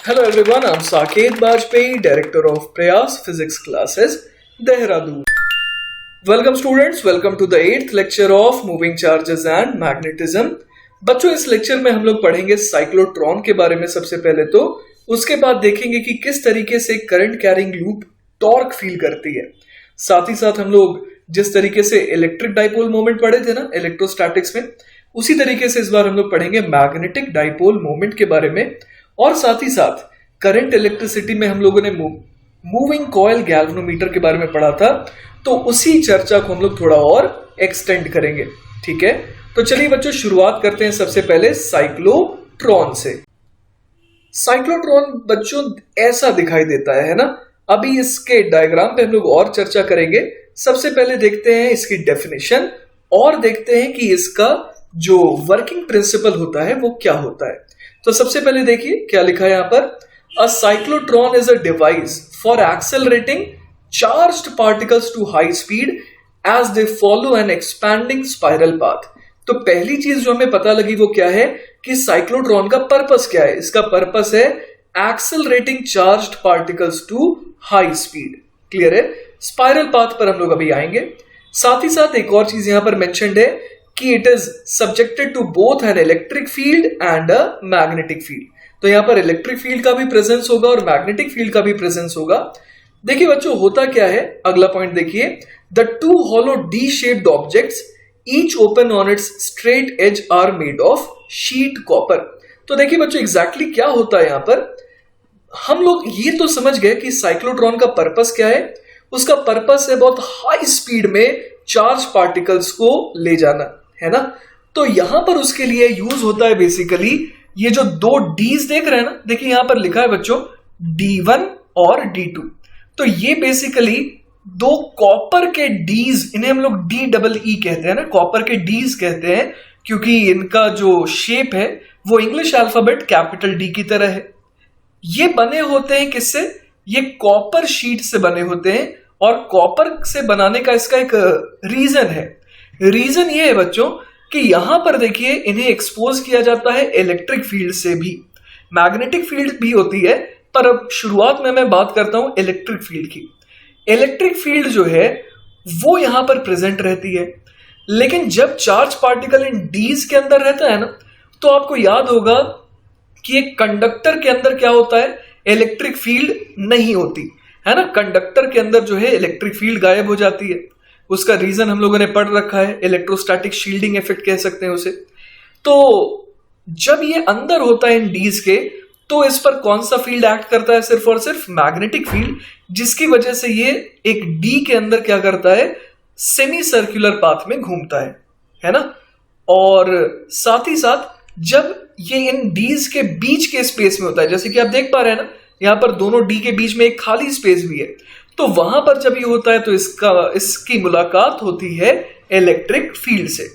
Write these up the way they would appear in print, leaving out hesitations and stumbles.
Hello everyone, I'm Saket Bajpayee, Director of Prayas Physics Classes, Dehradun. Welcome students, welcome to the 8th lecture of Moving Charges and Magnetism. बच्चों इस lecture में हम लोग पढ़ेंगे cyclotron के बारे में सबसे पहले तो उसके बाद देखेंगे कि किस तरीके से current carrying loop torque feel करती है। साथ ही साथ हम लोग जिस तरीके से इलेक्ट्रिक डाइपोल मोमेंट पढ़े थे ना इलेक्ट्रोस्टैटिक्स में, उसी तरीके से इस बार हम लोग पढ़ेंगे मैग्नेटिक डाइपोल मोमेंट के बारे में। और साथ ही साथ करंट इलेक्ट्रिसिटी में हम लोगों ने मूविंग कॉइल गैल्वेनोमीटर के बारे में पढ़ा था, तो उसी चर्चा को हम लोग थोड़ा और एक्सटेंड करेंगे। ठीक है, तो चलिए बच्चों शुरुआत करते हैं सबसे पहले साइक्लोट्रॉन से। साइक्लोट्रॉन बच्चों ऐसा दिखाई देता है ना। अभी इसके डायग्राम पे हम लोग और चर्चा करेंगे। सबसे पहले देखते हैं इसकी डेफिनेशन और देखते हैं कि इसका जो वर्किंग प्रिंसिपल होता है वो क्या होता है। तो सबसे पहले देखिए क्या लिखा है यहां पर, a cyclotron is a device for accelerating charged particles to high speed as they follow an expanding spiral path. तो पहली चीज जो हमें पता लगी वो क्या है कि साइक्लोट्रॉन का पर्पस क्या है। इसका पर्पस है accelerating charged particles to high speed. Clear है, स्पाइरल पाथ पर हम लोग अभी आएंगे। साथ ही साथ एक और चीज यहां पर मेंशन्ड है कि it is subjected to both an electric field and a magnetic field. तो यहां पर इलेक्ट्रिक फील्ड का भी प्रेजेंस होगा और मैग्नेटिक फील्ड का भी प्रेजेंस होगा। देखिए बच्चों होता क्या है, अगला पॉइंट देखिए, the two hollow D shaped objects each open on its straight edge are made of sheet copper. तो देखिए बच्चों एग्जैक्टली क्या होता है यहां पर। हम लोग ये तो समझ गए कि साइक्लोट्रॉन का पर्पस क्या है। उसका पर्पस है बहुत हाई स्पीड में चार्ज पार्टिकल्स को ले जाना, है ना। तो यहां पर उसके लिए यूज होता है बेसिकली ये जो दो डीज देख रहे हैं ना, देखिए यहां पर लिखा है बच्चों D1 और D2। तो ये बेसिकली दो कॉपर के डीज, इन्हें हम लोग DEE कहते हैं ना, कॉपर के डीज कहते हैं क्योंकि इनका जो शेप है वो इंग्लिश अल्फाबेट कैपिटल डी की तरह है। ये बने होते हैं किससे, ये कॉपर शीट से बने होते हैं और कॉपर से बनाने का इसका एक रीजन है। रीजन ये है बच्चों कि यहां पर देखिए इन्हें एक्सपोज किया जाता है इलेक्ट्रिक फील्ड से भी, मैग्नेटिक फील्ड भी होती है, पर अब शुरुआत में मैं बात करता हूं इलेक्ट्रिक फील्ड की। इलेक्ट्रिक फील्ड जो है वो यहां पर प्रेजेंट रहती है, लेकिन जब चार्ज पार्टिकल इन डीज के अंदर रहता है ना, तो आपको याद होगा कि एक कंडक्टर के अंदर क्या होता है, इलेक्ट्रिक फील्ड नहीं होती है ना। कंडक्टर के अंदर जो है इलेक्ट्रिक फील्ड गायब हो जाती है। उसका रीजन हम लोगों ने पढ़ रखा है, इलेक्ट्रोस्टैटिक शील्डिंग इफेक्ट कह सकते हैं उसे। तो जब ये अंदर होता है इन डीज के, तो इस पर कौन सा फील्ड एक्ट करता है, सिर्फ और सिर्फ मैग्नेटिक फील्ड, जिसकी वजह से ये एक डी के अंदर क्या करता है, सेमी सर्कुलर पाथ में घूमता है ना। और साथ ही साथ जब ये इन डीज के बीच के स्पेस में होता है, जैसे कि आप देख पा रहे हैं ना, यहां पर दोनों डी के बीच में एक खाली स्पेस भी है, तो वहां पर जब ये होता है तो इसकी मुलाकात होती है इलेक्ट्रिक फील्ड से।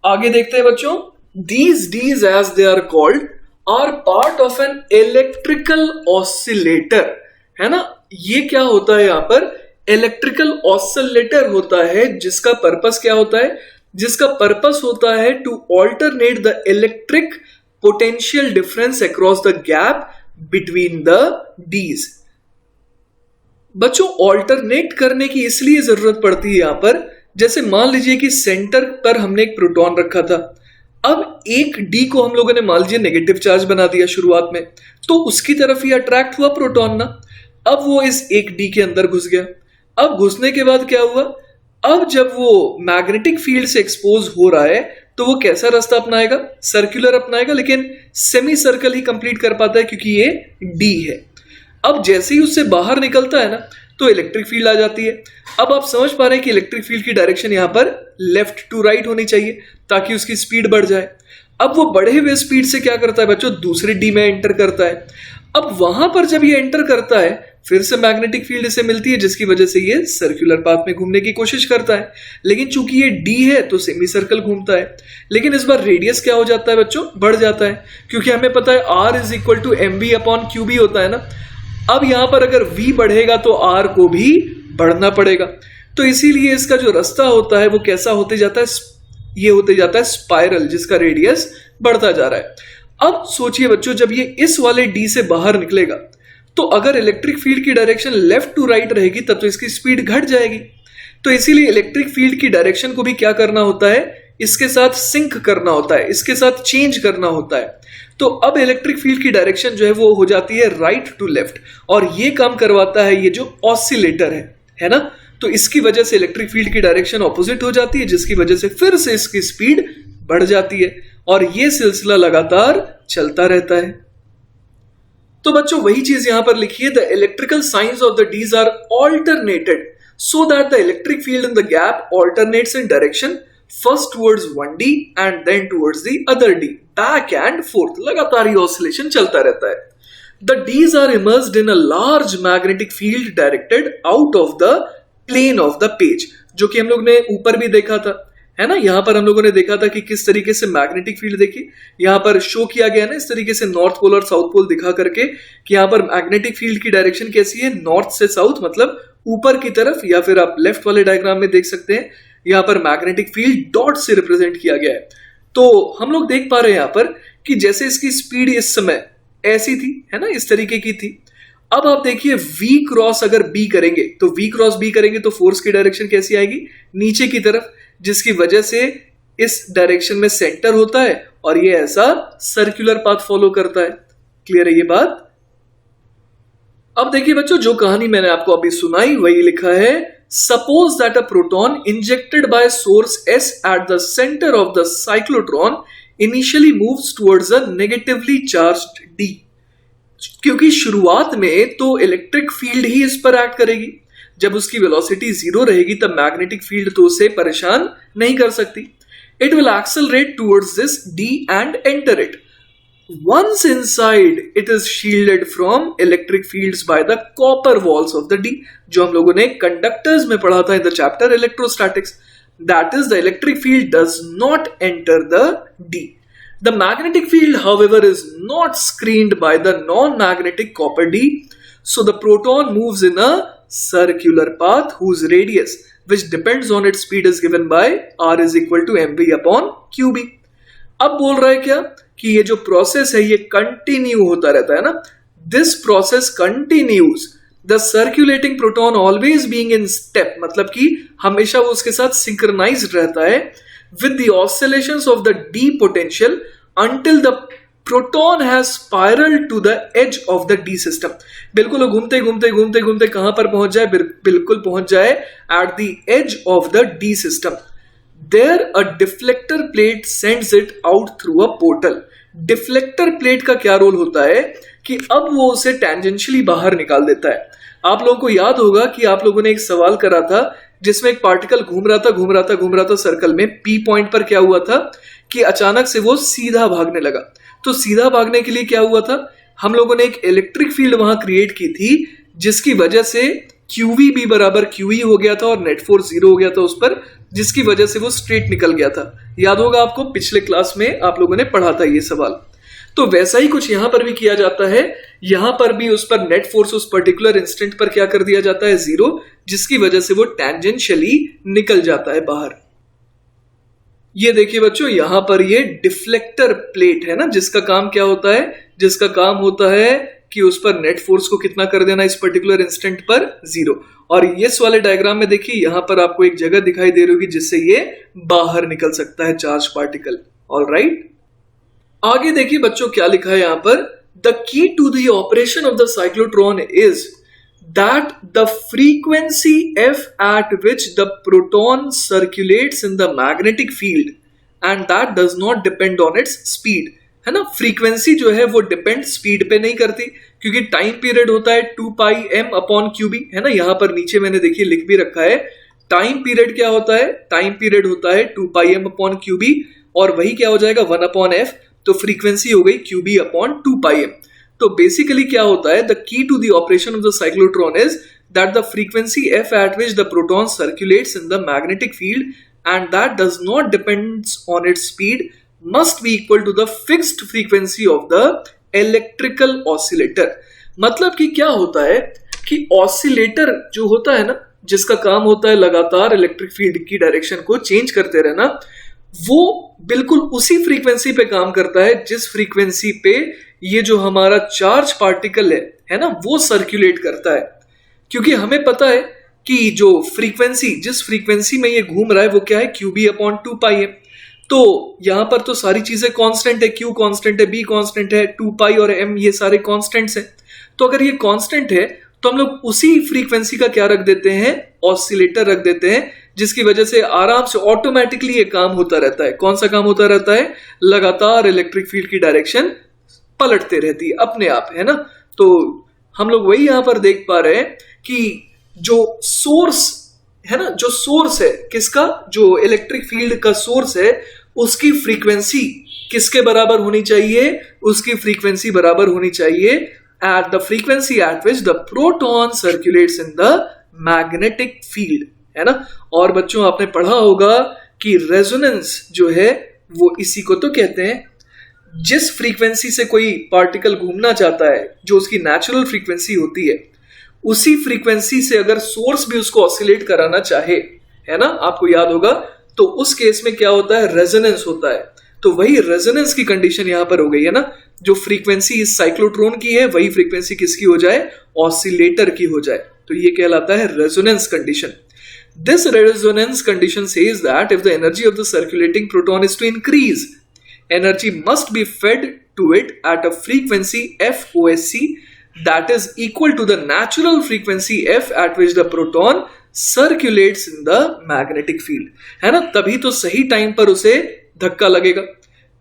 आगे देखते हैं बच्चों, these dees as they are called are part of an electrical oscillator, है ना। ये क्या होता है, यहां पर इलेक्ट्रिकल ऑसिलेटर होता है, जिसका पर्पस क्या होता है, जिसका पर्पस होता है to alternate the electric potential difference across the gap between the dees. बच्चों ऑल्टरनेट करने की इसलिए जरूरत पड़ती है यहां पर, जैसे मान लीजिए कि सेंटर पर हमने एक प्रोटॉन रखा था, अब एक डी को हम लोगों ने मान लीजिए नेगेटिव चार्ज बना दिया शुरुआत में, तो उसकी तरफ ही अट्रैक्ट हुआ प्रोटॉन ना। अब वो इस एक डी के अंदर घुस गया। अब घुसने के बाद क्या हुआ, अब जब वो मैग्नेटिक फील्ड से एक्सपोज हो रहा है तो वो कैसा रास्ता अपनाएगा, सर्कुलर अपनाएगा, लेकिन सेमी सर्कल ही कंप्लीट कर पाता है क्योंकि ये डी है। अब जैसे ही उससे बाहर निकलता है ना, तो इलेक्ट्रिक फील्ड आ जाती है। अब आप समझ पा रहे हैं कि इलेक्ट्रिक फील्ड की डायरेक्शन यहां पर लेफ्ट टू राइट होनी चाहिए ताकि उसकी स्पीड बढ़ जाए। अब वो बढ़े हुए स्पीड से क्या करता है बच्चों, दूसरे डी में एंटर करता है। अब वहां पर जब ये एंटर करता है, फिर से मैग्नेटिक फील्ड इसे मिलती है, जिसकी वजह से ये सर्कुलर पाथ में घूमने की कोशिश करता है, लेकिन चूंकि ये डी है तो सेमी सर्कल घूमता है। लेकिन इस बार रेडियस क्या हो जाता है बच्चों, बढ़ जाता है, क्योंकि हमें पता है R is equal to mv/qb होता है ना। अब यहां पर अगर v बढ़ेगा तो R को भी बढ़ना पड़ेगा, तो इसीलिए इसका जो रास्ता होता है वो कैसा होते जाता है, ये होते जाता है स्पाइरल, जिसका रेडियस बढ़ता जा रहा है। अब सोचिए बच्चों, जब ये इस वाले डी से बाहर निकलेगा तो अगर इलेक्ट्रिक फील्ड की डायरेक्शन लेफ्ट टू राइट रहेगी तब तो इसकी स्पीड घट जाएगी। तो इसीलिए इलेक्ट्रिक फील्ड की डायरेक्शन को भी क्या करना होता है, इसके साथ सिंक करना होता है, इसके साथ चेंज करना होता है। तो अब इलेक्ट्रिक फील्ड की डायरेक्शन जो है वो हो जाती है राइट टू लेफ्ट, और ये काम करवाता है ये जो ऑसिलेटर है ना। तो इसकी वजह से इलेक्ट्रिक फील्ड की डायरेक्शन ऑपोजिट हो जाती है, जिसकी वजह से फिर से इसकी स्पीड बढ़ जाती है, और ये सिलसिला लगातार चलता रहता है। तो बच्चों वही चीज यहां पर लिखी है, the electrical science of the dees are alternated so that the electric field in the gap alternates in direction first towards one D and then towards the other D, back and forth, लगातार ये oscillation चलता रहता है। The D's are immersed in a large magnetic field directed out of the plane of the page, जो कि हम लोग ने ऊपर भी देखा था, है ना। यहां पर हम लोगों ने देखा था कि किस तरीके से मैग्नेटिक फील्ड देखी, यहां पर शो किया गया ना इस तरीके से नॉर्थ पोल और साउथ पोल दिखा करके कि यहां पर मैग्नेटिक फील्ड की डायरेक्शन कैसी है, नॉर्थ से साउथ, मतलब ऊपर की तरफ, या फिर आप लेफ्ट वाले डायग्राम में देख सकते हैं यहां पर मैग्नेटिक फील्ड डॉट से रिप्रेजेंट किया गया है। तो हम लोग देख पा रहे हैं यहां पर कि जैसे इसकी स्पीड इस समय ऐसी थी, है ना, इस तरीके की थी। अब आप देखिए V क्रॉस अगर B करेंगे तो V क्रॉस B करेंगे तो फोर्स की डायरेक्शन कैसी आएगी, नीचे की तरफ, जिसकी वजह से इस डायरेक्शन में सेंटर होता है और ये ऐसा सर्कुलर पाथ फॉलो करता है। क्लियर है ये बात। अब देखिए बच्चों, जो कहानी मैंने आपको अभी सुनाई वही लिखा है, suppose that a proton injected by source S at the centre of the cyclotron initially moves towards a negatively charged D, क्योंकि शुरुआत में तो इलेक्ट्रिक फील्ड ही इस पर एक्ट करेगी, जब उसकी वेलोसिटी जीरो रहेगी तब मैग्नेटिक फील्ड तो उसे परेशान नहीं कर सकती। It will accelerate towards this D and enter it. Once inside, it is shielded from electric fields by the copper walls of the D, जो हम लोगों ने conductors में पढ़ा था in the chapter electrostatics. That is, the electric field does not enter the D. The magnetic field, however, is not screened by the non-magnetic copper D, so the proton moves in a circular path whose radius, which depends on its speed, is given by R is equal to mv upon qb. अब बोल रहा है क्या कि ये जो process है ये कंटिन्यू होता रहता है ना, this process continues, the circulating proton always being in step, मतलब कि हमेशा वो उसके साथ सिंक्रोनाइज्ड रहता है with the oscillations of the dee potential until the proton has spiralled to the edge of the D system. बिल्कुल घूमते घूमते घूमते घूमते कहां पर पहुंच जाए, बिल्कुल पहुंच जाए at the edge of the D system. There a deflector plate sends it out through a portal. Deflector plate का क्या रोल होता है कि अब वो उसे टेंजेंशियली बाहर निकाल देता है। आप लोगों को याद होगा कि आप लोगों ने एक सवाल करा था जिसमें एक पार्टिकल घूम रहा था सर्कल में, पी पॉइंट पर क्या हुआ था कि अचानक से वो सीधा भागने लगा। तो सीधा भागने के लिए क्या हुआ था, हम लोगों ने एक इलेक्ट्रिक फील्ड वहां क्रिएट की थी जिसकी वजह से QV भी बराबर QE हो गया था और नेट फोर्स जीरो हो गया था उस पर, जिसकी वजह से वो स्ट्रेट निकल गया था। याद होगा आपको, पिछले क्लास में आप लोगों ने पढ़ा था ये सवाल। तो वैसा ही कुछ यहां पर भी किया जाता है, यहां पर भी उस पर नेट फोर्स उस पर्टिकुलर इंस्टेंट पर क्या कर दिया जाता है, जीरो, जिसकी वजह से वो टेंजेंशियली निकल जाता है बाहर। ये देखिए बच्चों, यहां पर ये डिफ्लेक्टर प्लेट है ना, जिसका काम क्या होता है, जिसका काम होता है कि उस पर नेट फोर्स को कितना कर देना इस पर्टिकुलर इंस्टेंट पर, जीरो। और इस वाले डायग्राम में देखिए यहां पर आपको एक जगह दिखाई दे रही होगी जिससे ये बाहर निकल सकता है चार्ज पार्टिकल। ऑलराइट, आगे देखिए बच्चों क्या लिखा है यहां पर, the key to the operation of the cyclotron is that the frequency f at which the proton circulates in the magnetic field and that does not depend on its speed, है ना। फ्रीक्वेंसी जो है वो depend speed पे नहीं करती, क्योंकि time period होता है 2 पाई m अपॉन QB, है ना। यहां पर नीचे मैंने देखिए लिख भी रखा है, टाइम पीरियड क्या होता है, टाइम पीरियड होता है 2 पाई m अपॉन QB, और वही क्या हो जाएगा 1 अपॉन f, तो फ्रीक्वेंसी हो गई QB अपॉन 2 पाई m। तो बेसिकली क्या होता है, the key to the operation of the cyclotron is that the frequency f at which the proton circulates in the magnetic field and that does not depends on its speed must be equal to the fixed frequency of the electrical oscillator। मतलब कि क्या होता है कि oscillator जो होता है ना, जिसका काम होता है लगातार इलेक्ट्रिक फील्ड की डायरेक्शन को चेंज करते रहना, वो बिल्कुल उसी फ्रीक्वेंसी पे काम करता है जिस फ्रीक्वेंसी पे ये जो हमारा चार्ज पार्टिकल है ना, वो सर्कुलेट करता है। क्योंकि हमें पता है कि जो फ्रीक्वेंसी, जिस फ्रीक्वेंसी में ये घूम रहा है वो क्या है, QB/2π है। तो यहां पर तो सारी चीजें कांस्टेंट है, Q कांस्टेंट है, B कांस्टेंट है, 2π और M ये सारे कांस्टेंट्स हैं। तो अगर ये कांस्टेंट है तो हम लोग उसी फ्रीक्वेंसी का क्या रख देते हैं, ऑसिलेटर रख देते हैं, जिसकी वजह से आराम से ऑटोमेटिकली ये काम होता रहता है। कौन सा काम होता रहता है, लगातार इलेक्ट्रिक फील्ड की डायरेक्शन पलटते रहती है अपने आप, है ना। तो हम लोग वही यहां पर देख पा रहे हैं कि जो सोर्स है ना, जो सोर्स है किसका, जो इलेक्ट्रिक फील्ड का सोर्स है, उसकी फ्रीक्वेंसी किसके बराबर होनी चाहिए, उसकी फ्रीक्वेंसी बराबर होनी चाहिए at the frequency at which the proton circulates in the magnetic field, है ना। और बच्चों आपने पढ़ा होगा कि रेजोनेंस जो है वो इसी को तो कहते हैं। जिस फ्रीक्वेंसी से कोई पार्टिकल घूमना चाहता है, जो उसकी नेचुरल फ्रीक्वेंसी होती है, उसी फ्रीक्वेंसी से अगर सोर्स भी उसको ऑसिलेट कराना चाहे, है ना, आपको याद होगा, तो उस केस में क्या होता है, रेजोनेंस होता है। तो वही रेजोनेंस की कंडीशन यहां पर हो गई है ना। जो फ्रीक्वेंसी इस साइक्लोट्रॉन की है वही फ्रीक्वेंसी किसकी हो जाए, ऑसिलेटर की हो जाए। तो ये कहलाता है resonance condition. This resonance condition says that if the energy of the circulating proton is to increase, energy must be fed to it at a frequency FOSC that is equal to the natural frequency F at which the proton circulates in the magnetic field, है ना। तभी तो सही time पर उसे धक्का लगेगा,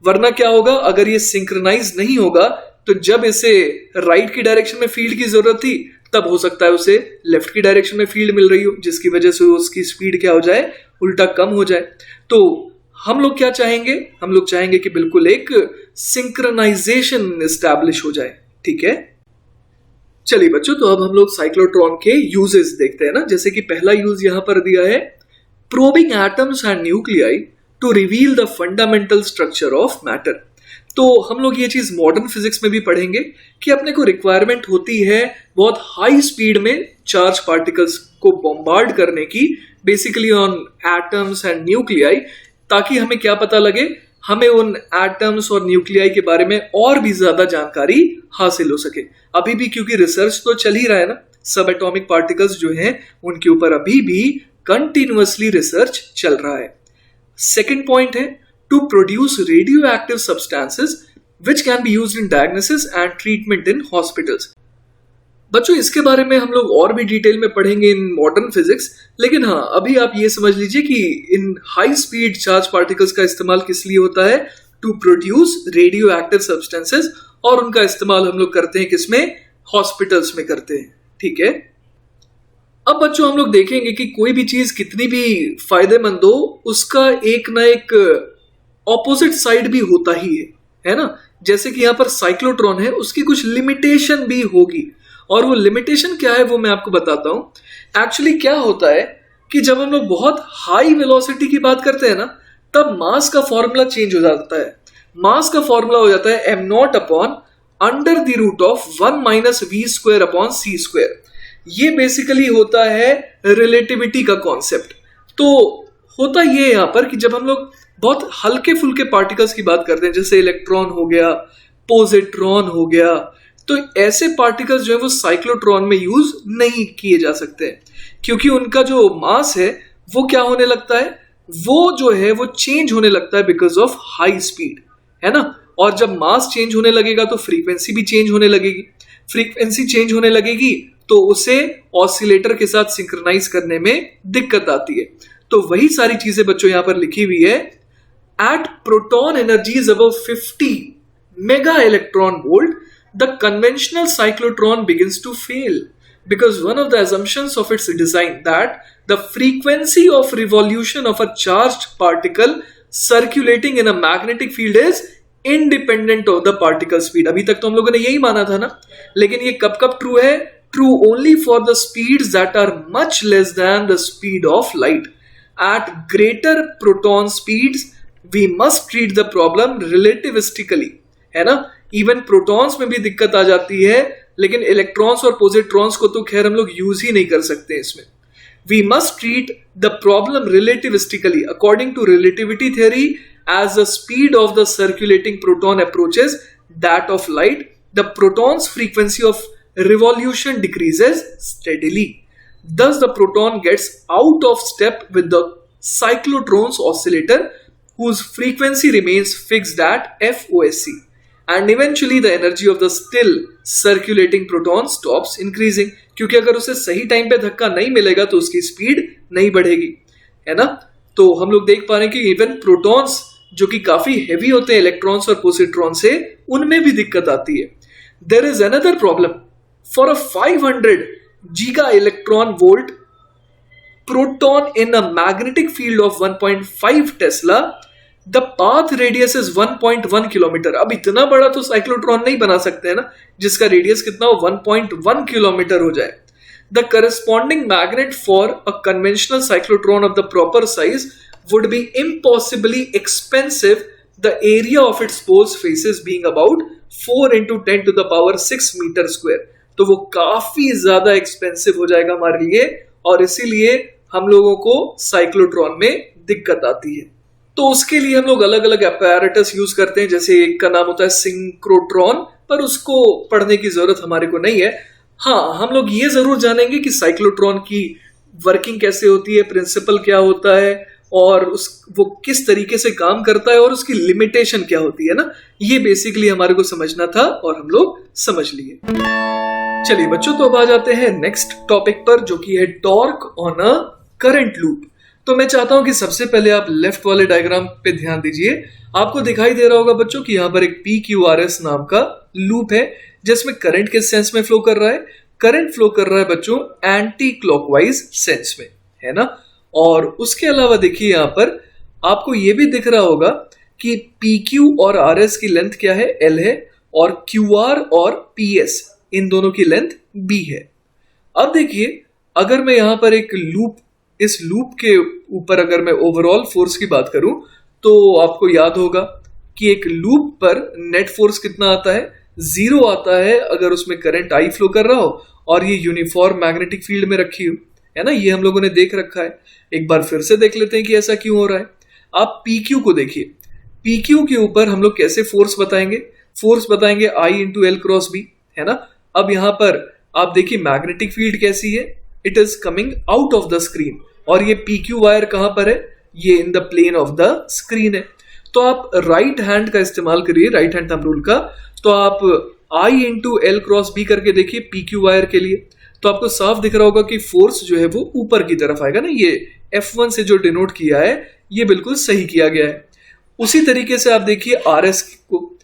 वरना क्या होगा, अगर ये सिंक्रोनाइज नहीं होगा तो जब इसे राइट की डायरेक्शन में फील्ड की जरूरत थी तब हो सकता है उसे लेफ्ट की डायरेक्शन में फील्ड मिल रही हो, जिसकी वजह से उसकी स्पीड क्या हो जाए, उल्टा कम हो जाए। तो हम लोग क्या चाहेंगे, हम लोग चाहेंगे कि बिल्कुल एक सिंक्रोनाइजेशन एस्टैब्लिश हो जाए, ठीक है। चलिए बच्चों, तो अब हम लोग साइक्लोट्रॉन के यूजेस देखते हैं ना। जैसे कि पहला यूज यहां पर दिया है, probing atoms and nuclei to reveal the fundamental structure of matter. तो हम लोग ये चीज मॉडर्न फिजिक्स में भी पढ़ेंगे कि अपने को रिक्वायरमेंट होती है बहुत हाई स्पीड में चार्ज पार्टिकल्स को बॉम्बार्ड करने की, basically on atoms and nuclei, ताकि हमें क्या पता लगे, हमें उन एटम्स और न्यूक्लियाई के बारे में और भी ज्यादा जानकारी हासिल हो सके। अभी भी क्योंकि रिसर्च तो चल ही रहा है ना, सब एटॉमिक पार्टिकल्स जो हैं उनके ऊपर अभी भी कंटिन्यूअसली रिसर्च चल रहा है। सेकेंड पॉइंट है, to produce radio active substances which can be used in diagnosis and treatment in hospitals. बच्चों इसके बारे में हम लोग और भी डिटेल में पढ़ेंगे इन मॉडर्न फिजिक्स, लेकिन हाँ अभी आप ये समझ लीजिए कि इन हाई स्पीड चार्ज पार्टिकल्स का इस्तेमाल किस लिए होता है, to produce radio active substances, और उनका इस्तेमाल हम लोग करते हैं किसमें, हॉस्पिटल्स में करते हैं, ठीक है। अब बच्चों हम लोग देखेंगे कि कोई भी चीज कितनी भी फायदेमंद हो, उसका एक ना एक ऑपोजिट साइड भी होता ही है ना। जैसे कि यहाँ पर साइक्लोट्रॉन है, उसकी कुछ लिमिटेशन भी होगी, और वो लिमिटेशन क्या है वो मैं आपको बताता हूं। एक्चुअली क्या होता है कि जब हम लोग बहुत हाई वेलोसिटी की बात करते हैं ना, तब मास का फॉर्मूला चेंज हो जाता है। मास का फॉर्मूला हो जाता है m0 upon under the root of 1 minus v² upon c²। ये बेसिकली होता है रिलेटिविटी का कॉन्सेप्ट। तो होता ये यहां पर कि जब हम लोग बहुत हल्के फुल्के पार्टिकल्स की बात करते हैं, जैसे इलेक्ट्रॉन हो गया, पोजिट्रॉन हो गया, तो ऐसे पार्टिकल्स जो है वो साइक्लोट्रॉन में यूज नहीं किए जा सकते, क्योंकि उनका जो मास है वो क्या होने लगता है, वो जो है वो चेंज होने लगता है बिकॉज ऑफ हाई स्पीड, है ना। और जब मास चेंज होने लगेगा तो फ्रीक्वेंसी भी चेंज होने लगेगी, फ्रीक्वेंसी चेंज होने लगेगी तो उसे ऑसिलेटर के साथ सिंक्रोनाइज करने में दिक्कत आती है। तो वही सारी चीजें बच्चों यहां पर लिखी हुई है। At proton energies above 50 mega electron volt the conventional cyclotron begins to fail because one of the assumptions of its design that the frequency of revolution of a charged particle circulating in a magnetic field is independent of the particle speed। अभी तक तो हम लोगों ने यही माना था ना, लेकिन ये कब कब ट्रू है, true only for the speeds that are much less than the speed of light। at greater proton speeds we must treat the problem relativistically, है ना। इवन प्रोटॉन्स में भी दिक्कत आ जाती है, लेकिन इलेक्ट्रॉन्स और पोजिट्रॉन्स को तो खैर हम लोग यूज ही नहीं कर सकते इसमें। We must treat the problem relativistically according to relativity theory. As the speed of the circulating proton approaches that of light, the proton's frequency of revolution decreases steadily. Thus, the proton gets out of step with the cyclotron's oscillator, whose frequency remains fixed at FOSC, and eventually the energy of the still circulating proton stops increasing. क्योंकि अगर उसे सही time पे धक्का नहीं मिलेगा तो उसकी स्पीड नहीं बढ़ेगी, है ना। तो हम लोग देख पा रहे हैं कि इवन प्रोटॉन्स जो कि काफी हैवी होते हैं इलेक्ट्रॉन्स और पॉजिट्रॉन से, उनमें भी दिक्कत आती है। There is another problem for a 500 giga electron volt proton in a magnetic field of 1.5 Tesla, the path radius is 1.1 kilometre. अब इतना बड़ा तो साइक्लोट्रॉन नहीं बना सकते हैं ना, जिसका रेडियस कितना हो 1.1 किलोमीटर हो जाए। The corresponding magnet for a conventional cyclotron of the proper size would be impossibly expensive, the area of its poles faces being about 4 into 10 to the power 6 meter square। तो वो काफी ज्यादा expensive हो जाएगा हमारे लिए, और इसीलिए हम लोगों को साइक्लोट्रॉन में दिक्कत आती है। तो उसके लिए हम लोग अलग अलग अपैरेटस यूज करते हैं, जैसे एक का नाम होता है सिंक्रोट्रॉन, पर उसको पढ़ने की जरूरत हमारे को नहीं है। हाँ, हम लोग ये जरूर जानेंगे कि साइक्लोट्रॉन की वर्किंग कैसे होती है, प्रिंसिपल क्या होता है, और वो किस तरीके से काम करता है, और उसकी लिमिटेशन क्या होती है ना। ये बेसिकली हमारे को समझना था और हम लोग समझ लिए। चलिए बच्चों, तो अब आ जाते हैं नेक्स्ट टॉपिक पर, जो कि है torque on a current loop. तो मैं चाहता हूं कि सबसे पहले आप लेफ्ट वाले डायग्राम पे ध्यान दीजिए। आपको दिखाई दे रहा होगा बच्चों कि यहां पर एक PQRS नाम का लूप है, जिसमें करंट किस सेंस में फ्लो कर रहा है। करंट फ्लो कर रहा है बच्चों एंटी क्लॉकवाइज सेंस में, है ना। और उसके अलावा देखिए यहां पर आपको यह भी दिख रहा होगा कि PQ और RS की लेंथ क्या है, L है, और QR और PS इन दोनों की लेंथ B है। अब देखिए, अगर मैं यहां पर एक लूप, इस लूप के ऊपर अगर मैं ओवरऑल फोर्स की बात करूं, तो आपको याद होगा कि एक लूप पर नेट फोर्स कितना आता है, 0 आता है अगर उसमें करंट I फ्लो कर रहा हो और ये यूनिफॉर्म मैग्नेटिक फील्ड में रखी हो, है ना। ये हम लोगों ने देख रखा है। एक बार फिर से देख लेते हैं कि ऐसा क्यों हो रहा है। आप PQ को देखिए, PQ के ऊपर हम लोग कैसे फोर्स बताएंगे, फोर्स बताएंगे I into L cross B, है ना। अब यहां पर आप देखिए मैग्नेटिक फील्ड कैसी है, it is coming out of the screen, और ये PQ वायर कहां पर है, ये in the plane of the screen है। तो आप राइट हैंड का इस्तेमाल करिए, राइट हैंड थंब रूल का। तो आप I into L cross B करके देखिए PQ वायर के लिए, तो आपको साफ दिख रहा होगा कि फोर्स जो है वो ऊपर की तरफ आएगा ना। ये F1 से जो डिनोट किया है ये बिल्कुल सही किया गया है। उसी तरीके से आप देखिए RS को,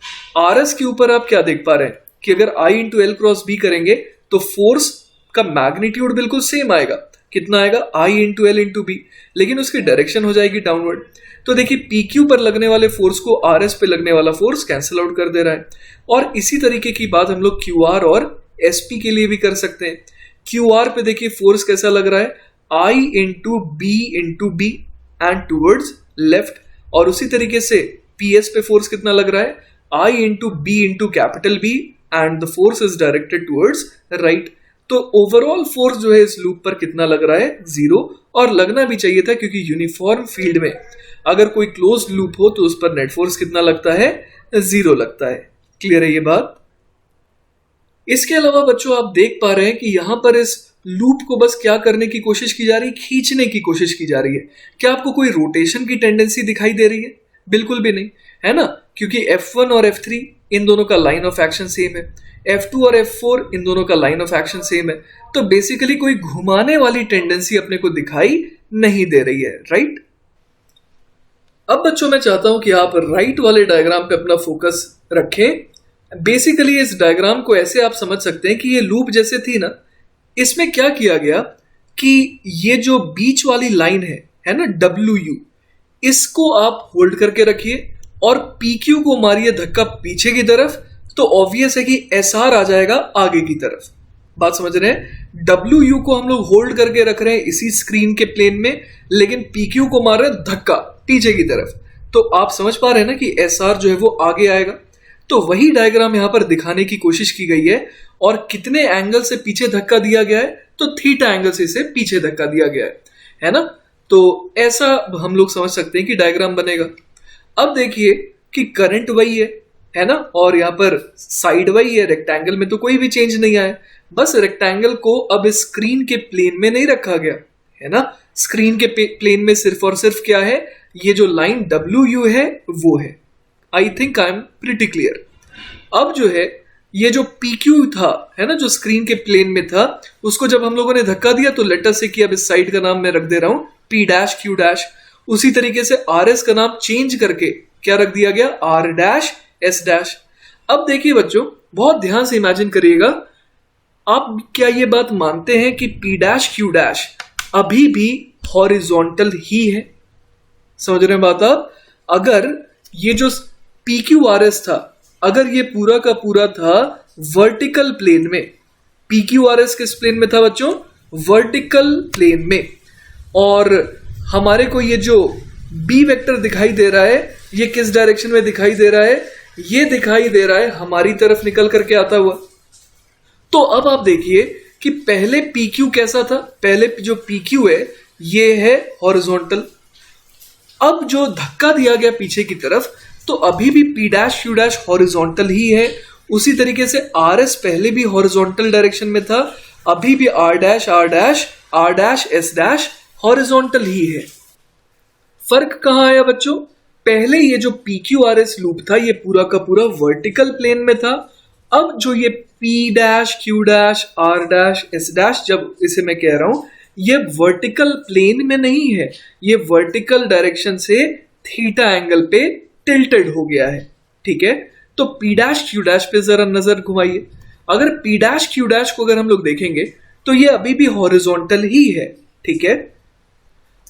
RS के ऊपर आप क्या देख पा रहे हैं कि अगर I into L cross B करेंगे तो फोर्स का मैग्नीट्यूड बिल्कुल सेम आएगा। कितना आएगा, I into L into B, लेकिन उसकी डायरेक्शन हो जाएगी डाउनवर्ड। तो देखिए PQ पर लगने वाले फोर्स को RS पे लगने वाला फोर्स कैंसिल आउट कर दे रहा है। और इसी तरीके की बात हम लोग QR और SP के लिए भी कर सकते हैं। QR पे देखिए फोर्स कैसा लग रहा है, I into B and towards left, और उसी तरीके से PS पे फोर्स कितना लग रहा है, I into B into capital B and the force is directed towards right. तो ओवरऑल फोर्स जो है इस लूप पर कितना लग रहा है, 0, और लगना भी चाहिए था, क्योंकि यूनिफॉर्म फील्ड में अगर कोई क्लोज लूप हो तो उस पर नेट फोर्स कितना लगता है, 0 लगता है। क्लियर है ये बात। इसके अलावा बच्चों आप देख पा रहे हैं कि यहां पर इस लूप को बस क्या करने की कोशिश की जा रही है, खींचने की कोशिश की जा रही है। क्या आपको कोई रोटेशन की टेंडेंसी दिखाई दे रही है, बिल्कुल भी नहीं, है ना, क्योंकि F1 और F3 इन दोनों का लाइन ऑफ एक्शन सेम है, F2 और F4 इन दोनों का लाइन ऑफ एक्शन सेम है। तो बेसिकली कोई घुमाने वाली टेंडेंसी अपने को दिखाई नहीं दे रही है, राइट। अब बच्चों मैं चाहता हूं कि आप राइट वाले डायग्राम पे अपना फोकस रखें। बेसिकली इस डायग्राम को ऐसे आप समझ सकते हैं कि ये लूप जैसे थी ना, इसमें क्या किया गया कि ये जो बीच वाली लाइन है ना WU, इसको आप होल्ड करके रखिए और PQ को मारिए धक्का पीछे की तरफ, तो ऑब्वियस है कि SR आ जाएगा आगे की तरफ। बात समझ रहे हैं। WU को हम लोग होल्ड करके रख रहे हैं इसी स्क्रीन के प्लेन में, लेकिन PQ को मार रहे हैं धक्का पीछे की तरफ। तो आप समझ पा रहे हैं ना कि SR जो है वो आगे आएगा। तो वही डायग्राम यहां पर दिखाने की कोशिश की गई है, और कितने एंगल से पीछे धक्का दिया गया है, तो थीटा एंगल से इसे पीछे धक्का दिया गया है। है ना। तो ऐसा हम लोग समझ सकते हैं कि डायग्राम बनेगा। अब देखिए कि करंट वही है ना, और यहाँ पर साइड वही है, रेक्टेंगल में तो कोई भी चेंज नहीं आया, बस रेक्टेंगल को अब स्क्रीन के प्लेन में नहीं रखा गया, है ना। स्क्रीन के प्लेन में सिर्फ और सिर्फ क्या है, ये जो लाइन WU है वो है। I think I am pretty clear. अब जो है ये जो PQ था, है ना, जो स्क्रीन के प्लेन में था, उसको जब हम लोगों ने धक्का दिया तो लेटर से कि अब इस साइड का नाम मैं रख दे रहा हूं P', Q'। उसी तरीके से RS का नाम चेंज करके क्या रख दिया गया, R', S'। अब देखिए बच्चों, बहुत ध्यान से इमेजिन करिएगा, आप क्या ये बात मानते हैं कि P', Q' अभी भी हॉरिजॉन्टल ही है? समझ रहे हैं बात आप? अगर ये जो PQRS था, अगर ये पूरा का पूरा था वर्टिकल प्लेन में, PQRS किस प्लेन में था बच्चों, वर्टिकल प्लेन में, और हमारे को ये जो B वेक्टर दिखाई दे रहा है, ये किस डायरेक्शन में दिखाई दे रहा है, ये दिखाई दे रहा है हमारी तरफ निकल करके आता हुआ। तो अब आप देखिए कि पहले PQ कैसा था, पहले जो PQ है ये है हॉरिजॉन्टल। अब जो धक्का दिया गया पीछे की तरफ, तो अभी भी P', Q' हॉरिजॉन्टल ही है। उसी तरीके से RS पहले भी हॉरिजॉन्टल डायरेक्शन में था, अभी भी R', हॉरिजॉन्टल ही है। फर्क कहां आया बच्चों, पहले ये जो PQRS लूप था ये पूरा का पूरा वर्टिकल प्लेन में था। अब जो ये P', Q', R', S', जब इसे मैं कह रहा हूं, ये वर्टिकल प्लेन में नहीं है, ये वर्टिकल डायरेक्शन से थीटा एंगल पे टिल्टेड हो गया है। ठीक है, तो P', Q' पे जरा नजर घुमाइए। अगर P', Q' को अगर हम लोग देखेंगे तो ये अभी भी हॉरिजॉन्टल ही है। ठीक है,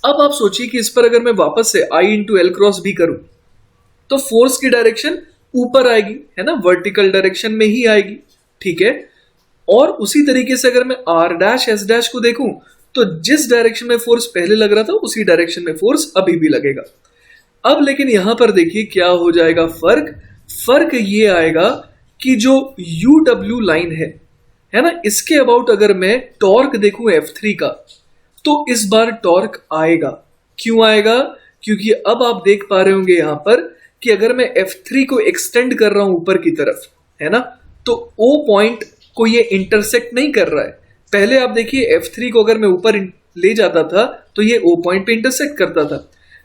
अब आप सोचिए कि इस पर अगर मैं वापस से I × L क्रॉस भी करूं तो फोर्स की डायरेक्शन ऊपर आएगी, है ना, वर्टिकल डायरेक्शन में ही आएगी। ठीक है, और उसी तरीके से अगर मैं R', S' को देखूं तो जिस डायरेक्शन में फोर्स पहले लग रहा था उसी डायरेक्शन में फोर्स अभी भी लगेगा। अब लेकिन यहां पर देखिए क्या हो जाएगा, फर्क ये आएगा कि जो UW लाइन है ना, इसके अबाउट अगर मैं टॉर्क देखूं F3 का, तो इस बार टॉर्क आएगा। क्यों आएगा, क्योंकि अब आप देख पा रहे होंगे यहां पर कि अगर मैं F3 को एक्सटेंड कर रहा हूं ऊपर की तरफ, है ना, तो O पॉइंट को ये इंटरसेक्ट नहीं कर रहा है। पहले आप देखिए F3 को अगर मैं ऊपर ले जाता था तो ये O पॉइंट पे इंटरसेक्ट करता था,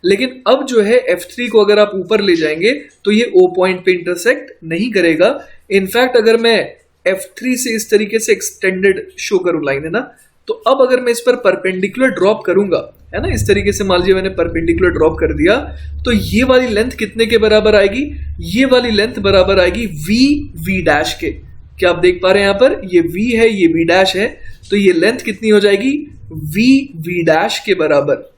लेकिन अब जो है F3 को अगर आप ऊपर ले जाएंगे तो ये O पॉइंट पे इंटरसेक्ट नहीं करेगा। इनफैक्ट अगर मैं F3 से इस तरीके से एक्सटेंडेड शो करूं लाइन, है ना, तो अब अगर मैं इस पर परपेंडिकुलर ड्रॉप करूंगा, है ना, इस तरीके से मान लीजिए मैंने परपेंडिकुलर ड्रॉप कर दिया, तो ये वाली लेंथ कितने के बराबर आएगी, ये वाली लेंथ बराबर आएगी V' के। क्या आप देख पा रहे हैं यहां पर, ये V है, ये V' है, तो ये लेंथ कितनी हो जाएगी, V' के बराबर।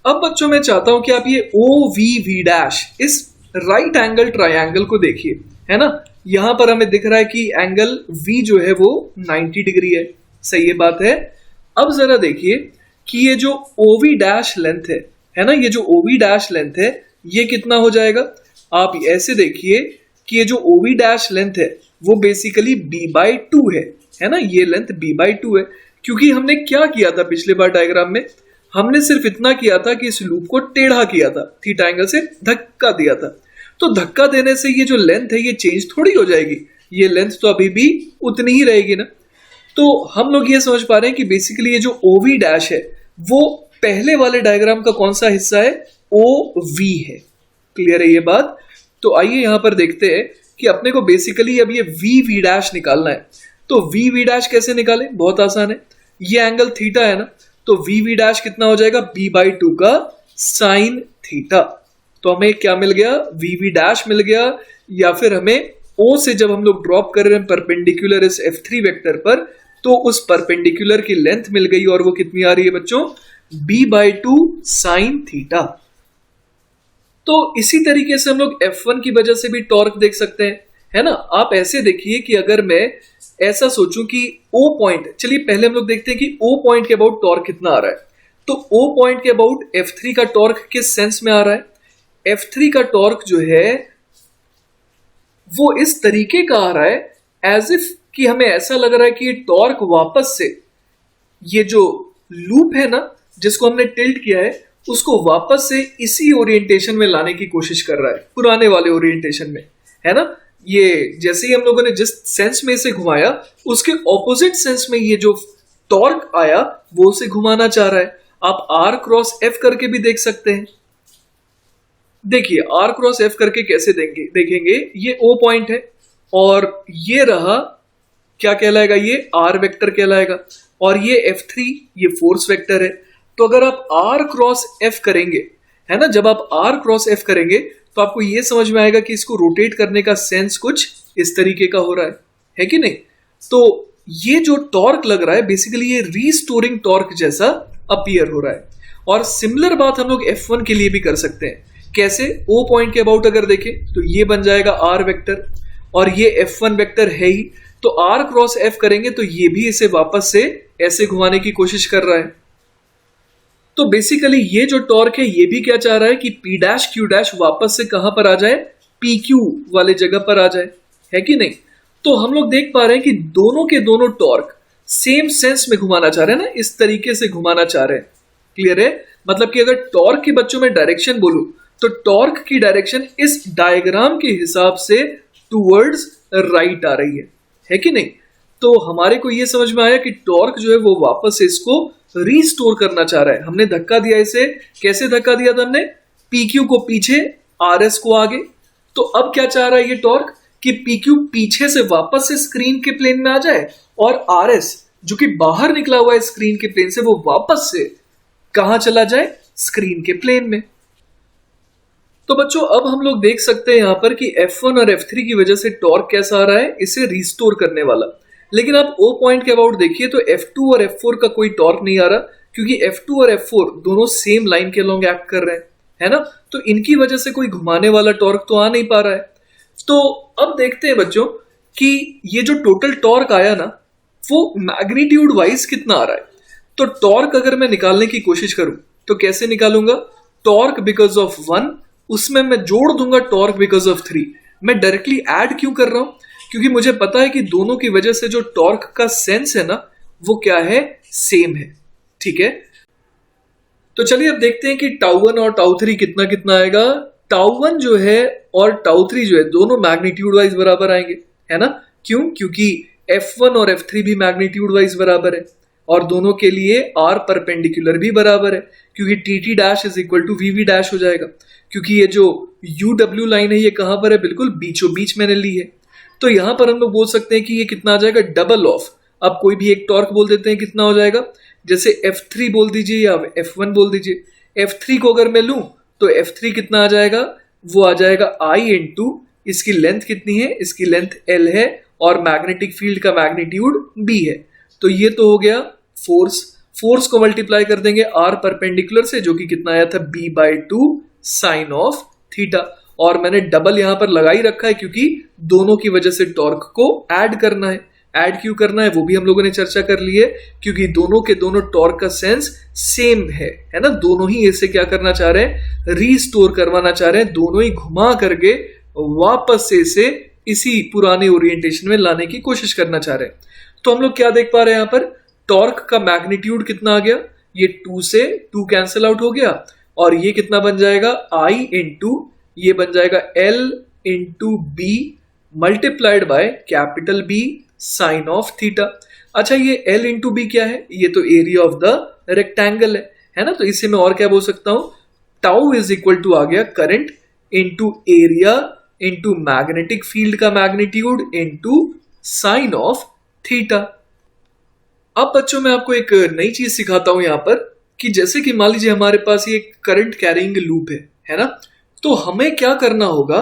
अब बच्चों मैं चाहता हूं कि आप ये OVV' इस राइट एंगल ट्रायंगल को देखिए, है ना। यहां पर हमें दिख रहा है कि एंगल V जो है वो 90 डिग्री है, सही है बात है। अब जरा देखिए कि ये जो OV' लेंथ है ना, ये जो OV' लेंथ है ये कितना हो जाएगा। आप ऐसे देखिए कि ये जो OV' लेंथ है वो बेसिकली B/2 है ना, ये लेंथ B/2 है। क्योंकि हमने क्या किया था पिछले बार डायग्राम में, हमने सिर्फ इतना किया था कि इस लूप को टेढ़ा किया था, थीटा एंगल से धक्का दिया था। तो धक्का देने से ये जो लेंथ है ये चेंज थोड़ी हो जाएगी, ये लेंथ तो अभी भी उतनी ही रहेगी ना। तो हम लोग ये समझ पा रहे हैं कि बेसिकली ये जो OV' है वो पहले वाले डायग्राम का कौन सा हिस्सा है, OV है। क्लियर है ये बात। तो आइए यहां पर देखते हैं कि अपने को बेसिकली अब ये VV' निकालना है। तो VV' कैसे निकालें, बहुत आसान है, ये एंगल थीटा है ना, तो VV' कितना हो जाएगा, B/2 का साइन थीटा। तो हमें क्या मिल गया, VV' मिल गया, या फिर हमें O से जब हम लोग ड्रॉप कर रहे हैं परपेंडिकुलर इस F3 वेक्टर पर, तो उस परपेंडिकुलर की लेंथ मिल गई, और वो कितनी आ रही है बच्चों, B/2 साइन थीटा। तो इसी तरीके से हम लोग F1 की वजह से भी टॉर्क देख सकते हैं, है ना। आप ऐसे देखिए कि अगर मैं ऐसा सोचूं कि O पॉइंट, चलिए पहले हम लोग देखते हैं कि O पॉइंट के अबाउट टॉर्क कितना आ रहा है। तो O पॉइंट के अबाउट F3 का टॉर्क किस सेंस में आ रहा है, F3 का टॉर्क जो है वो इस तरीके का आ रहा है एज इफ कि हमें ऐसा लग रहा है कि ये टॉर्क वापस से, ये जो लूप है ना, जिसको हमने टिल्ट किया है उसको वापस से इसी ओरिएंटेशन में लाने की कोशिश कर रहा है, पुराने वाले ओरिएंटेशन में, है ना। ये जैसे ही हम लोगों ने जिस सेंस में इसे घुमाया उसके ऑपोजिट सेंस में ये जो टॉर्क आया वो उसे घुमाना चाह रहा है। आप आर क्रॉस एफ करके भी देख सकते हैं। देखिए आर क्रॉस एफ करके कैसे देखेंगे, ये ओ पॉइंट है और ये रहा, क्या कहलाएगा, ये आर वेक्टर कहलाएगा, और ये F3 ये फोर्स वेक्टर है। तो अगर आप R क्रॉस F करेंगे, है ना, जब आप R क्रॉस F करेंगे तो आपको ये समझ में आएगा कि इसको रोटेट करने का सेंस कुछ इस तरीके का हो रहा है कि नहीं। तो ये जो टॉर्क लग रहा है बेसिकली ये रीस्टोरिंग टॉर्क जैसा अपीयर हो रहा है। और सिमिलर बात हम लोग F1 के लिए भी कर सकते हैं। कैसे? O पॉइंट के अबाउट अगर देखें तो ये बन जाएगा R वेक्टर और ये F1 वेक्टर है ही, तो R क्रॉस F करेंगे तो ये भी इसे वापस से ऐसे घुमाने की कोशिश कर रहा है। तो बेसिकली ये जो टॉर्क है ये भी क्या चाह रहा है कि P डैश Q डैश वापस से कहां पर आ जाए, PQ वाले जगह पर आ जाए, है कि नहीं। तो हम लोग देख पा रहे हैं कि दोनों के दोनों टॉर्क सेम सेंस में घुमाना चाह रहे हैं ना, इस तरीके से घुमाना चाह रहे हैं। क्लियर है? मतलब कि अगर टॉर्क के बच्चों में डायरेक्शन बोलूं तो टॉर्क की डायरेक्शन इस डायग्राम के हिसाब से टूवर्ड्स राइट आ रही है कि नहीं। तो हमारे को ये समझ में आया कि टॉर्क जो है वो वापस से इसको रीस्टोर करना चाह रहा है। हमने धक्का दिया इसे, कैसे धक्का दिया था हमने, PQ को पीछे, RS को आगे। तो अब क्या चाह रहा है ये टॉर्क कि PQ पीछे से वापस से स्क्रीन के प्लेन में आ जाए और RS जो कि बाहर निकला हुआ है स्क्रीन के प्लेन से वो वापस से कहां चला जाए, स्क्रीन के प्लेन में। तो बच्चों अब हम लोग देख सकते हैं यहां पर कि F1 और F3 की वजह से टॉर्क कैसा आ रहा है, इसे रिस्टोर करने वाला। लेकिन आप O पॉइंट के अबाउट देखिए तो F2 और F4 का कोई टॉर्क नहीं आ रहा, क्योंकि F2 और F4 दोनों सेम लाइन के अलोंग एक्ट कर रहे हैं, है ना। तो इनकी वजह से कोई घुमाने वाला टॉर्क तो आ नहीं पा रहा है। तो अब देखते हैं बच्चों कि ये जो टोटल टॉर्क आया ना वो मैग्नीट्यूड वाइज कितना आ रहा है। तो टॉर्क अगर मैं निकालने की कोशिश करूं तो कैसे निकालूंगा, टॉर्क बिकॉज ऑफ 1 उसमें मैं जोड़ दूंगा टॉर्क बिकॉज ऑफ 3। मैं डायरेक्टली ऐड क्यों कर रहा हूं, क्योंकि मुझे पता है कि दोनों की वजह से जो टॉर्क का सेंस है ना वो क्या है, सेम है। ठीक है, तो चलिए अब देखते हैं कि टाउ1 और टाउ3 कितना कितना आएगा। टाउ1 जो है और टाउ3 जो है दोनों मैग्नीट्यूड वाइज बराबर आएंगे, है ना। क्यों? क्योंकि F1 और F3 भी मैग्नीट्यूड वाइज बराबर है और दोनों के लिए R परपेंडिकुलर भी बराबर है, क्योंकि TT dash is equal to VV dash हो जाएगा। क्योंकि ये जो UW लाइन है ये कहां पर है, बिल्कुल बीचों बीच मैंने ली है। तो यहां पर हम लोग बोल सकते हैं कि ये कितना आ जाएगा, डबल ऑफ। अब कोई भी एक टॉर्क बोल देते हैं, कितना हो जाएगा, जैसे F3 बोल दीजिए या F1 बोल दीजिए। F3 को अगर मैं लूं तो F3 कितना आ जाएगा, वो आ जाएगा I इंटू, इसकी लेंथ कितनी है, इसकी लेंथ L है और मैग्नेटिक फील्ड का मैग्नीट्यूड B है। तो ये तो हो गया फोर्स को मल्टीप्लाई कर देंगे R परपेंडिकुलर से, जो कि कितना आया था B/2 साइन ऑफ थीटा। और मैंने डबल यहां पर लगा ही रखा है क्योंकि दोनों की वजह से टॉर्क को ऐड करना है। ऐड क्यों करना है वो भी हम लोगों ने चर्चा कर ली है, क्योंकि दोनों के दोनों टॉर्क का सेंस सेम है ना। दोनों ही इसे क्या करना चाह रहे हैं, रीस्टोर करवाना चाह रहे हैं, दोनों ही घुमा करके वापस से इसे इसी पुराने ओरिएंटेशन में लाने की कोशिश करना चाह रहे हैं। तो हम लोग क्या देख पा रहे हैं, यहाँ पर टॉर्क का मैग्नीट्यूड कितना आ गया, ये 2 से 2 कैंसिल आउट हो गया और ये कितना बन जाएगा, I इंटू ये बन जाएगा L into B multiplied by capital B sine of theta. अच्छा ये L इंटू B क्या है, ये तो एरिया ऑफ द रेक्टेंगल है ना। तो इसे मैं और क्या बोल सकता हूं, टाउ इज इक्वल टू आ गया current into area into magnetic field का magnitude into sine of theta. अब बच्चों मैं आपको एक नई चीज सिखाता हूं यहां पर, कि जैसे कि मान लीजिए हमारे पास ये करंट कैरिंग लूप है ना। तो हमें क्या करना होगा,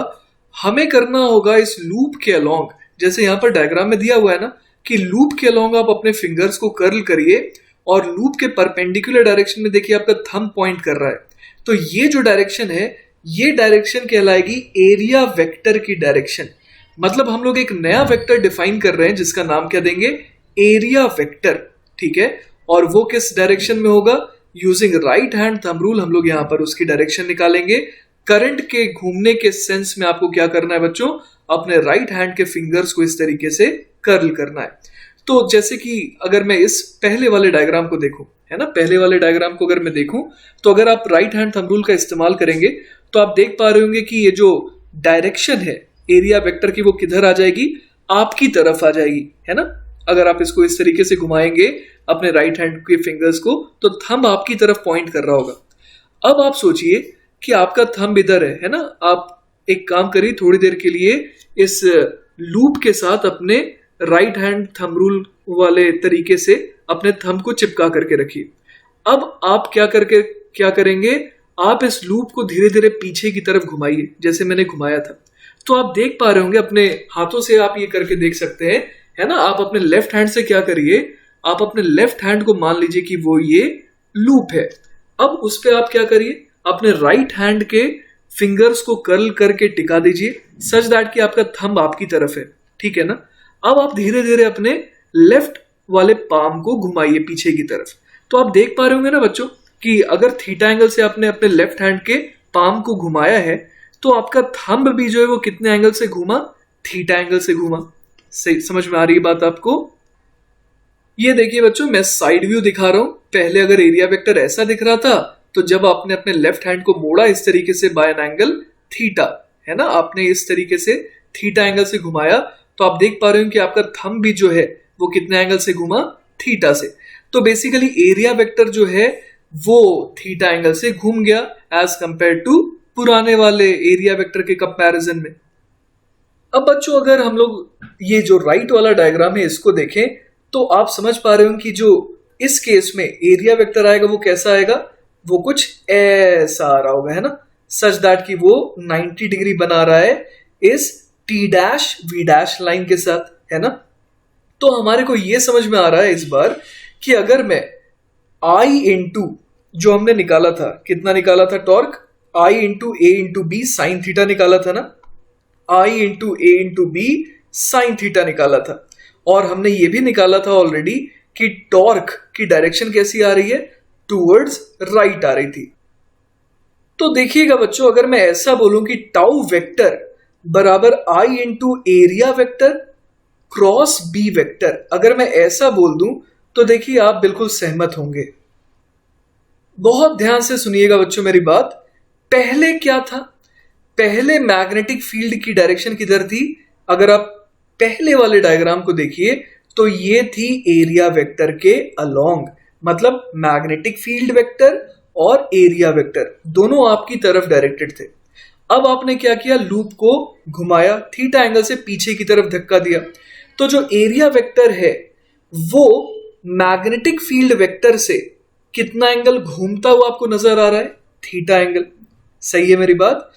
हमें करना होगा इस लूप के अलोंग, जैसे यहां पर डायग्राम में दिया हुआ है ना, कि लूप के अलोंग आप अपने फिंगर्स को कर्ल करिए और लूप के परपेंडिकुलर डायरेक्शन में देखिए आपका थंब पॉइंट कर रहा है। तो ये जो डायरेक्शन है ये डायरेक्शन कहलाएगी एरिया वेक्टर की डायरेक्शन। मतलब हम लोग एक नया वेक्टर डिफाइन कर रहे हैं जिसका नाम क्या देंगे, एरिया वेक्टर। ठीक है, और वो किस डायरेक्शन में होगा, using right hand thumb rule हम लोग यहां पर उसकी डायरेक्शन निकालेंगे। करंट के घूमने के सेंस में आपको क्या करना है बच्चों, अपने राइट हैंड के फिंगर्स को इस तरीके से कर्ल करना है। तो जैसे कि अगर मैं इस पहले वाले डायग्राम को देखूं है ना। पहले वाले डायग्राम को अगर मैं देखूं तो अगर आप राइट हैंड थंब रूल का इस्तेमाल करेंगे तो आप देख पा रहे होंगे कि ये जो डायरेक्शन है एरिया वेक्टर की वो किधर आ जाएगी, आपकी तरफ आ जाएगी, है ना। अगर आप इसको इस तरीके से घुमाएंगे अपने राइट हैंड के फिंगर्स को तो थंब आपकी तरफ पॉइंट कर रहा होगा। अब आप सोचिए कि आपका थंब इधर है ना। आप एक काम करिए, थोड़ी देर के लिए इस लूप के साथ अपने राइट हैंड थंब रूल वाले तरीके से अपने थंब को चिपका करके रखिए। अब आप क्या करेंगे, आप इस लूप को धीरे धीरे पीछे की तरफ घुमाइए जैसे मैंने घुमाया था। तो आप देख पा रहे होंगे, अपने हाथों से आप ये करके देख सकते हैं, है ना। आप अपने लेफ्ट हैंड से क्या करिए, आप अपने लेफ्ट हैंड को मान लीजिए कि वो ये लूप है। अब उस पे आप क्या करिए, अपने राइट हैंड के फिंगर्स को कर्ल करके टिका दीजिए सच दैट कि आपका थंब आपकी तरफ है, ठीक है ना। अब आप धीरे धीरे अपने लेफ्ट वाले पाम को घुमाइए पीछे की तरफ। तो आप देख पा रहे होंगे ना बच्चों कि अगर थीटा एंगल से आपने अपने लेफ्ट हैंड के पाम को घुमाया है तो आपका थंब भी जो है वो कितने एंगल से घूमा, थीटा एंगल से घूमा। सही समझ में आ रही है बात आपको। ये देखिए बच्चों, मैं साइड व्यू दिखा रहा हूं। पहले अगर एरिया वेक्टर ऐसा दिख रहा था तो जब आपने अपने लेफ्ट हैंड को मोड़ा इस तरीके से बाय एन एंगल थीटा, है ना, आपने इस तरीके से थीटा एंगल से घुमाया तो आप देख पा रहे हो कि आपका थंब भी जो है वो कितने एंगल से घूमा, थीटा से। तो बेसिकली एरिया वेक्टर जो है वो थीटा एंगल से घूम गया एज कंपेयर टू पुराने वाले एरिया वेक्टर के कंपैरिजन में। अब बच्चों अगर हम लोग ये जो राइट वाला डायग्राम है इसको देखें तो आप समझ पा रहे हो कि जो इस केस में एरिया वेक्टर आएगा वो कैसा आएगा, वो कुछ ऐसा आ रहा होगा, है ना। सच दैट कि वो 90 डिग्री बना रहा है इस T dash V dash line के साथ, है ना। तो हमारे को ये समझ में आ रहा है इस बार कि अगर मैं आई इंटू जो हमने निकाला था, कितना निकाला था torque, I into A into B sine theta निकाला था ना, आई into A into B sine theta निकाला था। और हमने ये भी निकाला था ऑलरेडी कि टॉर्क की डायरेक्शन कैसी आ रही है, टूवर्ड्स राइट आ रही थी। तो देखिएगा बच्चों, अगर मैं ऐसा बोलूं कि टाउ वेक्टर बराबर I into area vector cross B vector, अगर मैं ऐसा बोल दूं तो देखिए आप बिल्कुल सहमत होंगे। बहुत ध्यान से सुनिएगा बच्चों मेरी बात। पहले क्या था, पहले मैग्नेटिक फील्ड की डायरेक्शन किधर थी, अगर आप पहले वाले डायग्राम को देखिए तो ये थी एरिया वेक्टर के अलोंग, मतलब मैग्नेटिक फील्ड वेक्टर और एरिया वेक्टर दोनों आपकी तरफ डायरेक्टेड थे। अब आपने क्या किया, लूप को घुमाया, थीटा एंगल से पीछे की तरफ धक्का दिया, तो जो एरिया वेक्टर है वो मैग्नेटिक फील्ड वेक्टर से कितना एंगल घूमता हुआ आपको नजर आ रहा है, थीटा एंगल। सही है मेरी बात।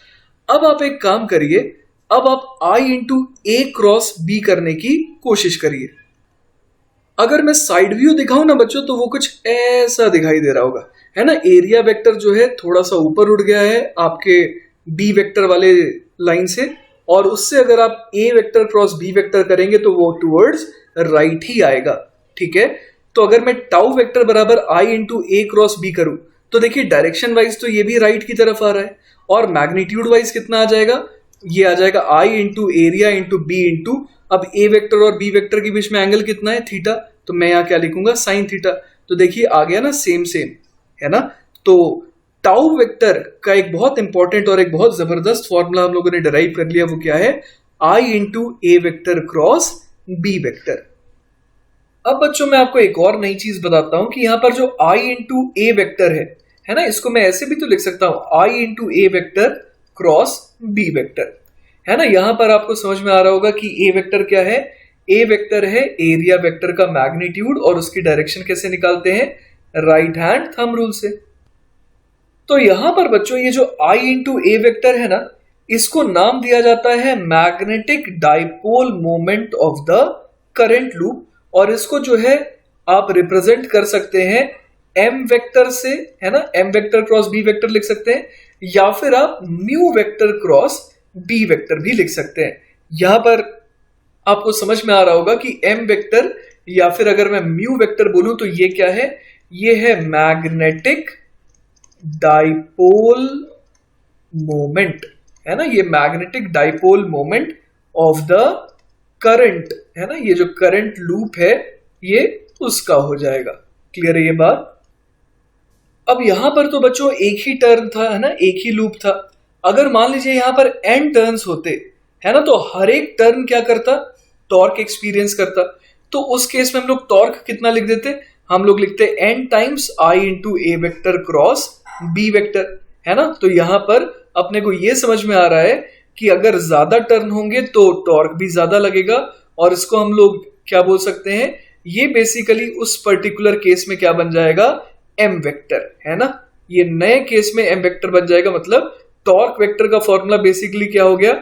अब आप एक काम करिए, अब आप आई इंटू ए क्रॉस बी करने की कोशिश करिए। अगर मैं साइड व्यू दिखाऊं ना बच्चों तो वो कुछ ऐसा दिखाई दे रहा होगा, है ना। एरिया वेक्टर जो है थोड़ा सा ऊपर उठ गया है आपके बी वेक्टर वाले लाइन से, और उससे अगर आप ए वेक्टर क्रॉस बी वेक्टर करेंगे तो वो टूवर्ड्स राइट ही आएगा, ठीक है। तो अगर मैं टाउ वेक्टर बराबर I into A cross B करूं तो देखिए डायरेक्शन वाइज तो ये भी राइट की तरफ आ रहा है, और मैग्नीट्यूड वाइज कितना आ जाएगा, ये आ जाएगा I into area into B into, अब ए वेक्टर और बी वेक्टर के बीच में एंगल कितना है, थीटा, तो मैं यहाँ क्या लिखूंगा, साइन थीटा। तो देखिए आ गया ना, सेम सेम, है ना। तो टाउ वेक्टर का एक बहुत इंपॉर्टेंट और एक बहुत जबरदस्त फॉर्मूला हम लोगों ने डिराइव कर लिया, वो क्या है, आई into A vector cross B vector. अब बच्चों मैं आपको एक और नई चीज बताता हूं कि यहाँ पर जो आई इंटू ए वेक्टर है ना, इसको मैं ऐसे भी तो लिख सकता हूं, आई into A vector cross B vector, है ना। यहां पर आपको समझ में आ रहा होगा कि ए वेक्टर क्या है, ए वेक्टर है एरिया वेक्टर का मैग्नीट्यूड, और उसकी डायरेक्शन कैसे निकालते हैं, राइट हैंड थंब रूल से। तो यहां पर बच्चों ये जो आई इंटू ए वेक्टर है ना, इसको नाम दिया जाता है magnetic dipole moment of the current loop, और इसको जो है आप रिप्रेजेंट कर सकते हैं एम वेक्टर से, है ना, M vector cross B vector लिख सकते हैं, या फिर आप mu vector cross B vector भी लिख सकते हैं। यहां पर आपको समझ में आ रहा होगा कि एम वेक्टर या फिर अगर मैं म्यू वेक्टर बोलूं तो ये क्या है, ये है मैग्नेटिक डाइपोल मोमेंट, है ना, ये magnetic dipole moment of the current, है ना, ये जो करंट लूप है ये उसका हो जाएगा। क्लियर है ये बात। अब यहां पर तो बच्चों एक ही टर्न था, है ना, एक ही लूप था। अगर मान लीजिए यहां पर n टर्न्स होते, है ना, तो हर एक टर्न क्या करता, टॉर्क एक्सपीरियंस करता। तो उस केस में हम लोग टॉर्क कितना लिख देते, हम लोग लिखते n times i into A vector cross B vector, है ना। तो यहां पर अपने को यह समझ में आ रहा है कि अगर ज्यादा टर्न होंगे तो टॉर्क भी ज्यादा लगेगा, और इसको हम लोग क्या बोल सकते हैं, ये बेसिकली उस पर्टिकुलर केस में क्या बन जाएगा, एम वेक्टर, है ना। ये नए केस में एम वेक्टर बन जाएगा, मतलब टॉर्क वेक्टर का फॉर्मूला बेसिकली क्या हो गया,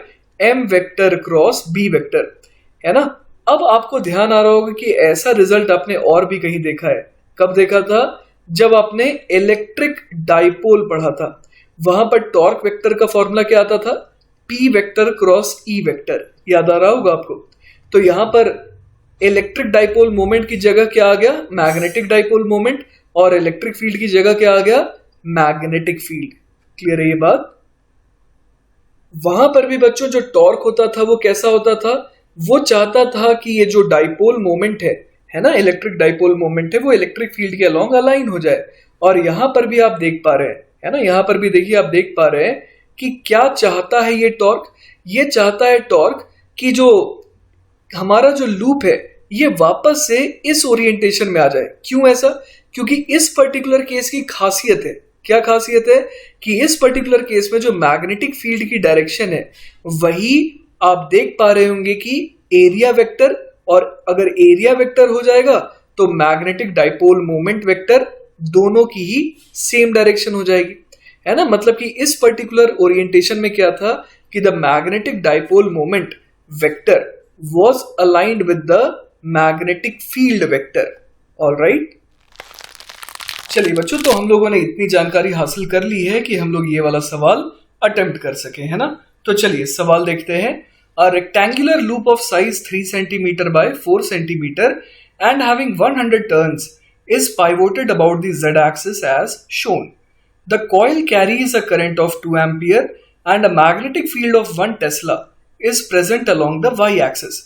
M vector cross B vector, है ना। अब आपको ध्यान आ रहा होगा कि ऐसा रिजल्ट आपने और भी कहीं देखा है। कब देखा था, जब आपने इलेक्ट्रिक डाइपोल पढ़ा था, वहां पर टॉर्क वेक्टर का फॉर्मूला क्या आता था, P vector cross E vector, याद आ रहा होगा आपको। तो यहां पर इलेक्ट्रिक डाइपोल मोमेंट की जगह क्या आ गया, मैग्नेटिक डाइपोल मोमेंट, और इलेक्ट्रिक फील्ड की जगह क्या आ गया, मैग्नेटिक फील्ड। क्लियर है ये बात। वहां पर भी बच्चों जो टॉर्क होता था वो कैसा होता था, वो चाहता था कि ये जो डाइपोल मोमेंट है ना, इलेक्ट्रिक डाइपोल मोमेंट है, वो इलेक्ट्रिक फील्ड के अलोंग अलाइन हो जाए। और यहां पर भी आप देख पा रहे हैं, है ना, यहां पर भी देखिए आप देख पा रहे हैं कि क्या चाहता है ये टॉर्क, ये चाहता है टॉर्क कि जो हमारा जो लूप है ये वापस से इस ओरिएंटेशन में आ जाए। क्यों ऐसा, क्योंकि इस पर्टिकुलर केस की खासियत है, क्या खासियत है, कि इस पर्टिकुलर केस में जो मैग्नेटिक फील्ड की डायरेक्शन है वही आप देख पा रहे होंगे कि एरिया वेक्टर, और अगर एरिया वेक्टर हो जाएगा तो मैग्नेटिक डाइपोल मोमेंट वेक्टर, दोनों की ही सेम डायरेक्शन हो जाएगी, है ना। मतलब कि इस पर्टिकुलर ओरिएंटेशन में क्या था कि the magnetic dipole moment vector was aligned with the magnetic field vector. All right? चलिए बच्चों, तो हम लोगों ने इतनी जानकारी हासिल कर ली है कि हम लोग ये वाला सवाल अटेम्प्ट कर सके, है ना। तो चलिए सवाल देखते हैं। A rectangular loop of size 3 centimeter by 4 centimeter and having 100 turns is pivoted about the z-axis as shown. The coil carries a current of 2 ampere and a magnetic field of 1 Tesla is present along the y-axis.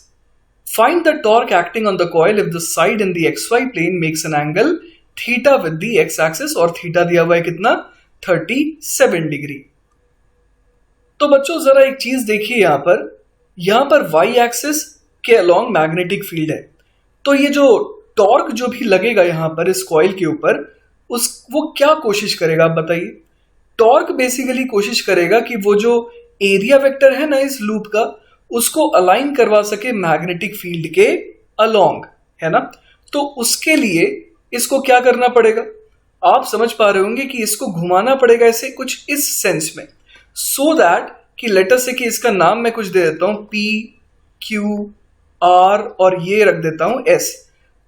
Find the torque acting on the coil if the side in the xy plane makes an angle theta with the x-axis, और theta दिया हुआ है कितना, 37 degree. तो बच्चों जरा एक चीज देखिए, यहां पर y-axis के अलोंग मैग्नेटिक फील्ड है। तो ये जो टॉर्क जो भी लगेगा यहां पर इस कॉइल के ऊपर, वो क्या कोशिश करेगा आप बताइए। टॉर्क बेसिकली कोशिश करेगा कि वो जो एरिया वेक्टर है ना इस लूप का, उसको अलाइन करवा सके मैग्नेटिक फील्ड के अलोंग, है ना। तो उसके लिए इसको क्या करना पड़ेगा, आप समझ पा रहे होंगे कि इसको घुमाना पड़ेगा ऐसे कुछ इस सेंस में, सो दैट कि लेटर से कि इसका नाम मैं कुछ दे देता हूं, पी क्यू आर, और ये रख देता हूं एस।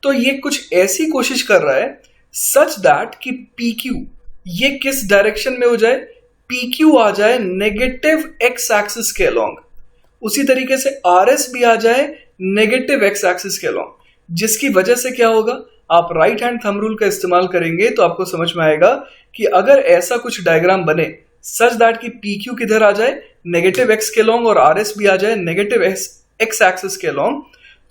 तो ये कुछ ऐसी कोशिश कर रहा है सच दैट कि पी क्यू ये किस डायरेक्शन में हो जाए, PQ आ जाए नेगेटिव एक्स एक्सिस के अलोंग, उसी तरीके से RS भी आ जाए नेगेटिव एक्स एक्सिस के अलोंग, जिसकी वजह से क्या होगा, आप राइट हैंड थंब रूल का इस्तेमाल करेंगे तो आपको समझ में आएगा कि अगर ऐसा कुछ डायग्राम बने सच दैट कि PQ किधर आ जाए नेगेटिव एक्स के अलोंग और RS भी आ जाए नेगेटिव एक्स एक्सिस के अलोंग,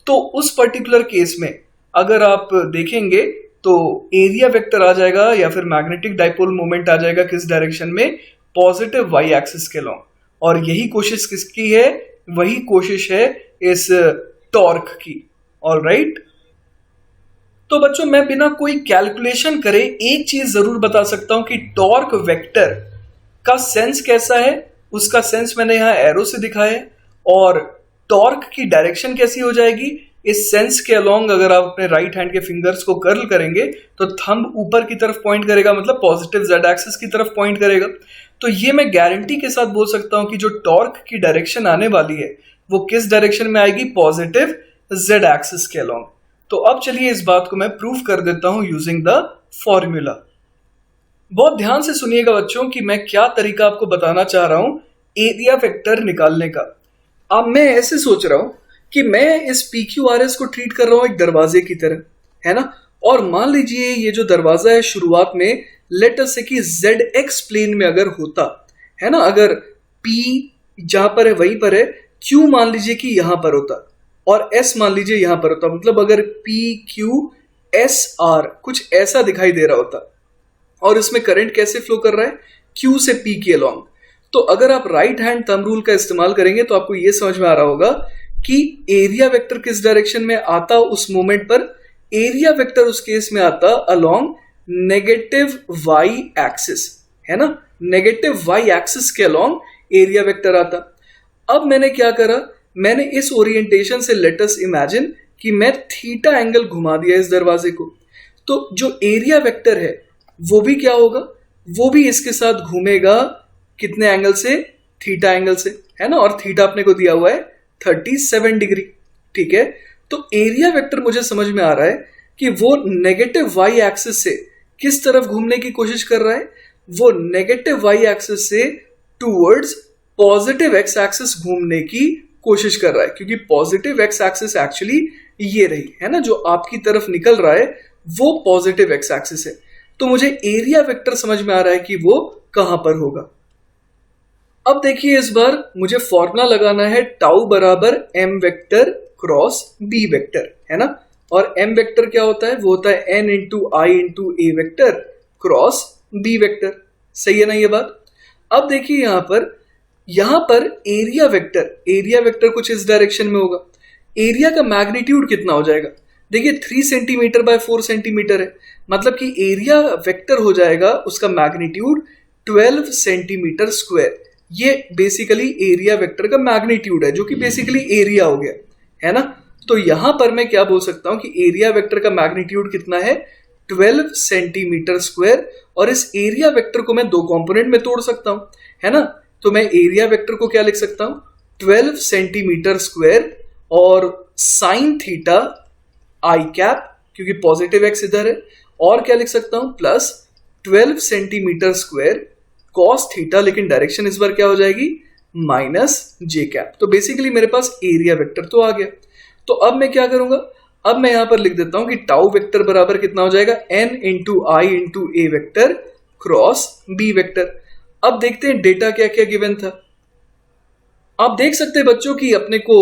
तो उस पर्टिकुलर केस में अगर आप देखेंगे तो एरिया वेक्टर आ जाएगा या फिर मैग्नेटिक डाइपोल मोमेंट आ जाएगा किस डायरेक्शन में, पॉजिटिव वाई एक्सिस के अलोंग। और यही कोशिश किसकी है, वही कोशिश है इस टॉर्क की। ऑलराइट, तो बच्चों मैं बिना कोई कैलकुलेशन करे एक चीज जरूर बता सकता हूं कि टॉर्क वेक्टर का सेंस कैसा है, उसका सेंस मैंने यहां एरो से दिखाया है, और टॉर्क की डायरेक्शन कैसी हो जाएगी, इस सेंस के अलोंग अगर आप अपने राइट हैंड के फिंगर्स को कर्ल करेंगे तो थंब ऊपर की तरफ पॉइंट करेगा, मतलब पॉजिटिव जेड एक्सिस की तरफ पॉइंट करेगा। तो ये मैं गारंटी के साथ बोल सकता हूं कि जो टॉर्क की डायरेक्शन आने वाली है वो किस डायरेक्शन में आएगी, पॉजिटिव जेड एक्सिस के अलोंग। तो अब चलिए इस बात को मैं प्रूव कर देता हूं यूजिंग द फॉर्मूला। बहुत ध्यान से सुनिएगा बच्चों कि मैं क्या तरीका आपको बताना चाह रहा हूं एरिया वेक्टर निकालने का। अब मैं ऐसे सोच रहा हूं कि मैं इस PQRS को ट्रीट कर रहा हूं एक दरवाजे की तरह, है ना। और मान लीजिए ये जो दरवाजा है शुरुआत में लेट अस से कि ZX प्लेन में अगर होता, है ना, अगर P जहां पर है वहीं पर है, Q मान लीजिए कि यहां पर होता और S मान लीजिए यहां पर होता, मतलब अगर PQSR कुछ ऐसा दिखाई दे रहा होता, और इसमें करंट कैसे फ्लो कर रहा है, Q से P के अलॉन्ग। तो अगर आप राइट हैंड थंब रूल का इस्तेमाल करेंगे तो आपको यह समझ में आ रहा होगा कि एरिया वेक्टर किस डायरेक्शन में आता उस मोमेंट पर। एरिया वेक्टर उस केस में आता अलोंग नेगेटिव वाई एक्सिस, है ना, नेगेटिव वाई एक्सिस के अलोंग एरिया वेक्टर आता। अब मैंने क्या करा, मैंने इस ओरिएंटेशन से लेट अस इमेजिन कि मैं थीटा एंगल घुमा दिया इस दरवाजे को, तो जो एरिया वेक्टर है वो भी क्या होगा, वो भी इसके साथ घूमेगा कितने एंगल से, थीटा एंगल से, है ना, और थीटा अपने को दिया हुआ है 37 डिग्री। ठीक है, तो एरिया वेक्टर मुझे समझ में आ रहा है कि वो नेगेटिव वाई एक्सिस से किस तरफ घूमने की कोशिश कर रहा है, वो नेगेटिव वाई एक्सिस से टूवर्ड्स पॉजिटिव एक्स एक्सिस घूमने की कोशिश कर रहा है, क्योंकि पॉजिटिव एक्स एक्सिस एक्चुअली ये रही, है ना, जो आपकी तरफ निकल रहा है वो पॉजिटिव एक्स एक्सिस है। तो मुझे एरिया वेक्टर समझ में आ रहा है कि वो कहां पर होगा। अब देखिए इस बार मुझे फॉर्मूला लगाना है टाउ बराबर M vector cross B vector, है ना, और एम वेक्टर क्या होता है, वो होता है N into I into A vector cross B vector. सही है ना ये बात। अब देखिए यहां पर एरिया वेक्टर कुछ इस डायरेक्शन में होगा। एरिया का मैग्नीट्यूड कितना हो जाएगा, देखिए 3 सेंटीमीटर बाय 4 सेंटीमीटर है, मतलब कि एरिया वेक्टर हो जाएगा उसका मैग्नीट्यूड 12 सेंटीमीटर स्क्वायर। ये बेसिकली एरिया वेक्टर का मैग्नीट्यूड है, जो कि बेसिकली एरिया हो गया, है ना। तो यहां पर मैं क्या बोल सकता हूं कि एरिया वेक्टर का मैग्नीट्यूड कितना है, 12 सेंटीमीटर स्क्वायर। और इस एरिया वेक्टर को मैं 2 कंपोनेंट में तोड़ सकता हूं, है ना। तो मैं एरिया वेक्टर को क्या लिख सकता हूं, 12 सेंटीमीटर स्क्वायर और साइन थीटा आई कैप, क्योंकि पॉजिटिव एक्स इधर है, और क्या लिख सकता हूं, plus 12 centimetre square cos theta, लेकिन डायरेक्शन इस बार क्या हो जाएगी, माइनस जे कैप। तो बेसिकली मेरे पास एरिया वेक्टर तो आ गया। तो अब मैं क्या करूंगा, अब मैं यहां पर लिख देता हूं कि टाउ वेक्टर बराबर कितना हो जाएगा, N into I into A vector cross B vector. अब देखते हैं डेटा क्या क्या गिवन था। आप देख सकते हैं बच्चों की अपने को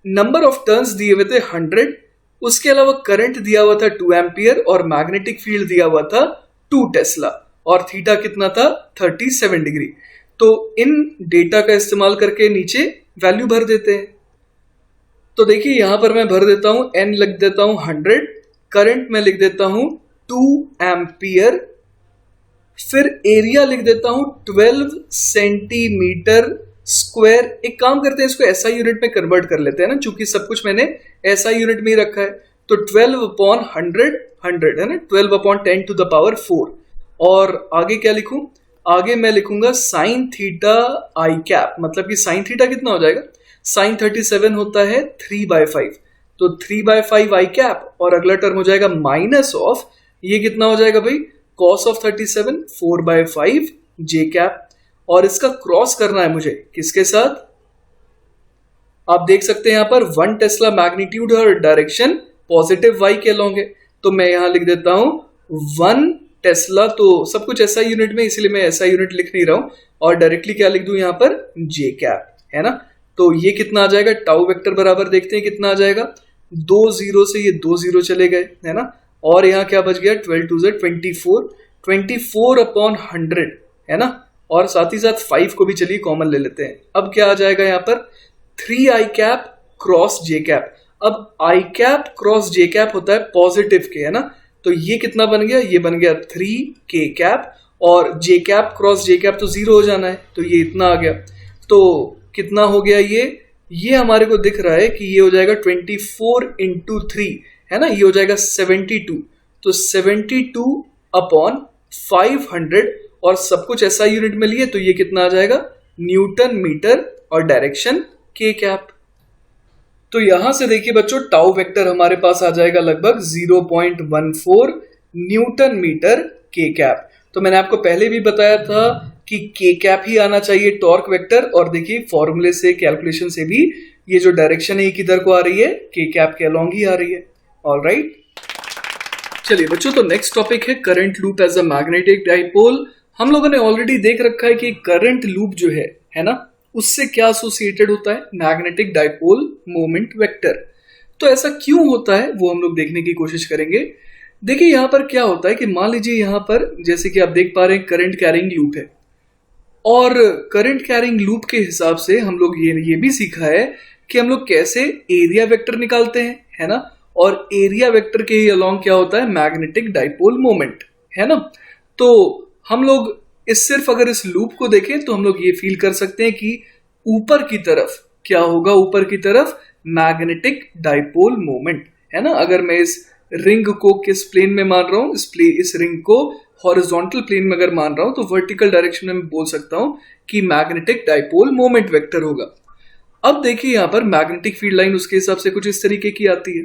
नंबर ऑफ टर्न्स दिए हुए थे 100, उसके अलावा करंट दिया हुआ था 2 एम्पियर और मैग्नेटिक फील्ड दिया हुआ था 2 टेस्ला, और थीटा कितना था 37 डिग्री। तो इन डेटा का इस्तेमाल करके नीचे वैल्यू भर देते हैं। तो देखिए यहां पर मैं भर देता हूं, एन लिख देता हूं 100, करंट में लिख देता हूं 2 एम्पियर, फिर एरिया लिख देता हूं 12 सेंटीमीटर स्क्वायर। एक काम करते हैं, इसको एसआई यूनिट में कन्वर्ट कर लेते हैं ना, चूंकि सब कुछ मैंने एसआई यूनिट में ही रखा है। तो 12 अपॉन 100 100 है ना, 12 अपॉन 10 टू द पावर 4। और आगे क्या लिखूं, आगे मैं लिखूंगा साइन थीटा आई कैप, मतलब कि साइन थीटा कितना हो जाएगा, साइन 37 होता है 3/5, तो 3/5 आई कैप, और अगला टर्म हो जाएगा माइनस ऑफ, ये कितना हो जाएगा भाई, कॉस ऑफ 37 4/5 जे कैप। और इसका क्रॉस करना है मुझे किसके साथ, आप देख सकते हैं यहां पर 1 टेस्ला मैग्नीट्यूड और डायरेक्शन पॉजिटिव वाई के अलॉन्ग है। तो मैं यहां लिख देता हूं 1 टेस्ला, तो सब कुछ एसआई यूनिट में, इसलिए मैं एसआई यूनिट लिख नहीं रहा हूं, और डायरेक्टली क्या लिख दूं यहां पर, जे कैप, है ना। तो ये कितना आ जाएगा, टाउ वेक्टर बराबर देखते हैं कितना आ जाएगा, 2 0 से ये 2 0 चले गए, है ना, और यहाँ क्या बच गया, 12 2 24, 24 अपॉन 100, है ना, और साथ ही साथ 5 को भी चलिए कॉमन ले लेते हैं। अब क्या आ जाएगा यहाँ पर, 3 आई कैप क्रॉस जे कैप। अब आई कैप क्रॉस जे कैप होता है पॉजिटिव के, है ना, तो ये कितना बन गया, ये बन गया 3 के कैप, और जे कैप क्रॉस जे कैप तो 0 हो जाना है, तो ये इतना आ गया। तो कितना हो गया ये हमारे को दिख रहा है कि ये हो जाएगा 24 इंटू 3, है ना, ये हो जाएगा 72। तो 72 अपॉन 500, और सब कुछ ऐसा यूनिट में लिए, तो ये कितना आ जाएगा, न्यूटन मीटर, और डायरेक्शन के कैप। तो यहां से देखिए बच्चों, टाउ वेक्टर हमारे पास आ जाएगा लगभग 0.14 न्यूटन मीटर के कैप। तो मैंने आपको पहले भी बताया था कि के कैप ही आना चाहिए टॉर्क वेक्टर, और देखिए फॉर्मूले से, कैलकुलेशन से भी ये जो डायरेक्शन है ये किधर को आ रही है, के कैप के अलॉन्ग ही आ रही है। ऑलराइट, चलिए बच्चों, तो नेक्स्ट टॉपिक है current loop as a magnetic dipole. हम लोगों ने ऑलरेडी देख रखा है कि करंट लूप जो है ना, उससे क्या एसोसिएटेड होता है, मैग्नेटिक डाइपोल मोमेंट वेक्टर। तो ऐसा क्यों होता है वो हम लोग देखने की कोशिश करेंगे। देखिए यहाँ पर क्या होता है कि मान लीजिए यहाँ पर जैसे कि आप देख पा रहे हैं करंट कैरिंग लूप है, और करंट कैरिंग लूप के हिसाब से हम लोग ये भी सीखा है कि हम लोग कैसे एरिया वेक्टर निकालते हैं, है ना। और एरिया वेक्टर के ही अलोंग क्या होता है, मैग्नेटिक डाइपोल मोमेंट, है ना। तो हम लोग सिर्फ अगर इस लूप को देखें तो हम लोग ये फील कर सकते हैं कि ऊपर की तरफ क्या होगा, ऊपर की तरफ मैग्नेटिक डाइपोल मोमेंट, है ना। अगर मैं इस रिंग को किस प्लेन में मान रहा हूं, इस रिंग को हॉरिजॉन्टल प्लेन में अगर मान रहा हूं तो वर्टिकल डायरेक्शन में मैं बोल सकता हूं कि मैग्नेटिक डाइपोल मोमेंट वेक्टर होगा। अब देखिए यहां पर मैग्नेटिक फील्ड लाइन उसके हिसाब से कुछ इस तरीके की आती है।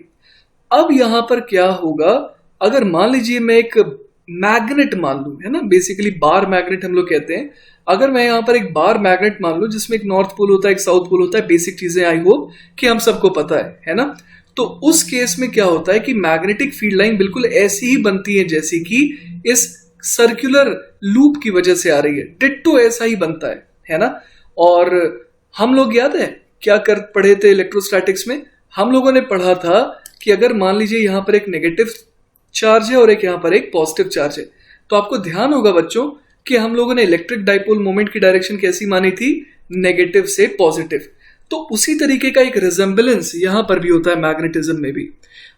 अब यहां पर क्या होगा, अगर मान लीजिए मैं एक मैग्नेट मान लूं, है ना, बेसिकली बार मैग्नेट हम लोग कहते हैं। अगर मैं यहां पर एक बार मैग्नेट मान लूं जिसमें एक नॉर्थ पोल होता है, एक साउथ पोल होता है, बेसिक चीजें आई होप कि हम सबको पता है ना। तो उस केस में क्या होता है कि मैग्नेटिक फील्ड लाइन बिल्कुल ऐसी ही बनती है जैसी कि इस सर्कुलर लूप की वजह से आ रही है, डिट्टो ऐसा ही बनता है ना। और हम लोग याद है क्या कर पढ़े थे इलेक्ट्रोस्टैटिक्स में, हम लोगों ने पढ़ा था कि अगर मान लीजिए यहां पर एक नेगेटिव चार्ज है और एक यहां पर एक पॉजिटिव चार्ज है, तो आपको ध्यान होगा बच्चों कि हम लोगों ने इलेक्ट्रिक डाइपोल मोमेंट की डायरेक्शन कैसी मानी थी, नेगेटिव से पॉजिटिव। तो उसी तरीके का एक रिजेम्बलेंस यहां पर भी होता है मैग्नेटिज्म में भी।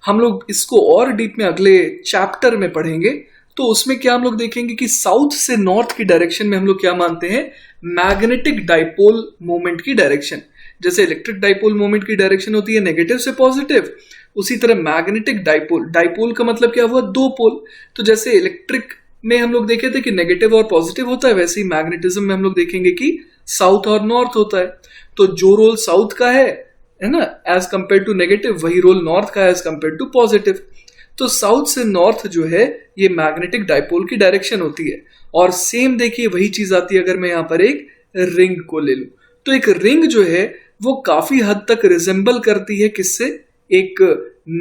हम लोग इसको और डीप में अगले चैप्टर में पढ़ेंगे, तो उसमें क्या हम लोग देखेंगे कि साउथ से नॉर्थ की डायरेक्शन में हम लोग क्या मानते हैं, मैग्नेटिक डाइपोल मोमेंट की डायरेक्शन। जैसे इलेक्ट्रिक डाइपोल मोमेंट की डायरेक्शन होती है नेगेटिव से पॉजिटिव, उसी तरह मैग्नेटिक डाइपोल, डाइपोल का मतलब क्या हुआ, दो पोल। तो जैसे इलेक्ट्रिक में हम लोग देखे थे कि नेगेटिव और पॉजिटिव होता है, वैसे ही मैग्नेटिज्म में हम लोग देखेंगे कि साउथ और नॉर्थ होता है। तो जो रोल साउथ का है ना, एज कंपेयर टू नेगेटिव, वही रोल नॉर्थ का है एज कंपेयर टू पॉजिटिव। तो साउथ से नॉर्थ जो है ये मैग्नेटिक डाइपोल की डायरेक्शन होती है। और सेम देखिए वही चीज आती है अगर मैं यहां पर एक रिंग को ले लूं, तो एक रिंग जो है वो काफी हद तक रिजेंबल करती है किससे, एक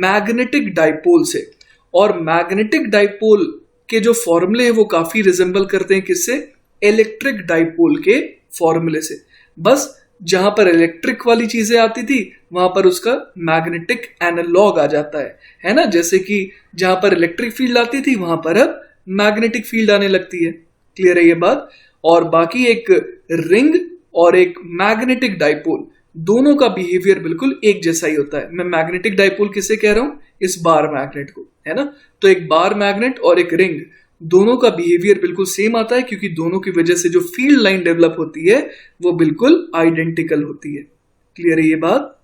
मैग्नेटिक डाइपोल से। और मैग्नेटिक डाइपोल के जो फॉर्मूले हैं वो काफी रिजेंबल करते हैं किससे, इलेक्ट्रिक डाइपोल के फॉर्मूले से। बस जहां पर इलेक्ट्रिक वाली चीजें आती थी वहां पर उसका मैग्नेटिक एनालॉग आ जाता है ना। जैसे कि जहां पर इलेक्ट्रिक फील्ड आती थी वहां पर अब मैग्नेटिक फील्ड आने लगती है। क्लियर है ये बात। और बाकी एक रिंग और एक मैग्नेटिक डाइपोल, दोनों का बिहेवियर बिल्कुल एक जैसा ही होता है। मैं मैग्नेटिक डाइपोल किसे कह रहा हूं, इस बार मैग्नेट को, है ना। तो एक बार मैग्नेट और एक रिंग, दोनों का बिहेवियर बिल्कुल सेम आता है, क्योंकि दोनों की वजह से जो फील्ड लाइन डेवलप होती है वो बिल्कुल आइडेंटिकल होती है। क्लियर है ये बात।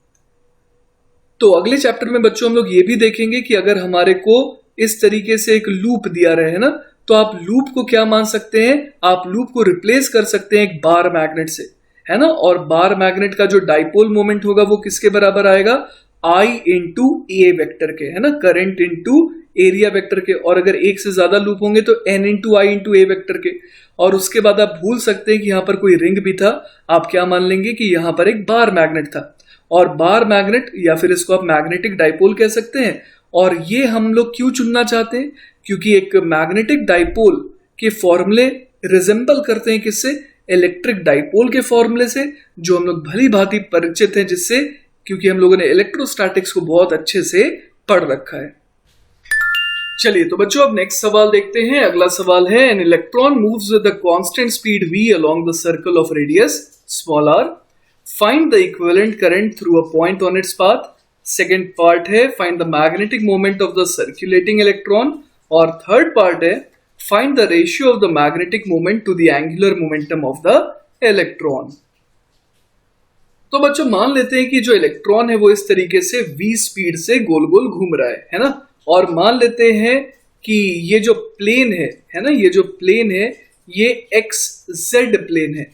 तो अगले चैप्टर में बच्चों हम लोग ये भी देखेंगे कि अगर हमारे को इस तरीके से एक लूप दिया रहे, है ना, तो आप लूप को क्या मान सकते हैं, आप लूप को रिप्लेस कर सकते हैं एक बार मैग्नेट से, है ना। और बार मैग्नेट का जो डाइपोल मोमेंट होगा वो किसके बराबर आएगा, I इंटू ए वेक्टर के, है ना, करंट इंटू एरिया वेक्टर के। और अगर एक से ज्यादा लूप होंगे तो N into I into A vector के। और उसके बाद आप भूल सकते हैं कि यहां पर कोई रिंग भी था, आप क्या मान लेंगे कि यहां पर एक बार मैग्नेट था। और बार मैग्नेट या फिर इसको आप मैग्नेटिक डाइपोल कह सकते हैं। और ये हम लोग क्यों चुनना चाहते हैं, क्योंकि एक मैग्नेटिक डाइपोल के फॉर्मूले रिजेंबल करते हैं किससे, इलेक्ट्रिक डाइपोल के फॉर्मूले से, जो हम लोग भली भांति परिचित हैं जिससे, क्योंकि हम लोगों ने इलेक्ट्रोस्टैटिक्स को बहुत अच्छे से पढ़ रखा है। चलिए तो बच्चों अब नेक्स्ट सवाल देखते हैं। अगला सवाल है, an electron moves with the constant speed v along the circle of radius small r, find the equivalent current through a point on its path. Second part है, find the magnetic moment of the circulating electron. और third part है, find the ratio of the magnetic moment to the angular momentum of the electron. तो बच्चों मान लेते हैं कि जो इलेक्ट्रॉन है वो इस तरीके से v स्पीड से गोल गोल घूम रहा है ना। और मान लेते हैं कि ये जो प्लेन है ना, ये जो प्लेन है ये XZ प्लेन है,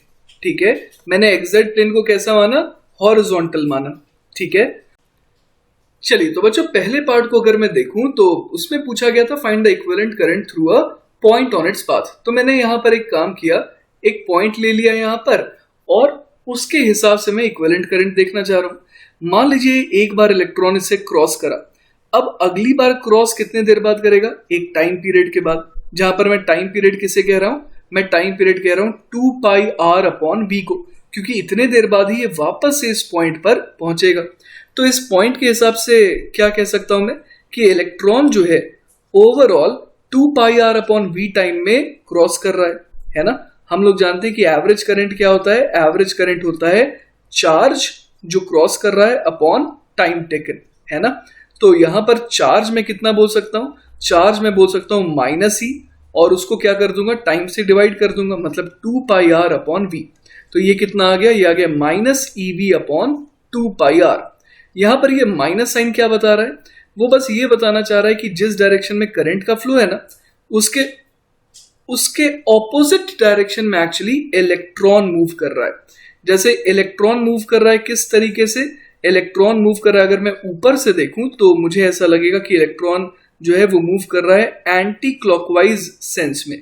ठीक है। मैंने XZ प्लेन को कैसा माना, हॉरिजॉन्टल माना, ठीक है। चलिए तो बच्चों पहले पार्ट को अगर मैं देखूं तो उसमें पूछा गया था find the equivalent current through a point on its path. तो मैंने यहां पर एक काम किया, एक पॉइंट ले लिया यहां पर और उसके हिसाब से मैं इक्विवेलेंट करंट देखना चाह रहा हूं। मान लीजिए एक बार इलेक्ट्रॉन इससे क्रॉस करा, अब अगली बार क्रॉस कितने देर बाद करेगा, एक टाइम पीरियड के बाद। जहां पर मैं टाइम पीरियड किसे कह रहा हूं, मैं टाइम पीरियड कह रहा हूं 2πr अपॉन v को, क्योंकि इतने देर बाद ही ये वापस से इस पॉइंट पर पहुंचेगा। तो इस पॉइंट के हिसाब से क्या कह सकता हूं मैं कि इलेक्ट्रॉन जो है overall 2 pi R upon V time में क्रॉस कर रहा है ना। हम लोग जानते हैं कि एवरेज करंट क्या होता है, एवरेज करंट होता है चार्ज जो क्रॉस कर रहा है अपॉन टाइम टेकन, है ना। तो यहां पर चार्ज में कितना बोल सकता हूं, चार्ज में बोल सकता हूं माइनस ई, और उसको क्या कर दूंगा, टाइम से डिवाइड कर दूंगा, मतलब 2 पाई आर अपॉन वी। तो ये कितना आ गया, ये आ गया minus E V upon 2 pi R. यहां पर ये माइनस साइन क्या बता रहा है, वो बस ये बताना चाह रहा है कि जिस डायरेक्शन में करंट का फ्लो है ना, उसके उसके ऑपोजिट डायरेक्शन में एक्चुअली इलेक्ट्रॉन मूव कर रहा है। जैसे इलेक्ट्रॉन मूव कर रहा है किस तरीके से, इलेक्ट्रॉन मूव कर रहा है, अगर मैं ऊपर से देखूं तो मुझे ऐसा लगेगा कि इलेक्ट्रॉन जो है वो मूव कर रहा है एंटी क्लॉकवाइज सेंस में।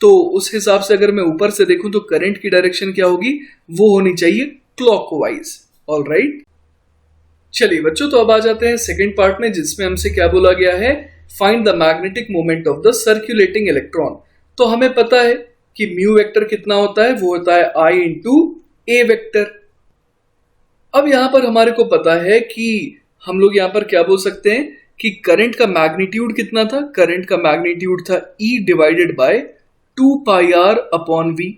तो उस हिसाब से अगर मैं ऊपर से देखूं तो करंट की डायरेक्शन क्या होगी, वो होनी चाहिए क्लॉकवाइज। ऑलराइट, चलिए बच्चों, तो अब आ जाते हैं सेकंड पार्ट में, जिसमें हमसे क्या बोला गया है, find the magnetic moment of the circulating electron. तो हमें पता है कि म्यू वेक्टर कितना होता है, वो होता है आई इंटू ए वेक्टर। अब यहां पर हमारे को पता है कि हम लोग यहां पर क्या बोल सकते हैं कि करंट का मैग्नीट्यूड कितना था, करंट का मैग्नीट्यूड था E divided by 2 pi R upon V,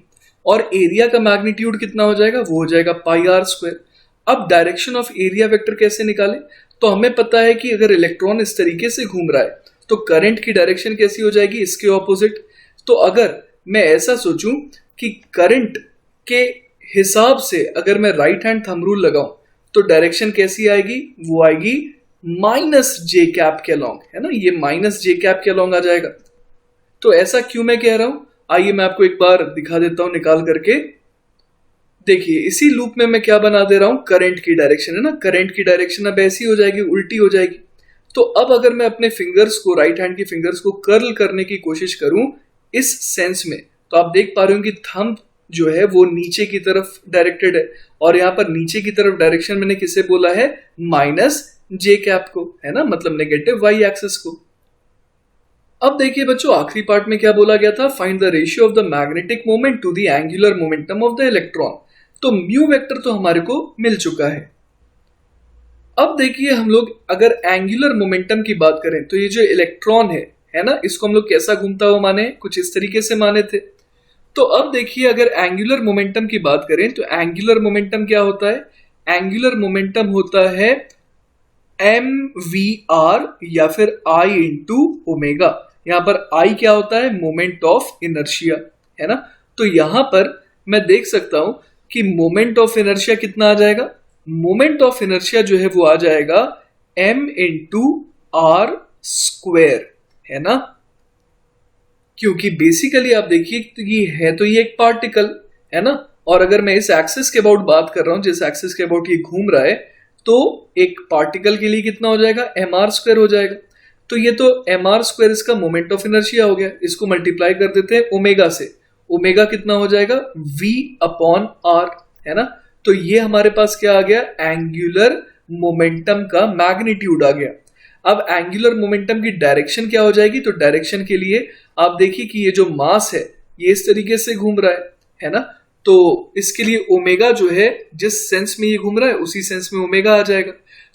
और एरिया का मैग्नीट्यूड कितना हो जाएगा, वो हो जाएगा पाई आर स्क्वायर। अब डायरेक्शन ऑफ एरिया वेक्टर कैसे निकालें, तो हमें पता है कि अगर इलेक्ट्रॉन इस तरीके से घूम रहा है तो करंट की डायरेक्शन कैसी हो जाएगी, इसके ऑपोजिट। तो अगर मैं ऐसा सोचूं कि करंट के हिसाब से अगर मैं राइट हैंड थंब रूल लगाऊं तो डायरेक्शन कैसी आएगी, वो आएगी माइनस जे कैप के अलॉन्ग, है ना, ये माइनस जे कैप के अलॉन्ग आ जाएगा। तो ऐसा क्यों मैं कह रहा हूं, आइए मैं आपको एक बार दिखा देता हूं निकाल करके। देखिए इसी लूप में मैं क्या बना दे रहा हूं, करंट की डायरेक्शन, है ना, करंट की डायरेक्शन अब ऐसी हो जाएगी, उल्टी हो जाएगी। तो अब अगर मैं अपने फिंगर्स को, राइट हैंड की फिंगर्स को कर्ल करने की कोशिश करूं इस सेंस में, तो आप देख पा रहे हो कि थंब जो है वो नीचे की तरफ डायरेक्टेड है, और यहाँ पर नीचे की तरफ डायरेक्शन मैंने किसे बोला है, माइनस जे कैप को, है ना, मतलब नेगेटिव वाई एक्सिस को। अब देखिए बच्चों, आखिरी पार्ट में क्या बोला गया था, find the ratio of the magnetic moment to the angular momentum of the electron. तो म्यू वेक्टर तो हमारे को मिल चुका है। अब देखिए हम लोग अगर एंगुलर मोमेंटम की बात करें तो ये जो इलेक्ट्रॉन है ना, इसको हम लोग कैसा घूमता हुआ माने, कुछ इस तरीके से माने थे। तो अब देखिए अगर एंगुलर मोमेंटम की बात करें तो एंगुलर मोमेंटम क्या होता है, एंगुलर मोमेंटम होता है एम वी आर या फिर आई इंटू ओमेगा। यहां पर आई क्या होता है, मोमेंट ऑफ इनर्शिया, है ना। तो यहां पर मैं देख सकता हूं कि मोमेंट ऑफ इनर्शिया कितना आ जाएगा, मोमेंट ऑफ इनर्शिया जो है वो आ जाएगा m इंटू आर स्क्वेयर, है ना। क्योंकि बेसिकली आप देखिए तो ये है, तो ये एक पार्टिकल है ना, और अगर मैं इस एक्सिस के अबाउट बात कर रहा हूं, जिस एक्सिस के अबाउट ये घूम रहा है, तो एक पार्टिकल के लिए कितना हो जाएगा, एम आर स्क्वायर हो जाएगा। तो ये तो एम आर स्क्वायर इसका मोमेंट ऑफ इनर्शिया हो गया, इसको मल्टीप्लाई कर देते हैं ओमेगा से, ओमेगा कितना हो जाएगा, v अपॉन आर, है ना। तो ये हमारे पास क्या आ गया, एंगुलर मोमेंटम का मैग्नीट्यूड आ गया। अब एंगुलर मोमेंटम की डायरेक्शन क्या हो जाएगी, तो डायरेक्शन के लिए आप देखिए कि ये जो मास है ये इस तरीके से घूम रहा है ना। तो इसके लिए ओमेगा जो है, जिस सेंस में ये घूम रहा है उसी सेंस में ओमेगा आ जाएगा।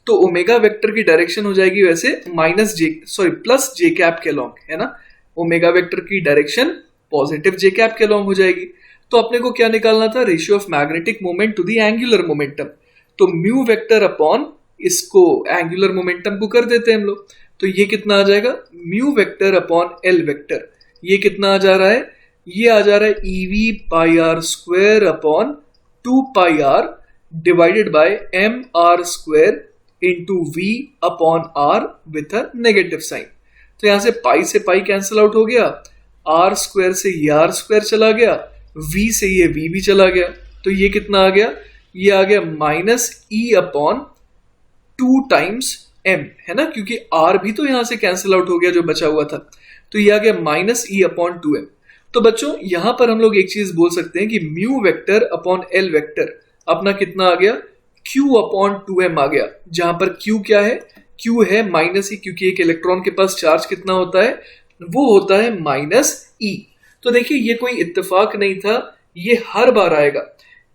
तो ओमेगा वेक्टर की डायरेक्शन हो जाएगी वैसे प्लस जे कैप के अलॉन्ग, है ना। ओमेगा वेक्टर की डायरेक्शन पॉजिटिव जे कैप के अलॉन्ग हो जाएगी। तो अपने को क्या निकालना था, ratio of magnetic moment to the angular momentum. तो म्यू वेक्टर अपॉन इसको एंगुलर मोमेंटम को कर देते हैं हम लोग। तो ये कितना आ जाएगा, mu vector upon L vector, ये कितना आ जा रहा है, ये आ जा रहा है EV pi are square upon 2 pi R divided by M R square into V upon R with a negative sign. तो यहां से पाई कैंसिल आउट हो गया, आर स्क्वायर से ये आर स्क्वायर चला गया, वी से ये वी भी चला गया। तो ये कितना आ गया, ये आ गया minus E upon 2 times M, है ना, क्योंकि आर भी तो यहां से कैंसिल आउट हो गया जो बचा हुआ था। तो ये आ गया माइनस ई अपॉन 2m। तो बच्चों यहां पर हम लोग एक चीज बोल सकते हैं कि mu vector upon L vector अपना कितना आ गया, q अपॉन 2m आ गया, जहां पर q क्या है, q है माइनस ई, क्योंकि एक इलेक्ट्रॉन के पास चार्ज कितना होता है, वो होता है माइनस ई। तो देखिए ये कोई इत्तेफाक नहीं था, ये हर बार आएगा।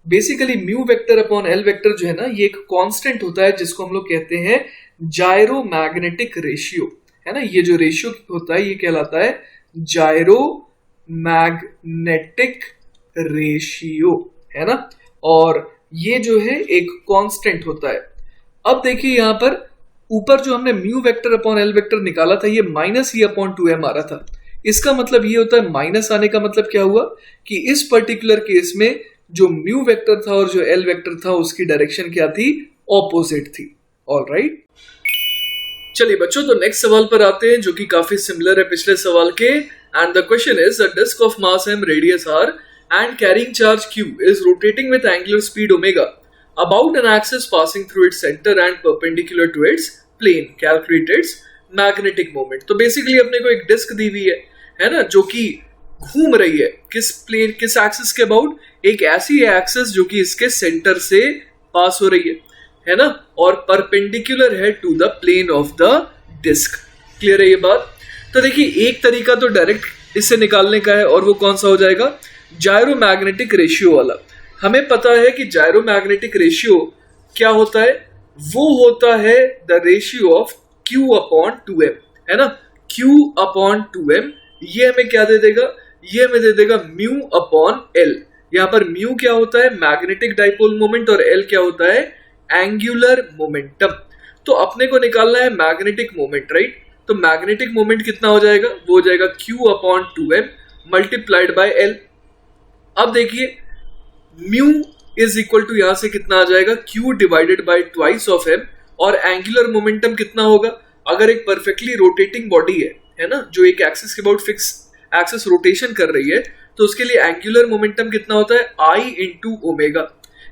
Basically mu vector upon L vector जो है ना, ये एक कांस्टेंट होता है जिसको हम लोग कहते हैं जायरो मैग्नेटिक रेशियो, है ना, ये जो रेशियो होता है ये कहलाता है जायरो मैग्नेटिक रेशियो, है ना, और ये जो है एक कांस्टेंट होता है। अब देखिए यहाँ पर ऊपर जो हमने mu vector upon L vector निकाला था ये माइनस ई अपॉन 2m आ रहा था। इसका मतलब ये होता है, माइनस आने का मतलब क्या हुआ कि इस पर्टिकुलर केस में जो म्यू वेक्टर था और जो एल वेक्टर था उसकी डायरेक्शन क्या थी, ऑपोजिट थी। ऑलराइट, चलिए बच्चों, तो नेक्स्ट सवाल पर आते हैं जो कि काफी सिमिलर है पिछले सवाल के। And the question is the disc of mass m, radius r and carrying charge q is rotating with angular speed omega about an axis passing through its center and perpendicular to its plane. Calculate its magnetic moment. तो basically अपने को एक disc दी हुई है ना, जो कि घूम रही है किस प्लेन, किस एक्सिस के अबाउट, एक ऐसी एक्सिस जो कि इसके सेंटर से पास हो रही है ना, और परपेंडिकुलर है to the plane of the disc. Clear है ये बात? तो देखिए एक तरीका तो डायरेक्ट इससे निकालने का है और वो कौन सा हो जाएगा, जायरोमैग्नेटिक रेशियो वाला। हमें पता है कि जायरोमैग्नेटिक रेशियो क्या होता है, वो होता है the ratio of Q upon 2m, है ना, Q अपॉन 2m। ये हमें क्या दे देगा, ये हमें दे देगा म्यू अपॉन एल। यहाँ पर म्यू क्या होता है, मैग्नेटिक डाइपोल मोमेंट, और एल क्या होता है, एंगुलर मोमेंटम। तो अपने को निकालना है मैग्नेटिक मोमेंट, राइट? तो मैग्नेटिक मोमेंट कितना हो जाएगा, वो हो जाएगा Q upon 2m multiplied by L। अब देखिए म्यू इज इक्वल टू यहां से कितना आ जाएगा, Q divided by twice of m, और एंगुलर मोमेंटम कितना होगा, अगर एक परफेक्टली रोटेटिंग बॉडी है ना, जो एक एक्सिस के अबाउट फिक्स एक्सिस रोटेशन कर रही है, तो उसके लिए एंगुलर मोमेंटम कितना होता है, I इंटू ओमेगा,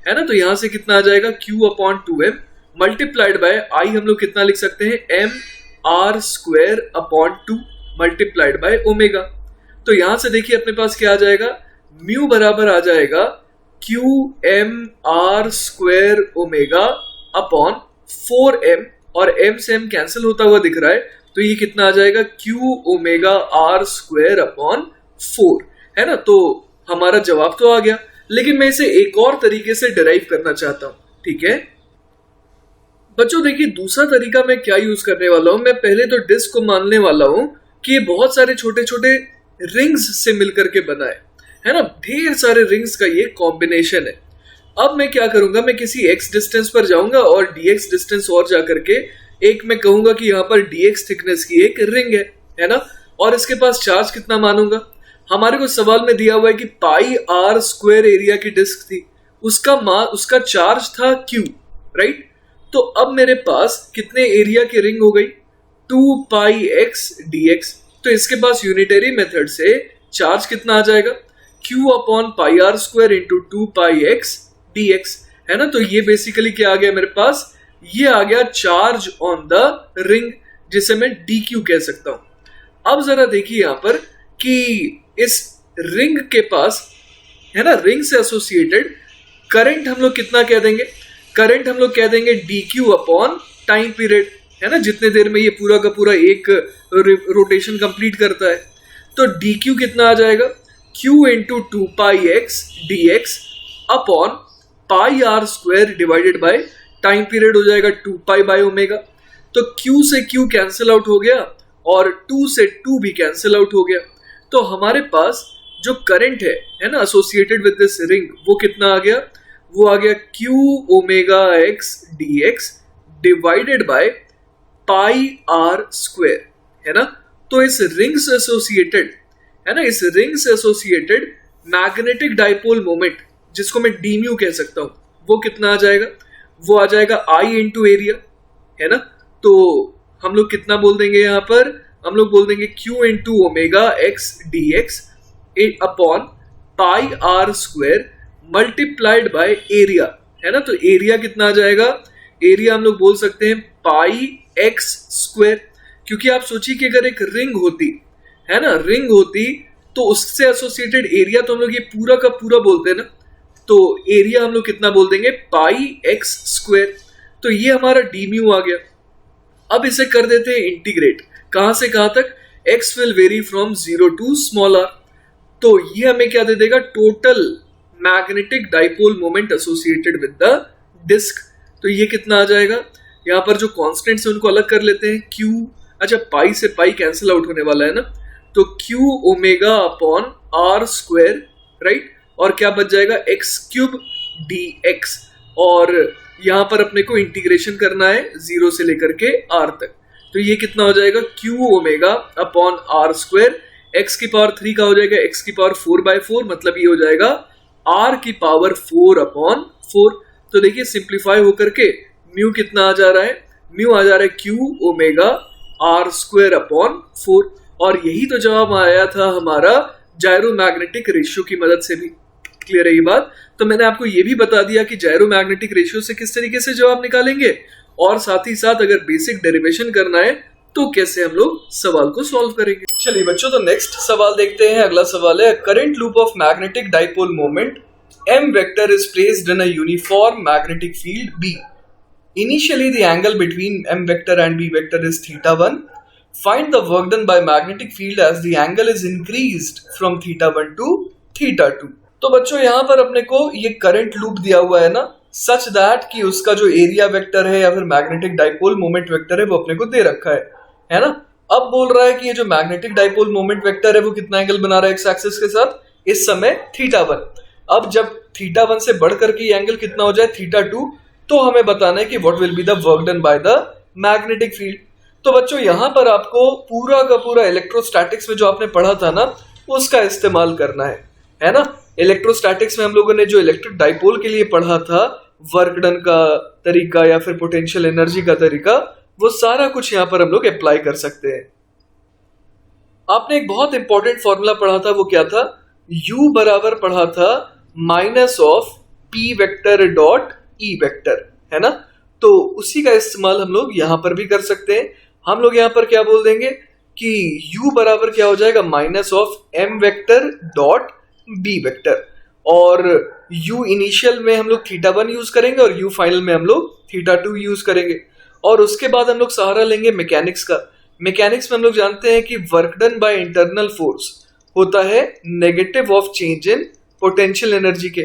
है ना। तो यहां से कितना आ जाएगा, Q upon 2m multiplied by I हम लोग कितना लिख सकते हैं, m r square upon 2 multiplied by omega. तो यहां से देखिए अपने पास क्या आ जाएगा, म्यू बराबर आ जाएगा Q m r square omega upon 4m, और m से m कैंसिल होता हुआ दिख रहा है, तो ये कितना आ जाएगा, Q omega r square upon 4, है ना। तो हमारा जवाब तो आ गया, लेकिन मैं इसे एक और तरीके से डिराइव करना चाहता हूं, ठीक है बच्चों। देखिए दूसरा तरीका मैं क्या यूज करने वाला हूं, मैं पहले तो डिस्क को मानने वाला हूं कि ये बहुत सारे छोटे छोटे रिंग्स से मिलकर के बना है ना, ढेर सारे रिंग्स का ये कॉम्बिनेशन है। अब मैं क्या करूंगा, मैं किसी x डिस्टेंस पर जाऊंगा और dx डिस्टेंस और जाकर के एक मैं कहूंगा कि यहाँ पर dx थिकनेस की एक रिंग है ना, और इसके पास चार्ज कितना मानूंगा। हमारे को सवाल में दिया हुआ है कि पाई r स्क्वायर एरिया की डिस्क थी, उसका चार्ज था q, राइट। तो अब मेरे पास कितने एरिया की रिंग हो गई, 2 पाई x dx। तो इसके पास यूनिटरी मेथड से चार्ज कितना आ जाएगा, q upon pi r square into 2 पाई x dx, है ना। तो ये बेसिकली क्या आ गया मेरे पास, ये आ गया चार्ज ऑन द रिंग, जिसे मैं dq कह सकता हूं। अब जरा देखिए यहां पर कि इस रिंग के पास, है ना, रिंग से एसोसिएटेड करंट हम लोग कितना कह देंगे, करंट हम लोग कह देंगे dq अपॉन टाइम पीरियड, है ना, जितने देर में ये पूरा का पूरा एक रोटेशन कंप्लीट करता है। तो dq कितना आ जाएगा, q into 2 pi x dx upon pi r square divided by time period हो जाएगा 2 पाई बाय ओमेगा। तो q से q कैंसिल आउट हो गया और 2 से 2 भी कैंसिल आउट हो गया। तो हमारे पास जो करंट है ना, एसोसिएटेड विद दिस रिंग, वो कितना आ गया, वो आ गया q omega x dx divided by pi r square, है ना। तो इस रिंग से एसोसिएटेड, है ना, इस रिंग से एसोसिएटेड मैग्नेटिक डाइपोल मोमेंट, जिसको मैं डी म्यू कह सकता हूं, वो कितना आ जाएगा, वो आ जाएगा I इंटू एरिया, है ना। तो हम लोग कितना बोल देंगे यहाँ पर, हम लोग बोल देंगे Q into omega x dx upon pi r square multiplied by area, है ना। तो एरिया कितना आ जाएगा, एरिया हम लोग बोल सकते हैं पाई x स्क्वायर, क्योंकि आप सोचिए कि अगर एक रिंग होती, है ना, रिंग होती तो उससे एसोसिएटेड एरिया तो हम लोग ये पूरा का पूरा बोलते हैं ना, तो एरिया हम लोग कितना बोल देंगे, पाई x स्क्वायर। तो ये हमारा डी म्यू आ गया। अब इसे कर देते हैं इंटीग्रेट, कहां से कहां तक, x will vary from 0 to small r। तो ये हमें क्या दे देगा, total magnetic dipole moment associated with the disc. तो ये कितना आ जाएगा, यहाँ पर जो कॉन्स्टेंट्स है उनको अलग कर लेते हैं, q अच्छा, पाई से पाई कैंसिल आउट होने वाला है ना, तो Q omega upon R square, right, और क्या बच जाएगा एक्स क्यूब डी एक्स। और यहां पर अपने को इंटीग्रेशन करना है 0 से लेकर के r तक, तो ये कितना हो जाएगा Q omega upon R square, X की पावर 3 का हो जाएगा एक्स की पावर 4/4, मतलब ये हो जाएगा r की पावर 4 अपॉन 4। तो देखिए सिंप्लीफाई होकर के म्यू कितना आ जा रहा है, म्यू आ जा रहा है Q omega R square upon 4, और यही तो जवाब आया था हमारा जायरोमैग्नेटिक रेशियो की मदद से भी। क्लियर है ये बात? तो मैंने आपको ये भी बता दिया कि जायरोमैग्नेटिक रेशियो से किस तरीके से जवाब निकालेंगे, और साथ ही साथ अगर बेसिक डेरिवेशन करना है तो कैसे हम लोग सवाल को सॉल्व करेंगे। चलिए बच्चों, तो नेक्स्ट सवाल देखते हैं। अगला सवाल है, current loop of magnetic dipole moment m vector is placed in a uniform magnetic field B. Initially the angle between m vector and B vector is θ1. Find the work done by magnetic field as the angle is increased from θ1 to θ2. तो बच्चों यहाँ पर अपने को ये current loop दिया हुआ है ना, सच दैट कि उसका जो एरिया वेक्टर है या फिर मैग्नेटिक डाइपोल मोमेंट वेक्टर है वो अपने को दे रखा है ना। अब बोल रहा है कि ये जो मैग्नेटिक डाइपोल मोमेंट वेक्टर है वो कितना एंगल बना रहा है एक्स एक्सिस के साथ, इस समय θ1। अब जब θ1 से बढ़ करके ये एंगल कितना हो जाए θ2, तो हमें बताना है कि what will be the work done by the magnetic field. तो बच्चों यहाँ पर आपको पूरा का पूरा इलेक्ट्रोस्टैटिक्स में जो आपने पढ़ा था ना उसका इस्तेमाल करना है ना। इलेक्ट्रोस्टैटिक्स में हम लोगों ने जो इलेक्ट्रिक डाइपोल के लिए पढ़ा था, वर्क डन का तरीका या फिर पोटेंशियल एनर्जी का तरीका, वो सारा कुछ यहाँ पर हम लोग अप्लाई कर सकते हैं। आपने एक बहुत इंपॉर्टेंट फॉर्मूला पढ़ा था, वो क्या था, U बराबर पढ़ा था minus of P vector dot E vector, है ना। तो उसी का इस्तेमाल हम लोग यहाँ पर भी कर सकते हैं। हम लोग यहाँ पर क्या बोल देंगे कि U बराबर क्या हो जाएगा minus of M vector dot B vector, और U इनिशियल में हम लोग θ1 यूज करेंगे और U फाइनल में हम लोग θ2 यूज करेंगे। और उसके बाद हम लोग सहारा लेंगे मैकेनिक्स का। मैकेनिक्स में हम लोग जानते हैं कि work done by internal force होता है negative of change in potential energy के।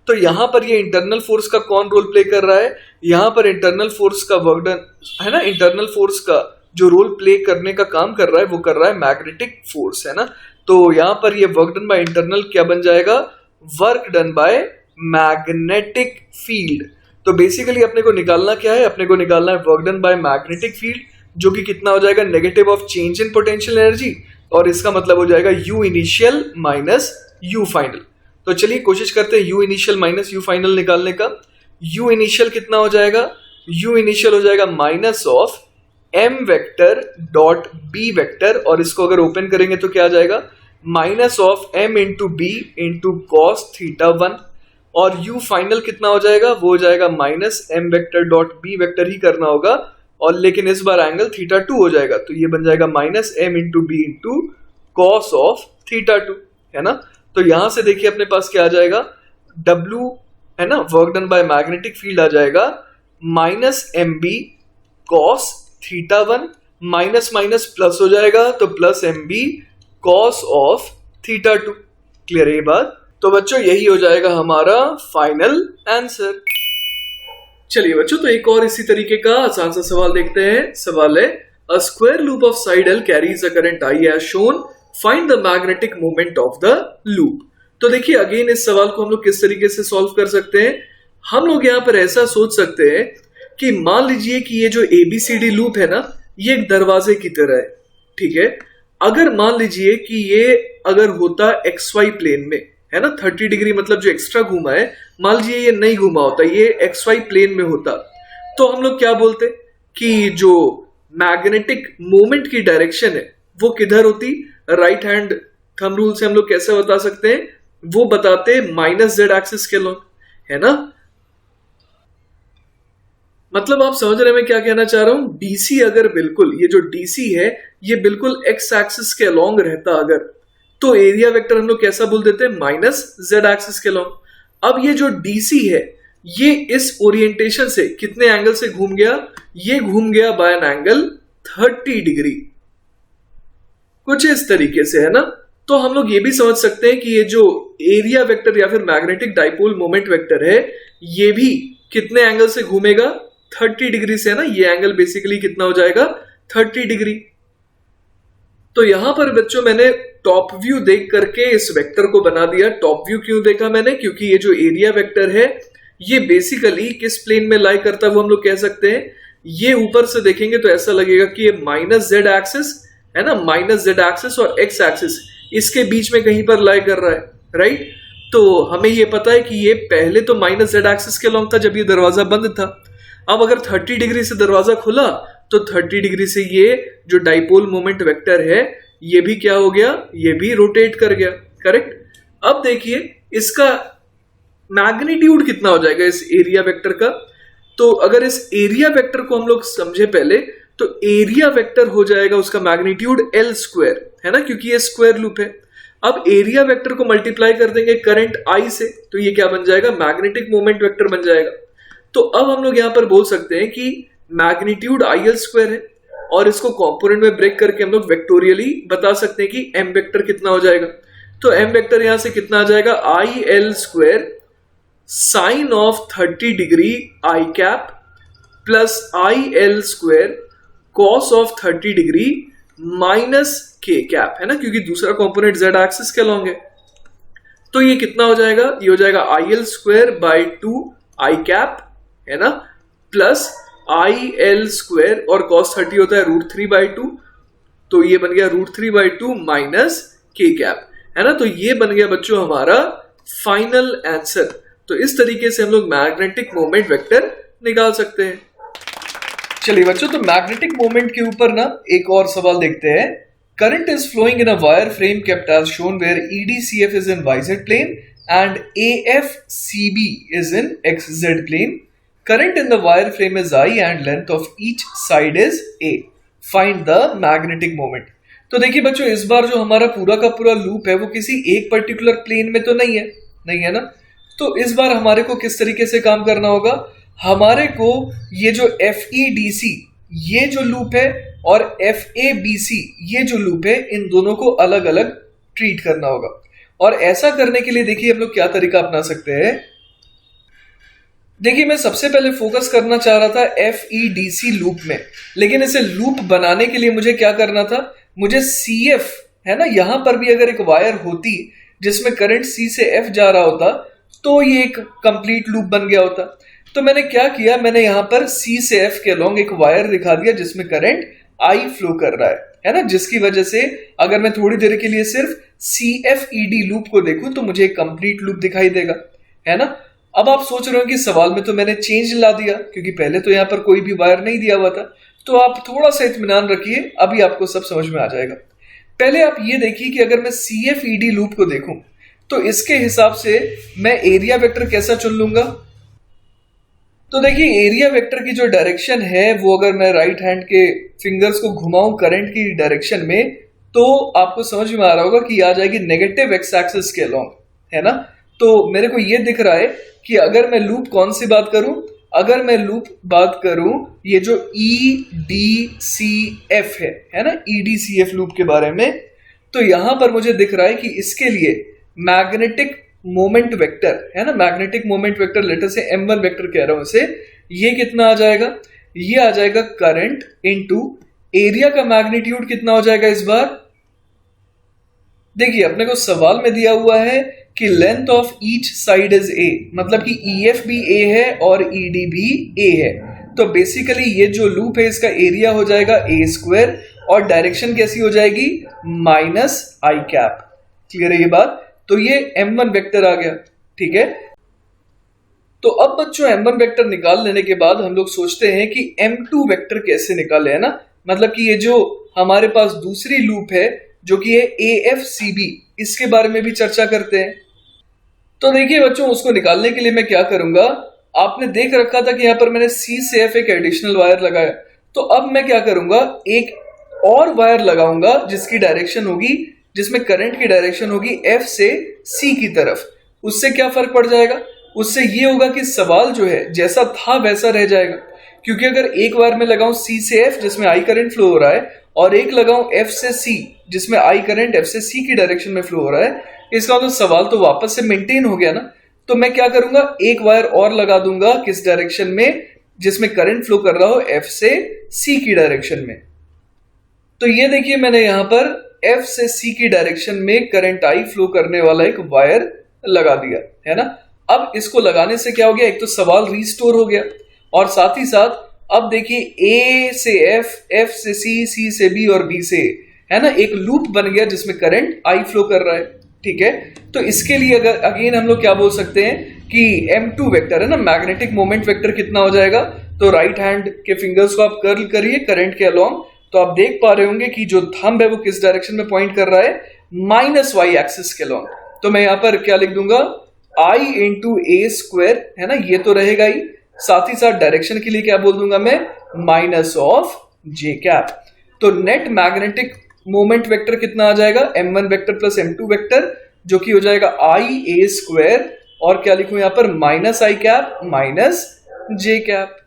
तो यहाँ पर ये इंटरनल फोर्स का कौन रोल प्ले कर रहा है, यहाँ पर इंटरनल फोर्स का वर्क डन है ना, इंटरनल फोर्स का जो रोल प्ले करने का काम कर रहा है वो कर रहा है मैग्नेटिक फोर्स, है ना। तो यहाँ पर ये वर्क डन बाय इंटरनल क्या बन जाएगा, work done by magnetic field. तो बेसिकली अपने को निकालना क्या है, अपने को निकालना है work done by magnetic field, जो कि कितना हो जाएगा negative of change in potential energy, और इसका मतलब हो जाएगा U initial minus U final. तो चलिए कोशिश करते हैं U initial minus U final निकालने का। U इनिशियल कितना हो जाएगा, U इनिशियल हो जाएगा minus of M vector dot B vector, और इसको अगर ओपन करेंगे तो क्या आ जाएगा minus of M into B into cos θ1, और U फाइनल कितना हो जाएगा, वो हो जाएगा minus M vector dot B vector ही करना होगा, और लेकिन इस बार एंगल θ2 हो जाएगा, तो ये बन जाएगा minus M into B into cos of θ2, है ना। तो यहां से देखिए अपने पास क्या आ जाएगा, W है ना, work done by magnetic field आ जाएगा minus MB cos θ1, minus minus plus हो जाएगा तो plus MB cos of θ2। Clear है ये बात? तो बच्चों यही हो जाएगा हमारा फाइनल आंसर। चलिए बच्चों, तो एक और इसी तरीके का आसान सा सवाल देखते हैं। सवाल है, a square loop of side L carries a current I as shown, find the magnetic moment of the loop. तो देखिए अगेन इस सवाल को हम लोग किस तरीके से सॉल्व कर सकते हैं। हम लोग यहाँ पर ऐसा सोच सकते हैं कि मान लीजिए कि ये जो ABCD लूप है ना, ये एक दरवाजे की तरह है, ठीक है। अगर मान लीजिए कि ये अगर होता XY प्लेन में, है ना, 30 डिग्री मतलब जो एक्स्ट्रा घूमा है, मान लीजिए ये नहीं घूमा होता, ये XY प्लेन में होता, तो हम लोग क्या बोलते कि जो मैग्नेटिक मोमेंट की डायरेक्शन है वो किधर होती। राइट हैंड थंब रूल से हम लोग कैसे बता सकते हैं, वो बताते माइनस Z एक्सिस के लॉन्ग, है ना। मतलब आप समझ रहे हैं मैं क्या कहना चाह रहा हूं। DC अगर बिल्कुल ये जो DC है ये बिल्कुल X एक्सिस के अलॉन्ग रहता अगर, तो एरिया वेक्टर हम लोग कैसा बोल देते हैं माइनस Z एक्सिस के अलॉन्ग। अब ये जो DC है ये इस ओरिएंटेशन से कितने एंगल से घूम गया, ये घूम गया बाय एन एंगल 30 डिग्री, कुछ इस तरीके से, है ना। तो हम लोग ये भी समझ सकते हैं कि ये जो एरिया वेक्टर या फिर मैग्नेटिक डाइपोल मोमेंट वेक्टर है ये भी कितने एंगल से घूमेगा, 30 डिग्री से, है ना। ये एंगल बेसिकली कितना हो जाएगा 30 डिग्री, तो यहां पर बच्चों मैंने टॉप व्यू देख करके इस वेक्टर को बना दिया। टॉप व्यू क्यों देखा मैंने? क्योंकि ये जो एरिया वेक्टर है ये बेसिकली किस प्लेन में लाई करता है वो हम लोग कह सकते हैं, ये ऊपर से देखेंगे तो ऐसा लगेगा कि ये माइनस जेड एक्सिस है ना, माइनस जेड एक्सिस और एक्स एक्सिस इसके बीच में कहीं पर लाई कर रहा है, राइट। तो हमें ये पता है कि ये पहले तो माइनस जेड एक्सिस के लॉन्ग था जब ये दरवाजा बंद था। अब अगर 30 डिग्री से दरवाजा खुला तो 30 डिग्री से ये जो डाइपोल मोमेंट वेक्टर है ये भी क्या हो गया, ये भी रोटेट कर गया, करेक्ट। अब देखिए इसका मैग्नीट्यूड कितना हो जाएगा इस एरिया वेक्टर का। तो अगर इस एरिया वेक्टर को हम लोग समझे पहले, तो एरिया वेक्टर हो जाएगा उसका मैग्नीट्यूड एल स्क्वायर, है ना, क्योंकि ये स्क्वायर लूप है। अब एरिया वेक्टर को मल्टीप्लाई कर देंगे करंट आई से, तो ये क्या बन जाएगा, मैग्नेटिक मोमेंट वेक्टर बन जाएगा। तो अब हम लोग यहां पर बोल सकते हैं कि मैग्नीट्यूड आई एल स्क्वायर है, और इसको कॉम्पोनेंट में ब्रेक करके हम लोग वेक्टोरियली बता सकते हैं कि एम वेक्टर कितना हो जाएगा। तो एम वेक्टर यहां से कितना आ जाएगा, I L square sine of 30 degree I cap plus I L square cos of 30 degree minus K cap, है ना, क्योंकि दूसरा कंपोनेंट जेड एक्सिस के लॉन्ग है। तो ये कितना हो जाएगा, ये हो जाएगा I L square by 2 I cap, है ना, प्लस आई एल स्क्वायर और कॉस 30 होता है √3/2, तो ये बन गया √3/2 माइनस के कैप, है ना। तो ये बन गया बच्चों हमारा फाइनल आंसर। तो इस तरीके से हम लोग मैग्नेटिक मोमेंट वेक्टर निकाल सकते हैं। चलिए बच्चों, तो मैग्नेटिक मोमेंट के ऊपर ना एक और सवाल देखते हैं। Current is flowing in a wire frame kept as shown where EDCF is in YZ plane and AFCB is in XZ plane. Current in the wire frame is I and length of each side is A. Find the magnetic moment. तो देखिए बच्चों, इस बार जो हमारा पूरा का पूरा loop है वो किसी एक पर्टिकुलर प्लेन में तो नहीं है ना। तो इस बार हमारे को किस तरीके से काम करना होगा, हमारे को ये जो FEDC ये जो लूप है और FABC ये जो लूप है, इन दोनों को अलग अलग ट्रीट करना होगा। और ऐसा करने के लिए देखिए हम लोग क्या तरीका अपना सकते हैं। देखिए मैं सबसे पहले फोकस करना चाह रहा था FEDC लूप में, लेकिन इसे लूप बनाने के लिए मुझे क्या करना था, मुझे CF, है ना, यहां पर भी अगर एक वायर होती जिसमें करंट C से F जा रहा होता तो ये एक कंप्लीट लूप बन गया होता। तो मैंने क्या किया, मैंने यहां पर C से F के लॉन्ग एक वायर दिखा दिया जिसमें करंट I फ्लो कर रहा है ना, जिसकी वजह से अगर मैं थोड़ी देर के लिए सिर्फ CFED लूप को देखूं तो मुझे एक कंप्लीट लूप दिखाई देगा, है ना। अब आप सोच रहे हो कि सवाल में तो मैंने चेंज ला दिया क्योंकि पहले तो यहाँ पर कोई भी वायर नहीं दिया हुआ था। तो आप थोड़ा सा इत्मीनान रखिए, अभी आपको सब समझ में आ जाएगा। पहले आप ये देखिए कि अगर मैं CFED लूप को देखूं तो इसके हिसाब से मैं एरिया वेक्टर कैसा चुन लूंगा। तो देखिए एरिया वेक्टर की जो डायरेक्शन है वो अगर मैं राइट हैंड के फिंगर्स को घुमाऊं करंट की डायरेक्शन में तो आपको समझ में आ रहा होगा कि आ जाएगी नेगेटिव एक्स एक्सिस के लॉन्ग, है ना। तो मेरे को ये दिख रहा है कि अगर मैं लूप कौन सी बात करूं, अगर मैं लूप बात करूं ये जो EDCF है ना, EDCF लूप के बारे में, तो यहां पर मुझे दिख रहा है कि इसके लिए मैग्नेटिक मोमेंट वेक्टर, है ना, मैग्नेटिक मोमेंट वेक्टर लेटर से M1 वेक्टर कह रहा हूं इसे, ये कितना आ जाएगा, ये आ जाएगा करंट इनटू एरिया का मैग्नीट्यूड कितना हो जाएगा इस बार। देखिए अपने को सवाल में दिया हुआ है कि length of each side is A, मतलब कि EF भी A है और ED भी A है। तो बेसिकली ये जो लूप है इसका एरिया हो जाएगा A² और डायरेक्शन कैसी हो जाएगी, माइनस I कैप। क्लियर है ये बात। तो ये M1 वेक्टर आ गया, ठीक है। तो अब बच्चों M1 वेक्टर निकाल लेने के बाद हम लोग सोचते हैं कि M2 वेक्टर कैसे निकाले, है ना, मतलब कि ये जो हमारे पास दूसरी लूप है जो कि है AFCB, इसके बारे में भी चर्चा करते हैं। तो देखिए बच्चों उसको निकालने के लिए मैं क्या करूंगा, आपने देख रखा था कि यहाँ पर मैंने C से F एक एडिशनल वायर लगाया, तो अब मैं क्या करूंगा, एक और वायर लगाऊंगा जिसकी डायरेक्शन होगी, जिसमें करंट की डायरेक्शन होगी F से C की तरफ। उससे क्या फर्क पड़ जाएगा, उससे ये होगा कि सवाल जो है जैसा था वैसा रह जाएगा, क्योंकि अगर एक वायर में लगाऊं C से F जिसमें I करंट फ्लो हो रहा है और एक लगाऊं F से C जिसमें I करंट F से C की डायरेक्शन में फ्लो हो रहा है, इसका मतलब सवाल तो वापस से मेंटेन हो गया ना। तो मैं क्या करूंगा, एक वायर और लगा दूंगा किस डायरेक्शन में, जिसमें करंट फ्लो कर रहा हो F से C की डायरेक्शन में। तो ये देखिए मैंने यहां पर F से C की डायरेक्शन में करंट I फ्लो करने वाला एक वायर लगा दिया, है ना। अब इसको लगाने से क्या हो गया, एक तो सवाल रिस्टोर हो गया और साथ ही साथ अब देखिए A से F, F से C, C से B और B से, है ना, एक लूप बन गया जिसमें करंट I फ्लो कर रहा है। ठीक है, तो इसके लिए अगर अगेन हम लोग क्या बोल सकते हैं कि M2 वेक्टर है ना, मैग्नेटिक मोमेंट वेक्टर कितना हो जाएगा, तो राइट हैंड के फिंगर्स को आप कर्ल करिए करंट के अलोंग, तो आप देख पा रहे होंगे कि जो थंब है वो किस डायरेक्शन में पॉइंट कर रहा है, माइनस वाई एक्सिस के अलोंग। तो मैं यहां पर क्या लिख दूंगा, I इंटू ए स्क्वायर, है ना, ये तो रहेगा ही, साथ ही साथ डायरेक्शन के लिए क्या बोल दूंगा मैं, माइनस ऑफ जे कैप। तो नेट मैग्नेटिक मोमेंट वेक्टर कितना आ जाएगा, m1 vector plus m2 vector, जो कि हो जाएगा I a स्क्वायर, और क्या लिखूं यहां पर, माइनस आई कैप माइनस जे कैप।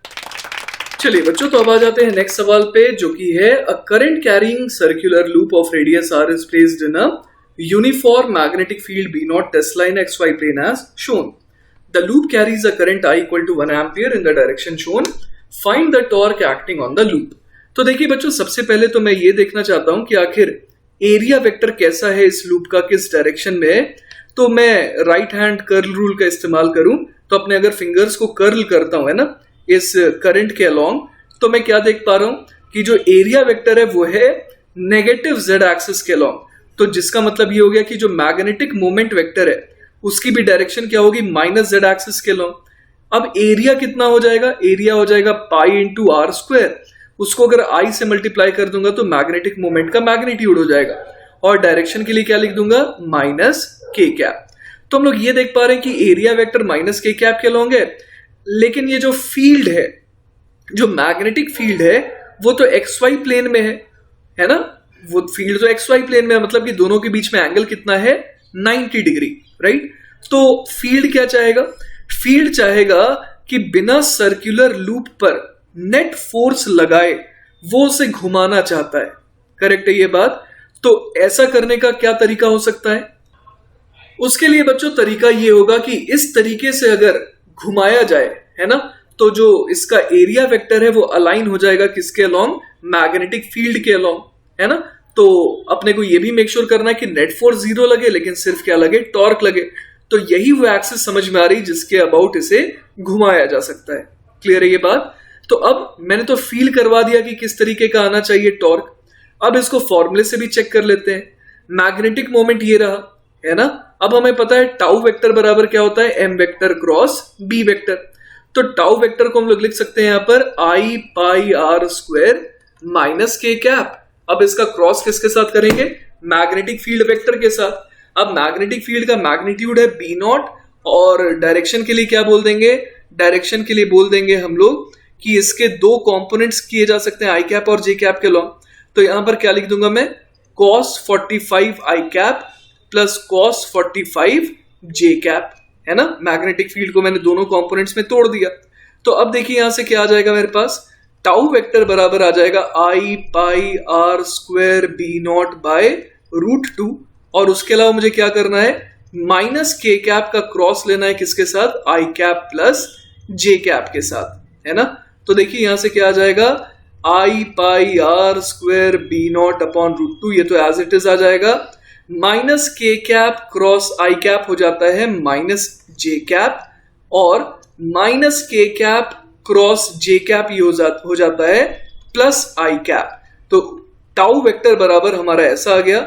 चलिए बच्चों, तो अब आ जाते हैं नेक्स्ट सवाल पे, जो कि है a current carrying circular loop of radius r is placed in a uniform magnetic field B naught test line xy plane as shown. The loop carries a current I equal to 1 ampere in the direction shown. Find the torque acting on the loop. तो देखिए बच्चों, सबसे पहले तो मैं ये देखना चाहता हूं कि आखिर एरिया वेक्टर कैसा है इस लूप का, किस डायरेक्शन में है। तो मैं राइट हैंड कर्ल रूल का इस्तेमाल करूं, तो अपने अगर फिंगर्स को कर्ल करता हूं, है ना, इस करंट के अलोंग, तो मैं क्या देख पा रहा हूं कि जो एरिया वेक्टर है वो है नेगेटिव जेड एक्सिस के अलोंग। तो जिसका मतलब ये हो गया कि जो मैग्नेटिक मोमेंट वेक्टर है उसकी भी डायरेक्शन क्या होगी, माइनस जेड एक्सिस के अलोंग। अब एरिया कितना हो जाएगा, एरिया हो जाएगा पाई इंटू आर स्क्वायर, उसको अगर आई से मल्टीप्लाई कर दूंगा तो मैग्नेटिक मोमेंट का मैग्नीट्यूड हो जाएगा, और डायरेक्शन के लिए क्या लिख दूंगा, माइनस के कैप। तो हम लोग ये देख पा रहे हैं कि area vector minus K cap के अलोंग है, लेकिन ये जो फील्ड है, जो मैग्नेटिक फील्ड है, वो तो एक्स वाई प्लेन में है ना, वो फील्ड तो एक्स वाई प्लेन में है, मतलब कि दोनों के बीच में एंगल कितना है, 90 डिग्री, राइट। तो फील्ड क्या चाहेगा, फील्ड चाहेगा कि बिना सर्कुलर लूप पर नेट फोर्स लगाए वो उसे घुमाना चाहता है, करेक्ट है ये बात। तो ऐसा करने का क्या तरीका हो सकता है, उसके लिए बच्चों तरीका ये होगा कि इस तरीके से अगर घुमाया जाए, है ना, तो जो इसका एरिया वेक्टर है वो अलाइन हो जाएगा किसके अलोंग, मैग्नेटिक फील्ड के अलोंग, है ना। तो अपने को ये भी मेक श्योर करना है कि नेट फोर्स जीरो लगे, लेकिन सिर्फ क्या लगे, टॉर्क लगे। तो यही वो एक्सिस समझ में आ रही जिसके अबाउट इसे घुमाया जा सकता है। क्लियर है ये बात। तो अब मैंने तो फील करवा दिया कि किस तरीके का आना चाहिए टॉर्क। अब इसको फॉर्मूले से भी चेक कर लेते हैं। मैग्नेटिक मोमेंट ये रहा, है ना। अब हमें पता है टाउ वेक्टर बराबर क्या होता है, M vector cross B vector. तो टाउ वेक्टर को हम लोग लिख सकते हैं यहां पर I pi are square minus K cap. अब इसका क्रॉस किसके साथ करेंगे, मैग्नेटिक फील्ड वेक्टर के साथ। अब मैग्नेटिक फील्ड का मैग्नीट्यूड है बी नॉट, और डायरेक्शन के लिए क्या बोल देंगे, डायरेक्शन के लिए बोल देंगे हम लोग कि इसके दो कंपोनेंट्स किए जा सकते हैं, आई कैप और जे कैप के लॉन्ग। तो यहां पर क्या लिख दूंगा मैं, cos 45 आई कैप प्लस cos 45 जे कैप, है ना। मैग्नेटिक फील्ड को मैंने दोनों कंपोनेंट्स में तोड़ दिया। तो अब देखिए यहां से क्या आ जाएगा मेरे पास, टाउ वेक्टर बराबर आ जाएगा I pi are square B naught by root 2, और उसके अलावा मुझे क्या करना है, माइनस के कैप का क्रॉस लेना है किसके साथ, आई कैप प्लस जे कैप के साथ, है ना। तो देखिए यहां से क्या आ जाएगा, I pi are square B naught upon root 2, ये तो एज इट इज आ जाएगा, माइनस के कैप क्रॉस आई कैप हो जाता है माइनस जे कैप, और माइनस के कैप क्रॉस जे कैप ये हो जाता है प्लस आई कैप। तो टाउ वेक्टर बराबर हमारा ऐसा आ गया,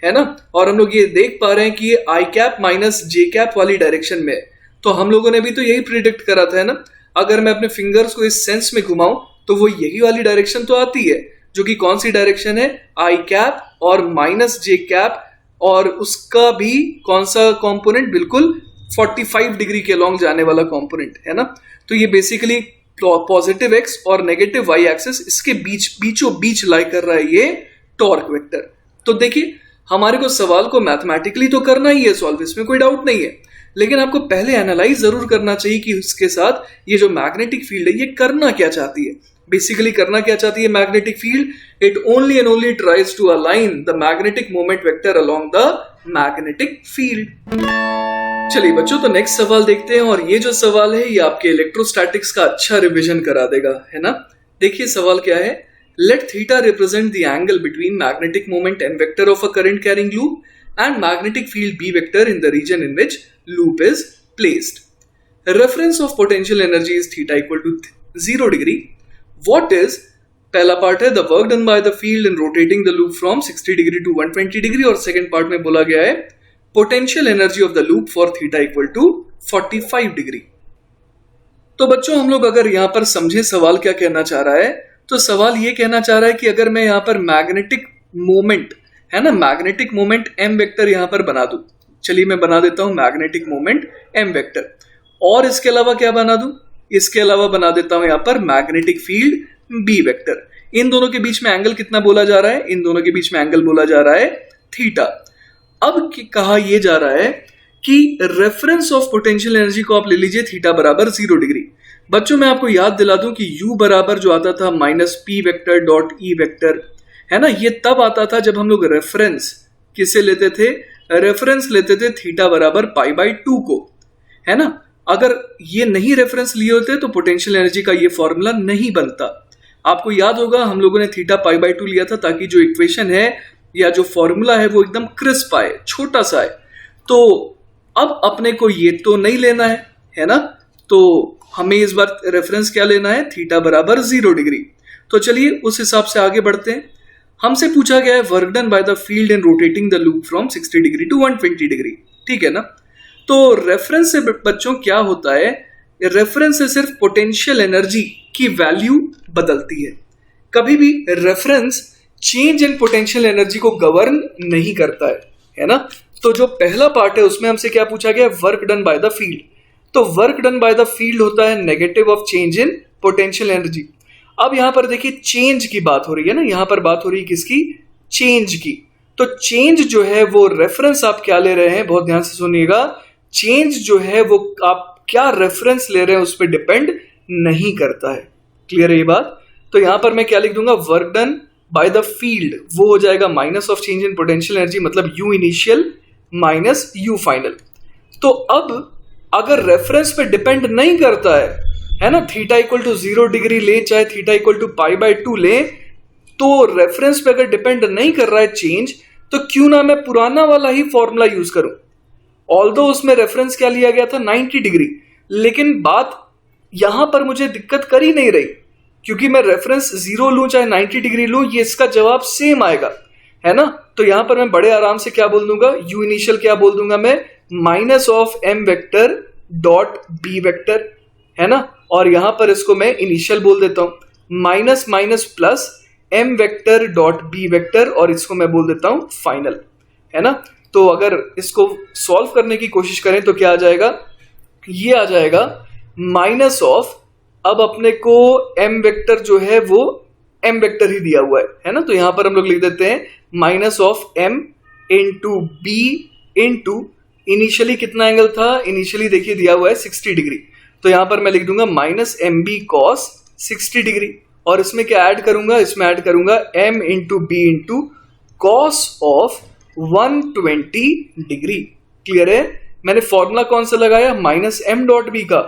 है ना। और हम लोग ये देख पा रहे हैं कि ये आई कैप माइनस जे कैप वाली डायरेक्शन में, तो हम लोगों ने भी तो यही प्रिडिक्ट करा था, है ना। अगर मैं अपने फिंगर्स को इस सेंस में घुमाऊं तो वो यही वाली डायरेक्शन तो आती है, जो कि कौन सी डायरेक्शन है, आई कैप और माइनस जे कैप, और उसका भी कौन सा कंपोनेंट, बिल्कुल 45 डिग्री के लॉन्ग जाने वाला कंपोनेंट, है ना। तो ये बेसिकली पॉजिटिव एक्स और नेगेटिव वाई एक्सिस, इसके बीचों बीच लाई कर रहा है ये टॉर्क वेक्टर। तो देखिए हमारे को सवाल को मैथमेटिकली तो करना ही है सॉल्व, इसमें कोई डाउट नहीं है, लेकिन आपको पहले एनालाइज जरूर करना चाहिए कि उसके साथ ये जो मैग्नेटिक फील्ड है ये करना क्या चाहती है। बेसिकली करना क्या चाहती है magnetic field, it only and only tries to align the magnetic moment vector along the magnetic field. चलिए बच्चों, तो नेक्स्ट सवाल देखते हैं, और ये जो सवाल है ये आपके इलेक्ट्रोस्टैटिक्स का अच्छा रिवीजन करा देगा, है ना। देखिए सवाल क्या है, Let theta represent the angle between magnetic moment m vector of a current carrying loop and magnetic field b vector in the region in which loop is placed. Reference of potential energy is theta equal to 0 degree. What is, पहला part है the work done by the field in rotating the loop from 60 degree to 120 degree, और second part में बोला गया है potential energy of the loop for theta equal to 45 degree. तो बच्चों हम लोग अगर यहां पर समझे सवाल क्या कहना चाह रहा है, तो सवाल ये कहना चाह रहा है कि अगर मैं यहां पर मैग्नेटिक मोमेंट है ना, मैग्नेटिक मोमेंट एम वेक्टर यहां पर बना दूं, चलिए मैं बना देता हूं मैग्नेटिक मोमेंट एम वेक्टर, और इसके अलावा क्या बना दूं, इसके अलावा बना देता हूं यहां पर मैग्नेटिक फील्ड बी वेक्टर. इन दोनों के बीच में एंगल कितना बोला जा रहा है, इन दोनों के बीच में एंगल बोला जा रहा है थीटा. अब कहा यह जा रहा है कि रेफरेंस ऑफ पोटेंशियल एनर्जी को आप ले लीजिए थीटा बराबर 0 डिग्री. बच्चों मैं आपको याद दिला दूं कि u बराबर जो आता था minus P vector dot E vector है ना, ये तब आता था जब हम लोग रेफरेंस किसे लेते थे, रेफरेंस लेते थे थीटा बराबर पाई बाई 2 को, है ना. अगर ये नहीं रेफरेंस लिए होते तो पोटेंशियल एनर्जी का ये फॉर्मूला नहीं बनता. आपको याद होगा हम लोगों ने थीटा पाई बाई 2 लिया था ताकि जो इक्वेशन है या जो फॉर्मूला है वो एकदम क्रिस्प आए, छोटा सा आए. तो अब अपने को ये तो नहीं लेना है ना, तो हमें इस बार रेफरेंस क्या लेना है, थीटा बराबर 0 डिग्री. तो चलिए उस हिसाब से आगे बढ़ते हैं. हमसे पूछा गया है work done by the field in rotating the loop from 60 degree to 120 degree, ठीक है ना. तो रेफरेंस से बच्चों क्या होता है, रेफरेंस से सिर्फ पोटेंशियल एनर्जी की वैल्यू बदलती है. कभी भी reference change in potential energy को गवर्न नहीं करता है ना. तो जो पहला पार्ट है उसमें हमसे क्या पूछा गया, work done by the field. तो work done by the field होता है negative of change in potential energy. अब यहां पर देखिए चेंज की बात हो रही है ना, यहां पर बात हो रही है किसकी, चेंज की. तो चेंज जो है वो रेफरेंस आप क्या ले रहे हैं, बहुत ध्यान से सुनिएगा, चेंज जो है वो आप क्या रेफरेंस ले रहे हैं उस पर डिपेंड नहीं करता है. क्लियर है ये बात. तो यहां पर मैं क्या लिख दूंगा, work done by the field वो हो जाएगा minus of change in potential energy, मतलब U initial minus U final. तो अब अगर रेफरेंस पे डिपेंड नहीं करता है ना, थीटा इक्वल टू 0 डिग्री ले चाहे theta equal to pi by 2 ले, तो रेफरेंस पे अगर डिपेंड नहीं कर रहा है चेंज, तो क्यों ना मैं पुराना वाला ही फॉर्मूला यूज करूं. ऑल्दो उसमें रेफरेंस क्या लिया गया था 90 डिग्री, लेकिन बात यहां पर मुझे दिक्कत कर ही नहीं रही, क्योंकि मैं रेफरेंस 0 लूं चाहे 90 डिग्री लूं, ये इसका जवाब सेम आएगा, है ना. तो यहां पर मैं बड़े आराम से क्या बोल दूंगा, यू इनिशियल क्या बोल दूंगा मैं, minus of M vector dot B vector, है ना. और यहां पर इसको मैं इनिशियल बोल देता हूं minus minus plus M vector dot B vector, और इसको मैं बोल देता हूं फाइनल, है ना. तो अगर इसको सॉल्व करने की कोशिश करें तो क्या आ जाएगा, ये आ जाएगा माइनस ऑफ, अब अपने को एम वेक्टर जो है वो एम वेक्टर ही दिया हुआ है ना. तो यहां पर हम लोग लिख देते हैं minus of M into B into initially कितना एंगल था, इनिशियली देखिए दिया हुआ है 60 डिग्री, तो यहां पर मैं लिख दूंगा minus M B cos 60 degree, और इसमें क्या ऐड करूंगा, इसमें ऐड करूंगा M into B into cos of 120 degree. Clear है. मैंने फॉर्मूला कौन सा लगाया, माइनस एम डॉट बी का,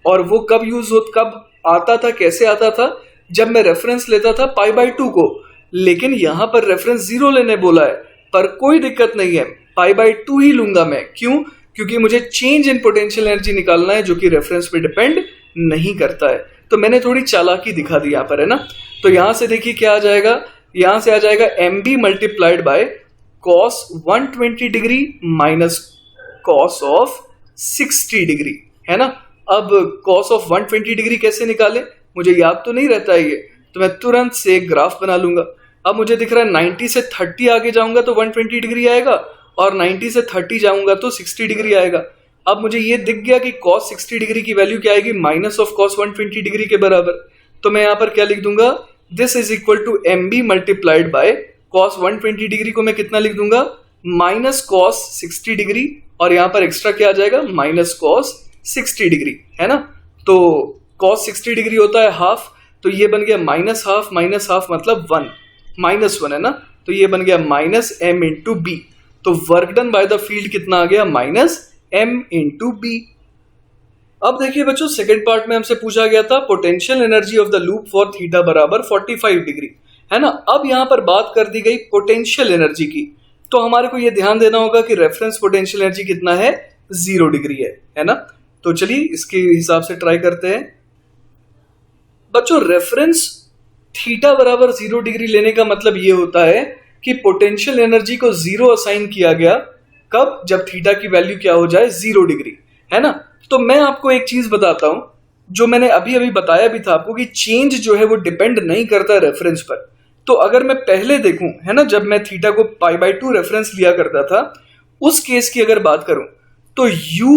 और वो कब यूज हो, कब आता था, कैसे आता था, जब मैं रेफरेंस लेता था पाई बाई 2 को. लेकिन यहां पर रेफरेंस 0 लेने बोला है, पर कोई दिक्कत नहीं है, पाई बाई 2 ही लूंगा मैं. क्यों, क्योंकि मुझे चेंज इन पोटेंशियल एनर्जी निकालना है जो कि रेफरेंस पे डिपेंड नहीं करता है. तो मैंने थोड़ी चालाकी दिखा दी यहां पर, है ना. तो यहां से देखिए क्या आ जाएगा, यहां से आ जाएगा M B multiplied by cos 120 degree minus cos of 60 degree, है ना. अब कॉस ऑफ 120 डिग्री कैसे निकाले, मुझे याद तो नहीं रहता है ये, तो मैं तुरंत से एक ग्राफ बना लूंगा. अब मुझे दिख रहा है 90 से 30 आगे जाऊंगा तो 120 डिग्री आएगा, और 90 से 30 जाऊंगा तो 60 डिग्री आएगा. अब मुझे ये दिख गया कि cos 60 डिग्री की वैल्यू क्या आएगी, माइनस ऑफ cos 120 डिग्री के बराबर. तो मैं यहां पर क्या लिख दूंगा, this is equal to M B multiplied by cos 120 degree को मैं कितना लिख दूंगा, माइनस cos 60 डिग्री, और यहां पर एक्स्ट्रा क्या आ जाएगा, माइनस cos 60 डिग्री, है ना. तो cos 60 डिग्री होता है हाफ, तो ये बन गया माइनस हाफ मतलब 1 माइनस 1, है ना. तो ये बन गया माइनस एम इंटू बी. तो work done by the field कितना आ गया, माइनस एम इंटू बी. अब देखिए बच्चों, सेकंड पार्ट में हमसे पूछा गया था potential energy of the loop for theta बराबर 45 डिग्री, है ना। अब यहाँ पर बात कर दी गई पोटेंशियल एनर्जी की, तो हमारे को ये ध्यान देना होगा कि रेफरेंस पोटेंशियल एनर्जी कितना है, 0 डिग्री है ना। तो चलिए इसके हिसाब से ट्राई करते हैं। बच्चों रेफरेंस थीटा बराबर 0 डिग्री लेने का मतलब ये होता है कि पोटेंशियल एनर्जी को 0 असाइन किया गया, कब, जब थीटा की वैल्यू क्या हो जाए, 0 डिग्री, है ना। तो मैं आपको एक चीज बताता हूं, जो मैंने अभी अभी बताया भी था आपको, कि चेंज जो है वो डिपेंड नहीं करता रेफरेंस पर। तो अगर मैं पहले देखूं, है ना, जब मैं थीटा को π/2 रेफरेंस लिया करता था, उस केस की अगर बात करूं, तो u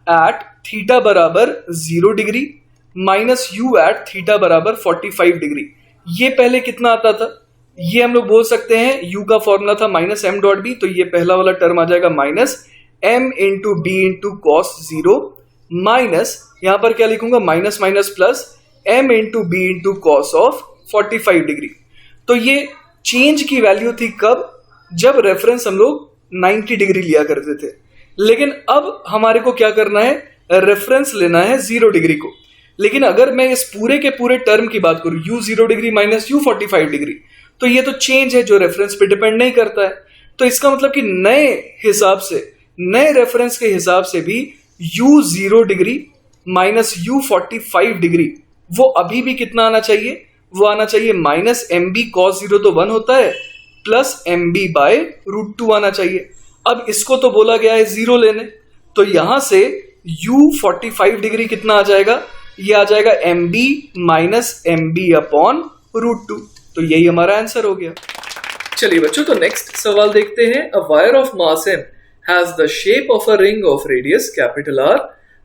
एट थीटा बराबर 0 degree minus u at theta बराबर 45 डिग्री, ये पहले कितना आता था, ये हम लोग बोल सकते हैं u का फॉर्मूला था माइनस एम डॉट बी, तो ये पहला वाला टर्म आ जाएगा minus m into B into cos 0 minus, यहां पर क्या लिखूंगा, minus minus plus m into B into cos of 45 degree. तो ये चेंज की वैल्यू थी कब, जब रेफरेंस हम लोग 90 डिग्री लिया करते थे। लेकिन अब हमारे को क्या करना है, रेफरेंस लेना है 0 डिग्री को। लेकिन अगर मैं इस पूरे के पूरे टर्म की बात करूं, u 0 degree minus u 45 degree, तो ये तो चेंज है जो रेफरेंस पे डिपेंड नहीं करता है। तो इसका मतलब कि नए हिसाब से, नए रेफरेंस के हिसाब से भी u 0 degree minus u 45 degree, वो अभी भी कितना आना चाहिए, वो आना चाहिए माइनस एम बी कॉस 0 तो 1 होता है, plus M B by root 2 आना चाहिए। अब इसको तो बोला गया है 0 लेने, तो यहां से u 45 डिग्री कितना आ जाएगा, ये आ जाएगा M B minus M B upon root 2। तो यही हमारा आंसर हो गया। चलिए बच्चों, तो नेक्स्ट सवाल देखते हैं। A wire of mass m has the shape of a ring of radius capital R.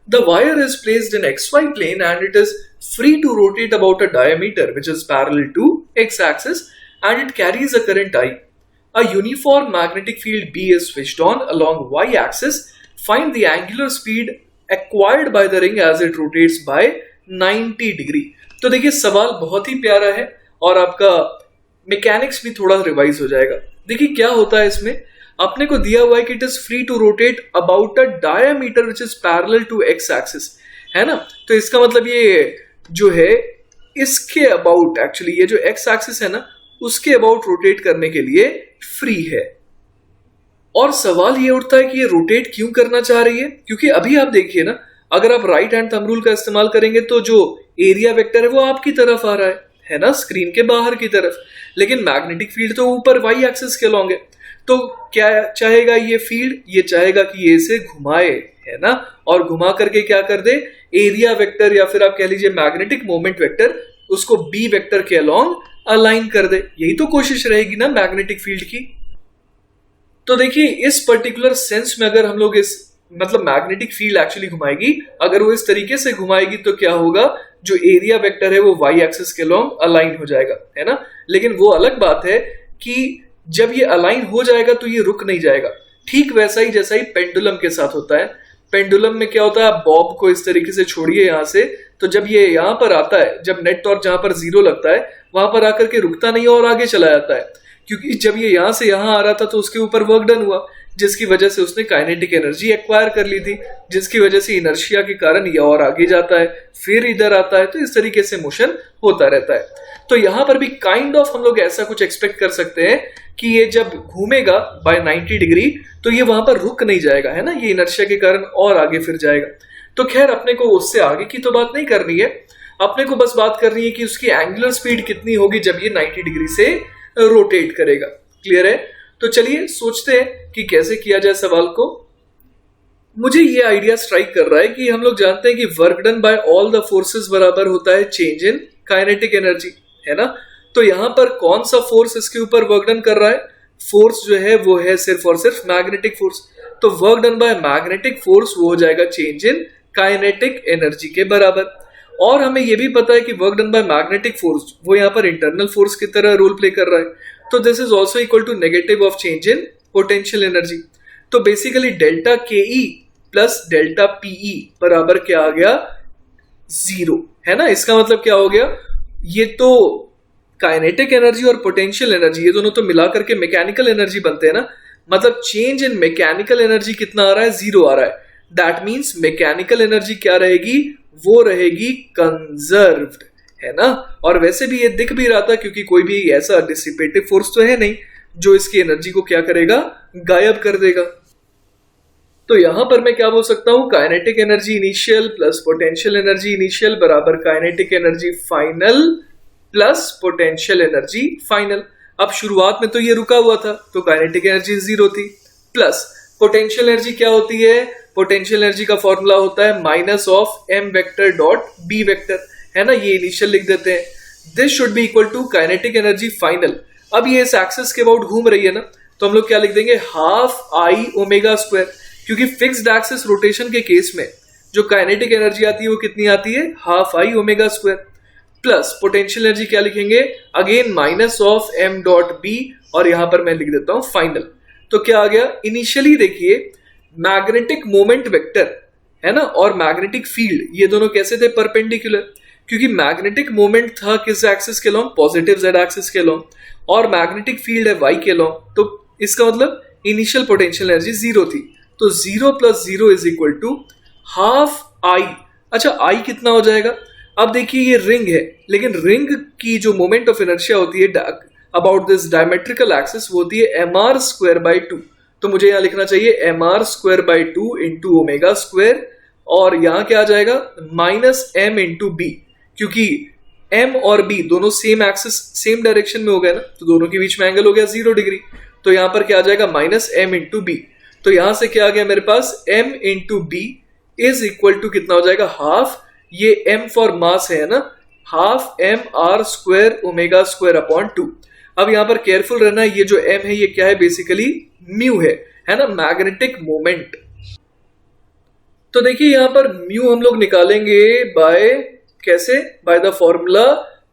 The wire is placed in xy plane and it is free to rotate about a diameter which is parallel to x-axis and it carries a current I. A uniform magnetic field B is switched on along y-axis. Find the angular speed acquired by the ring as it rotates by 90 degree. तो देखिए सवाल बहुत ही प्यारा है और आपका mechanics भी थोड़ा रिवाइज हो जाएगा। देखिए क्या होता है इसमें, अपने को दिया हुआ है कि it is free to rotate about a diameter which is parallel to X axis, है ना। तो इसका मतलब ये जो है इसके अबाउट, एक्चुअली ये जो एक्स एक्सिस है ना, उसके अबाउट रोटेट करने के लिए फ्री है। और सवाल ये उठता है कि ये रोटेट क्यों करना चाह रही है, क्योंकि अभी आप देखिए ना, अगर आप राइट हैंड थंब रूल का इस्तेमाल करेंगे तो जो एरिया वेक्टर है वो आपकी तरफ आ रहा है ना, स्क्रीन के बाहर की तरफ। लेकिन मैग्नेटिक फील्ड तो ऊपर वाई एक्सिस के लॉन्ग है, तो क्या चाहेगा ये फील्ड, ये चाहेगा कि ये इसे घुमाए, है ना, और घुमा करके क्या कर दे, एरिया वेक्टर या फिर आप कह लीजिए मैग्नेटिक मोमेंट वेक्टर, उसको बी वेक्टर के अलॉन्ग अलाइन कर दे। यही तो कोशिश रहेगी ना मैग्नेटिक फील्ड की। तो देखिए इस पर्टिकुलर सेंस में अगर हम लोग इस मतलब मैग्नेटिक फील्ड एक्चुअली घुमाएगी, अगर वो इस तरीके से घुमाएगी तो क्या होगा, जो एरिया वेक्टर है वो वाई एक्सिस के लॉन्ग अलाइन हो जाएगा, है ना। लेकिन वो अलग बात है कि जब ये अलाइन हो जाएगा तो ये रुक नहीं जाएगा। ठीक वैसा ही जैसा ही पेंडुलम के साथ होता है। पेंडुलम में क्या होता है, आप बॉब को इस तरीके से छोड़िए यहाँ से, तो जब ये यहाँ पर आता है, जब नेट टॉर्क जहां पर 0 लगता है वहां पर आकर के रुकता नहीं और आगे चला जाता है, क्योंकि जब ये यहां से यहां आ रहा था तो उसके ऊपर वर्क डन हुआ, जिसकी वजह से उसने काइनेटिक एनर्जी एक्वायर कर ली थी, जिसकी वजह से इनर्शिया के कारण ये और आगे जाता है, फिर इधर आता है, तो इस तरीके से मोशन होता रहता है। तो यहां पर भी काइंड ऑफ हम लोग ऐसा कुछ एक्सपेक्ट कर सकते हैं कि ये जब घूमेगा बाय 90 डिग्री तो ये वहां पर रुक नहीं जाएगा, है ना, ये इनर्शिया के कारण और आगे फिर जाएगा। तो खैर अपने को उससे आगे की तो बात नहीं करनी है, अपने को बस बात करनी है कि उसकी एंगुलर स्पीड कितनी होगी जब ये 90 डिग्री से रोटेट करेगा। क्लियर है? तो चलिए सोचते हैं कि कैसे किया जाए सवाल को। मुझे ये आइडिया स्ट्राइक कर रहा है कि हम लोग जानते हैं कि work done bye all the forces बराबर होता है चेंज इन काइनेटिक एनर्जी, है ना। तो यहां पर कौन सा फोर्स इसके ऊपर वर्क डन कर रहा है, फोर्स जो है वो है सिर्फ और सिर्फ मैग्नेटिक फोर्स। तो work done by magnetic force वो हो जाएगा चेंज इन काइनेटिक एनर्जी के बराबर। और हमें यह भी पता है कि work done by magnetic force वो यहाँ पर इंटरनल फोर्स की तरह रोल प्ले कर रहा है, तो this is also equal to negative of change in potential energy. तो basically delta K E plus delta PE बराबर क्या आ गया, 0, है ना। इसका मतलब क्या हो गया, ये तो काइनेटिक एनर्जी और पोटेंशियल एनर्जी ये दोनों तो मिलाकर के मैकेनिकल एनर्जी बनते हैं ना, मतलब चेंज इन मैकेनिकल एनर्जी कितना आ रहा है, 0 आ रहा है। दैट मीन्स मैकेनिकल एनर्जी क्या रहेगी, वो रहेगी कंजर्व्ड, है ना। और वैसे भी ये दिख भी रहा था क्योंकि कोई भी ऐसा डिसिपेटिव फोर्स तो है नहीं जो इसकी एनर्जी को क्या करेगा, गायब कर देगा। तो यहां पर मैं क्या बोल सकता हूं, kinetic energy initial plus potential energy initial बराबर kinetic energy final plus potential energy final. अब शुरुआत में तो ये रुका हुआ था तो काइनेटिक एनर्जी 0 थी, प्लस पोटेंशियल एनर्जी क्या होती है, पोटेंशियल एनर्जी का फॉर्मूला होता है minus of M vector dot B vector, है ना, ये इनिशियल लिख देते हैं। This should be equal to kinetic energy final. अब ये इस एक्सिस के अबाउट घूम रही है ना, तो हम लोग क्या लिख देंगे, हाफ आई ओमेगा स्क्वायर, क्योंकि फिक्स्ड एक्सिस रोटेशन के केस में जो काइनेटिक एनर्जी आती है वो कितनी आती है, half I omega square, plus potential energy क्या लिखेंगे, again minus of M dot B, और यहां पर मैं लिख देता हूं फाइनल। तो क्या आ गया, इनिशियली देखिए मैग्नेटिक मोमेंट वेक्टर, है ना, और मैग्नेटिक फील्ड ये दोनों कैसे थे, परपेंडिकुलर, क्योंकि मैग्नेटिक मोमेंट था किस एक्सिस के लॉन्ग, पॉजिटिव जेड एक्सिस के लॉन्ग, और मैग्नेटिक फील्ड है वाई के लॉन्ग। तो इसका मतलब इनिशियल पोटेंशियल एनर्जी 0 थी, तो 0 plus 0 is equal to half I. अच्छा आई कितना हो जाएगा, अब देखिए ये रिंग है, लेकिन रिंग की जो मोमेंट ऑफ इनर्शिया होती है अबाउट दिस डायमेट्रिकल एक्सिस वो होती है एम आर स्क्वायर बाई 2। तो मुझे यहां लिखना चाहिए M R square by 2 into omega square, और यहां क्या आ जाएगा माइनस एम इंटू बी, क्योंकि m और b दोनों सेम एक्सिस सेम डायरेक्शन में हो गए ना, तो दोनों के बीच में एंगल हो गया 0 डिग्री। तो यहां पर क्या आ जाएगा माइनस m इंटू बी। तो यहां से क्या आ गया मेरे पास m into B is equal to कितना हो जाएगा, हाफ, ये m फॉर मास है ना, half M R square omega square upon 2। अब यहां पर केयरफुल रहना, ये जो m है ये क्या है, बेसिकली म्यू है ना, मैग्नेटिक मोमेंट। तो देखिए यहां पर म्यू हम लोग निकालेंगे बाय कैसे, by the formula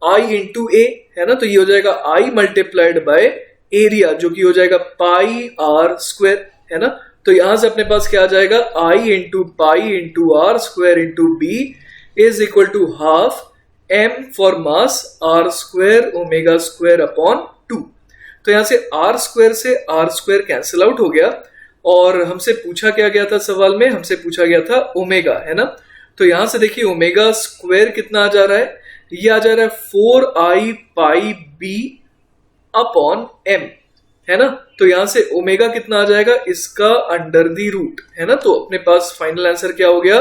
I into A, है ना, तो ये हो जाएगा आई मल्टीप्लाइड बाय एरिया जो कि हो जाएगा पाई आर स्क्वायर, है ना। तो यहां से अपने पास क्या आ जाएगा, I into pi into r square into B is equal to half m for mass r square omega square upon 2। तो यहां से आर स्क्वायर कैंसिल आउट हो गया, और हमसे पूछा क्या गया था सवाल में, हमसे पूछा गया था ओमेगा, है ना। तो यहां से देखिए ओमेगा स्क्वायर कितना आ जा रहा है, ये आ जा रहा है 4i pi B upon m, है ना। तो यहां से ओमेगा कितना आ जाएगा, इसका अंडर दी रूट, है ना। तो अपने पास फाइनल आंसर क्या हो गया,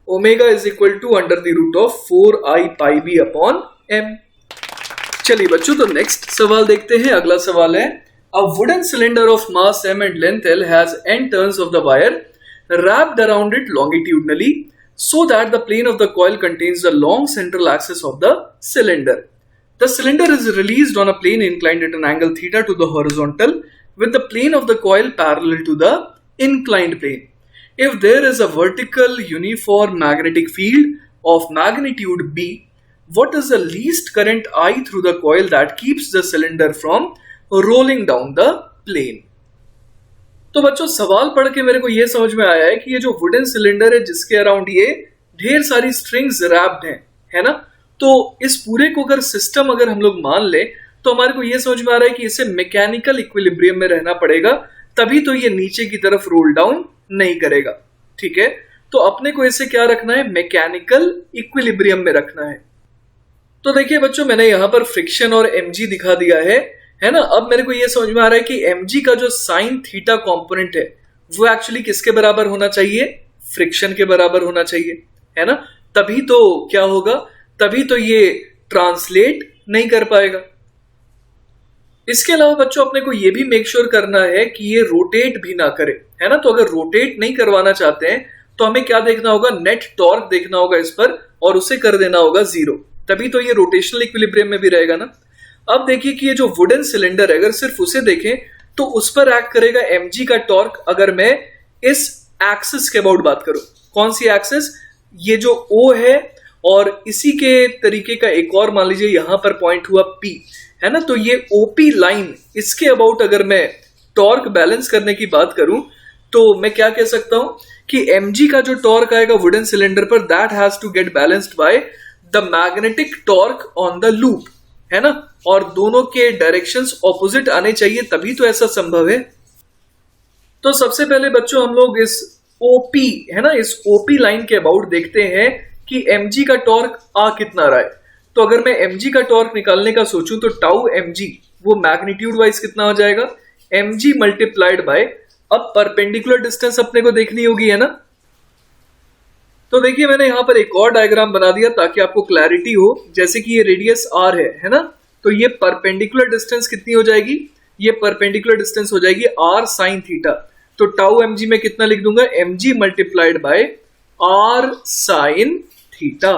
omega is equal to under the root of 4i pi B upon m। चलिए बच्चों, तो नेक्स्ट सवाल देखते हैं। अगला सवाल है, a wooden cylinder of mass m and length l has n turns of the wire wrapped around it longitudinally so that the plane of the coil contains the long central axis of the cylinder. The cylinder is released on a plane inclined at an angle theta to the horizontal with the plane of the coil parallel to the inclined plane. If there is a vertical uniform magnetic field of magnitude B, what is the least current I through the coil that keeps the cylinder from rolling down the plane? तो बच्चों सवाल पढ़ के मेरे को यह समझ में आया है कि ये जो वुडन सिलेंडर है जिसके अराउंड ये ढेर सारी स्ट्रिंग्स रैप्ड हैं, है ना। तो इस पूरे को अगर सिस्टम अगर हम लोग मान ले तो हमारे को यह समझ में आ रहा है कि इसे मैकेनिकल इक्विलिब्रियम में रहना पड़ेगा, तभी तो ये नीचे की तरफ रोल डाउन नहीं करेगा, ठीक है। तो अपने को इसे क्या रखना है, मैकेनिकल इक्विलिब्रियम में रखना है। तो देखिए बच्चों मैंने यहां पर फ्रिक्शन और mg दिखा दिया है ना। अब मेरे को यह समझ में आ रहा है कि mg का जो साइन थीटा कंपोनेंट है वो एक्चुअली किसके बराबर होना चाहिए, फ्रिक्शन के बराबर होना चाहिए, है ना। तभी तो क्या होगा, तभी तो ये ट्रांसलेट नहीं कर पाएगा। इसके अलावा बच्चों अपने को ये भी मेक श्योर करना है कि ये रोटेट भी ना करे, है ना। तो अगर रोटेट नहीं करवाना चाहते हैं तो हमें क्या देखना होगा, नेट टॉर्क देखना होगा इस पर, और उसे कर देना होगा 0, तभी तो ये रोटेशनल इक्विलिब्रियम में भी रहेगा ना। अब देखिए कि ये जो वुडन सिलेंडर है अगर सिर्फ उसे देखें तो उस पर एक्ट करेगा mg का टॉर्क। अगर मैं इस एक्सिस के अबाउट बात करूं, कौन सी एक्सिस, ये जो O है और इसी के तरीके का एक और मान लीजिए यहां पर पॉइंट हुआ P, है ना। तो ये OP लाइन, इसके अबाउट अगर मैं टॉर्क बैलेंस करने की बात करूं तो मैं क्या कह सकता हूं कि mg का जो टॉर्क आएगा वुडन सिलेंडर पर, that has to get balanced by the magnetic torque on the loop, है ना। और दोनों के डायरेक्शंस ऑपोजिट आने चाहिए, तभी तो ऐसा संभव है। तो सबसे पहले बच्चों हम लोग इस ओपी है ना, इस ओपी लाइन के अबाउट देखते हैं कि mg का टॉर्क आ कितना रहा है। तो अगर मैं mg का टॉर्क निकालने का सोचूं तो टाउ mg वो मैग्नीट्यूड वाइज कितना हो जाएगा, mg मल्टीप्लाइड बाय, अब परपेंडिकुलर डिस्टेंस अपने को देखनी होगी है ना। तो देखिए मैंने यहां पर एक और डायग्राम बना दिया ताकि आपको क्लैरिटी हो। जैसे कि ये रेडियस r है ना, तो ये परपेंडिकुलर डिस्टेंस कितनी हो जाएगी, ये परपेंडिकुलर डिस्टेंस हो जाएगी r साइन थीटा। तो टाउ mg में कितना लिख दूंगा, mg multiplied by r sine theta.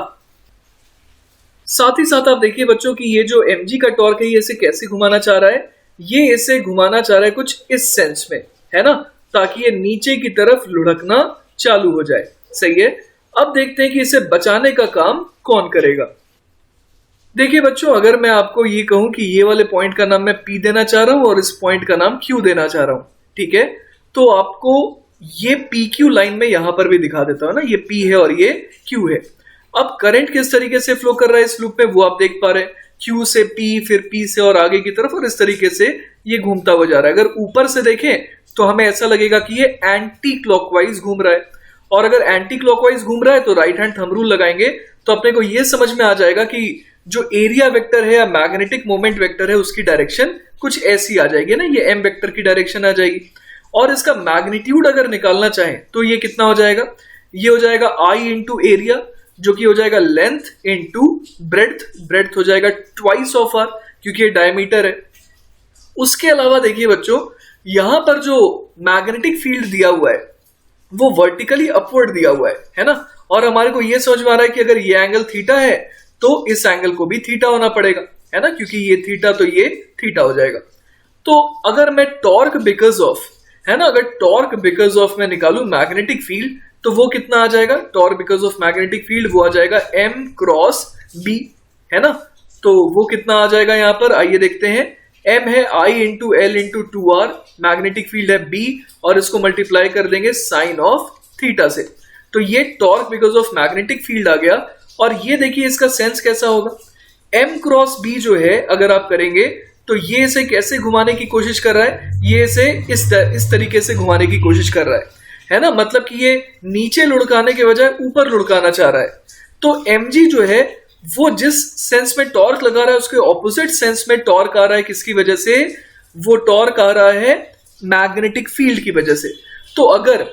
साथ ही साथ आप देखिए बच्चों कि ये जो mg का टॉर्क है ये इसे कैसे घुमाना चाह रहा है, ये इसे घुमाना चाह रहा है कुछ इस सेंस में है ना, ताकि ये नीचे की तरफ लुढ़कना चालू हो जाए। सही है। अब देखते हैं कि इसे बचाने का काम कौन करेगा। देखिए बच्चों, अगर मैं आपको ये कहूं कि ये वाले पॉइंट का नाम मैं P देना चाह रहा हूं और इस पॉइंट का नाम Q देना चाह रहा हूं, ठीक है, तो आपको ये PQ लाइन में यहां पर भी दिखा देता हूं ना, ये P है और ये Q है। अब करंट किस तरीके से फ्लो कर रहा है इस लूप में वो आप देख पा रहे हैं, Q से P, फिर P से और आगे की तरफ, और इस तरीके से ये घूमता हुआ जा रहा है। अगर ऊपर से देखें तो हमें ऐसा लगेगा कि ये एंटी क्लॉकवाइज घूम रहा है, और अगर एंटी क्लॉकवाइज घूम रहा है तो राइट हैंड थंब रूल लगाएंगे तो अपने को यह समझ में आ जाएगा कि जो एरिया वेक्टर है या मैग्नेटिक मोमेंट वेक्टर है उसकी डायरेक्शन कुछ ऐसी आ जाएगी ना, ये एम वेक्टर की डायरेक्शन आ जाएगी। और इसका मैग्नीट्यूड अगर निकालना चाहें तो ये कितना हो जाएगा, ये हो जाएगा आई इंटू एरिया, जो कि हो जाएगा लेंथ इंटू ब्रेड्थ, ब्रेड्थ हो जाएगा ट्वाइस ऑफ आर क्योंकि ये डायमीटर है। उसके अलावा देखिए बच्चों, यहां पर जो मैग्नेटिक फील्ड दिया हुआ है वो वर्टिकली अपवर्ड दिया हुआ है ना, और हमारे को यह समझ में आ रहा है कि अगर ये एंगल थीटा है तो इस एंगल को भी थीटा होना पड़ेगा है ना, क्योंकि ये थीटा तो ये थीटा हो जाएगा। तो अगर मैं टॉर्क बिकॉज ऑफ है ना, अगर टॉर्क बिकॉज ऑफ मैं निकालू मैग्नेटिक फील्ड तो वो कितना आ जाएगा, torque because of magnetic field वो आ जाएगा m क्रॉस b है ना। तो वो कितना आ जाएगा यहाँ पर, आइए देखते हैं। m है I into L into 2r, magnetic field है b, और इसको मल्टीप्लाई कर देंगे साइन ऑफ थीटा से। तो ये torque because of magnetic field आ गया। और ये देखिए इसका सेंस कैसा होगा, m क्रॉस b जो है अगर आप करेंगे तो ये इसे कैसे घुमाने की कोशिश कर रहा है, ये इसे इस तरीके से घुमाने की कोशिश कर रहा है ना, मतलब कि ये नीचे लुढ़काने के बजाय ऊपर लुढ़काना चाह रहा है। तो mg जो है वो जिस सेंस में टॉर्क लगा रहा है उसके ऑपोजिट सेंस में टॉर्क आ रहा है, किसकी वजह से, वो टॉर्क आ रहा है मैग्नेटिक फील्ड की वजह से। तो अगर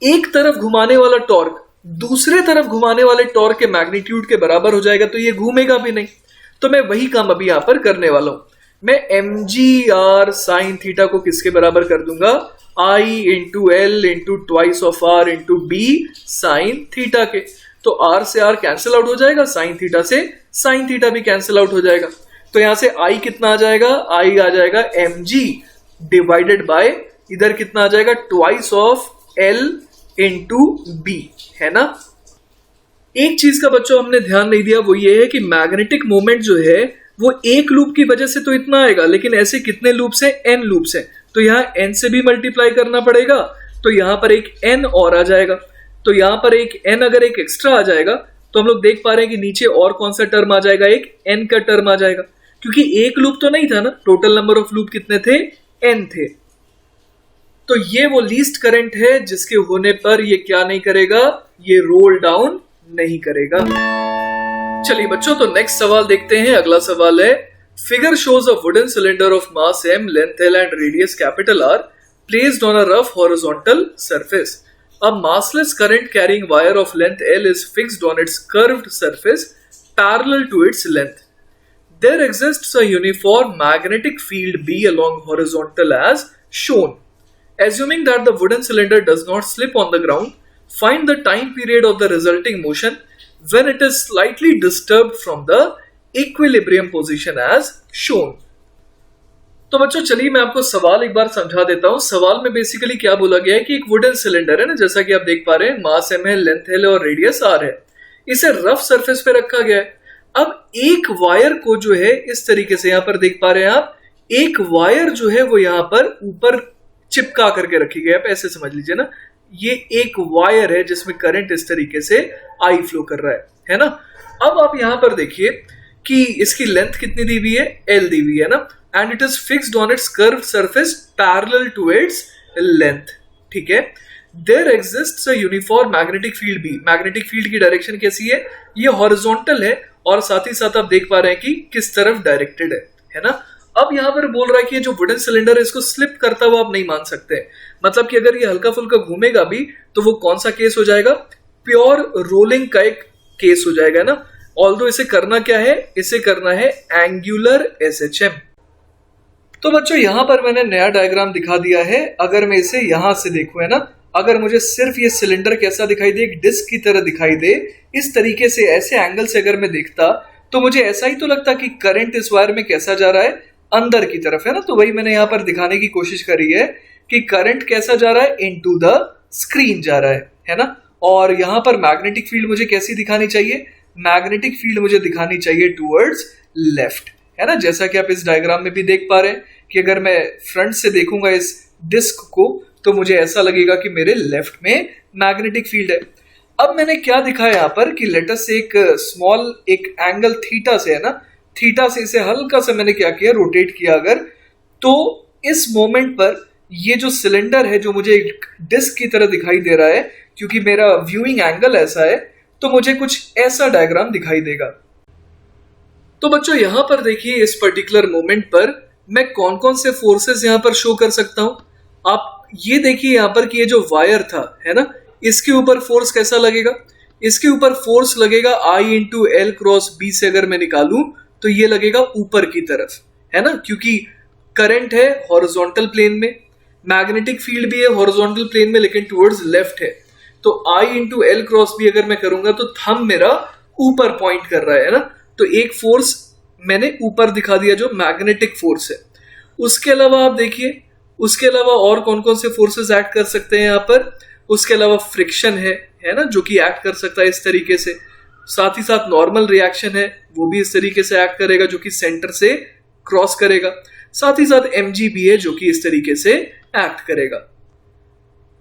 एक तरफ घुमाने वाला टॉर्क दूसरे तरफ घुमाने वाले टॉर्क के मैग्नीट्यूड के बराबर हो जाएगा तो ये घूमेगा भी नहीं। तो मैं वही काम अभी यहां पर करने वाला हूं, मैं mg r साइन थीटा को किसके बराबर कर दूंगा, I into L into twice of r into b sine theta के। तो r से r कैंसिल आउट हो जाएगा, साइन थीटा से साइन थीटा भी कैंसिल आउट हो जाएगा। तो यहां से I कितना आ जाएगा, I आ जाएगा mg डिवाइडेड बाय इधर कितना आ जाएगा, twice of l into b है ना। एक चीज का बच्चों हमने ध्यान नहीं दिया, वो ये है कि मैग्नेटिक मोमेंट जो है वो एक लूप की वजह से तो इतना आएगा, लेकिन ऐसे कितने लूप्स हैं, n लूप्स हैं। तो यहाँ n से भी मल्टीप्लाई करना पड़ेगा, तो यहाँ पर एक n और आ जाएगा। तो यहाँ पर एक n अगर एक एक्स्ट्रा आ जाएगा तो हम लोग देख पा रहे हैं कि नीचे और कौन सा टर्म आ जाएगा, एक n का टर्म आ जाएगा, क्योंकि एक लूप तो नहीं था ना, टोटल नंबर ऑफ लूप कितने थे, n थे। तो ये वो लीस्ट करंट है जिसके होने पर ये क्या नहीं करेगा, ये रोल डाउन नहीं करेगा। चलिए बच्चों, तो नेक्स्ट सवाल देखते हैं। अगला सवाल है, figure shows a wooden cylinder of mass m, length l and radius capital R placed on a rough horizontal surface. A massless current carrying wire of length L is fixed on its curved surface parallel to its length. There exists a uniform magnetic field B along horizontal as shown. Assuming that the wooden cylinder does not slip on the ground, find the time period of the resulting motion when it is slightly disturbed from the equilibrium position as shown. तो बच्चों चलिए मैं आपको सवाल एक बार समझा देता हूं। सवाल में बेसिकली क्या बोला गया है कि एक वुडन सिलेंडर है ना, जैसा कि आप देख पा रहे हैं, मास m है, लेंथ l और रेडियस r है, इसे रफ सरफेस पे रखा गया है। अब एक वायर को जो है इस तरीके से यहां पर देख पा रहे हैं आप, एक वायर जो है वो यहां पर ऊपर चिपका करके रखी गई है, आप ऐसे समझ लीजिए ना, ये एक वायर है जिसमें करंट इस तरीके से आई फ्लो कर रहा है ना। अब आप यहां पर देखिए कि इसकी लेंथ कितनी दी हुई है, l दी हुई है ना, and it is fixed on its curved surface parallel to its length, ठीक है। There exists a uniform magnetic field भी। मैग्नेटिक फील्ड की डायरेक्शन कैसी है, ये हॉरिजॉन्टल है और साथ ही साथ आप देख पा रहे हैं कि किस तरफ डायरेक्टेड है ना। अब यहां पर बोल रहा है कि ये जो वुडन सिलेंडर है इसको स्लिप करता हुआ आप नहीं मान सकते, मतलब कि अगर ये हल्का फुल्का घूमेगा भी तो वो कौन सा केस हो जाएगा, प्योर रोलिंग का एक केस हो जाएगा ना। ऑल्दो इसे करना क्या है, इसे करना है एंगुलर एसएचएम। तो बच्चों यहां पर मैंने नया डायग्राम दिखा दिया है। अगर मैं इसे यहां से देखूं है ना, अगर मुझे सिर्फ ये सिलेंडर कैसा दिखाई दे, एक डिस्क की तरह दिखाई दे, इस तरीके से ऐसे एंगल से अगर मैं देखता तो मुझे ऐसा ही तो लगता कि करंट इस वायर में कैसा जा रहा है, अंदर की तरफ है ना। तो वही मैंने यहाँ पर दिखाने की कोशिश करी है कि करंट कैसा जा रहा है, इनटू द स्क्रीन जा रहा है ना। और यहाँ पर मैग्नेटिक फील्ड मुझे कैसी दिखानी चाहिए, मैग्नेटिक फील्ड मुझे दिखानी चाहिए टूवर्ड्स लेफ्ट, है ना। जैसा कि आप इस डायग्राम में भी देख पा रहे हैं कि अगर मैं फ्रंट से देखूंगा इस डिस्क को तो मुझे ऐसा लगेगा कि मेरे लेफ्ट में मैग्नेटिक फील्ड है। अब मैंने क्या दिखाया यहाँ पर कि लेटस से एक स्मॉल एक एंगल थीटा से है ना, थीटा से इसे हल्का सा मैंने क्या किया, रोटेट किया अगर, तो इस मोमेंट पर ये जो सिलेंडर है जो मुझे एक डिस्क की तरह दिखाई दे रहा है, क्योंकि मेरा व्यूइंग एंगल ऐसा है तो मुझे कुछ ऐसा डायग्राम दिखाई देगा। तो बच्चों यहां पर देखिए इस पर्टिकुलर मोमेंट पर मैं कौन कौन से फोर्सेस यहां पर शो कर सकता हूं। आप ये देखिए यहां पर कि ये जो वायर था है ना, इसके ऊपर फोर्स कैसा लगेगा, इसके ऊपर फोर्स लगेगा आई इंटू एल क्रॉस बी से अगर मैं निकालूं तो ये लगेगा ऊपर की तरफ, है ना, क्योंकि करंट है हॉरिजॉन्टल प्लेन में, मैग्नेटिक फील्ड भी है हॉरिजॉन्टल प्लेन में लेकिन टुवर्ड्स लेफ्ट है। तो आई इंटू एल क्रॉस बी अगर मैं करूंगा तो थंब मेरा ऊपर पॉइंट कर रहा है ना, तो एक फोर्स मैंने ऊपर दिखा दिया जो मैग्नेटिक फोर्स है। उसके अलावा आप देखिए, उसके अलावा और कौन कौन से फोर्सेस एक्ट कर सकते हैं यहाँ पर, उसके अलावा फ्रिक्शन है ना, जो कि एक्ट कर सकता है इस तरीके से। साथ ही साथ नॉर्मल रिएक्शन है, वो भी इस तरीके से एक्ट करेगा जो कि सेंटर से क्रॉस करेगा। साथ ही साथ mg भी है जो कि इस तरीके से एक्ट करेगा।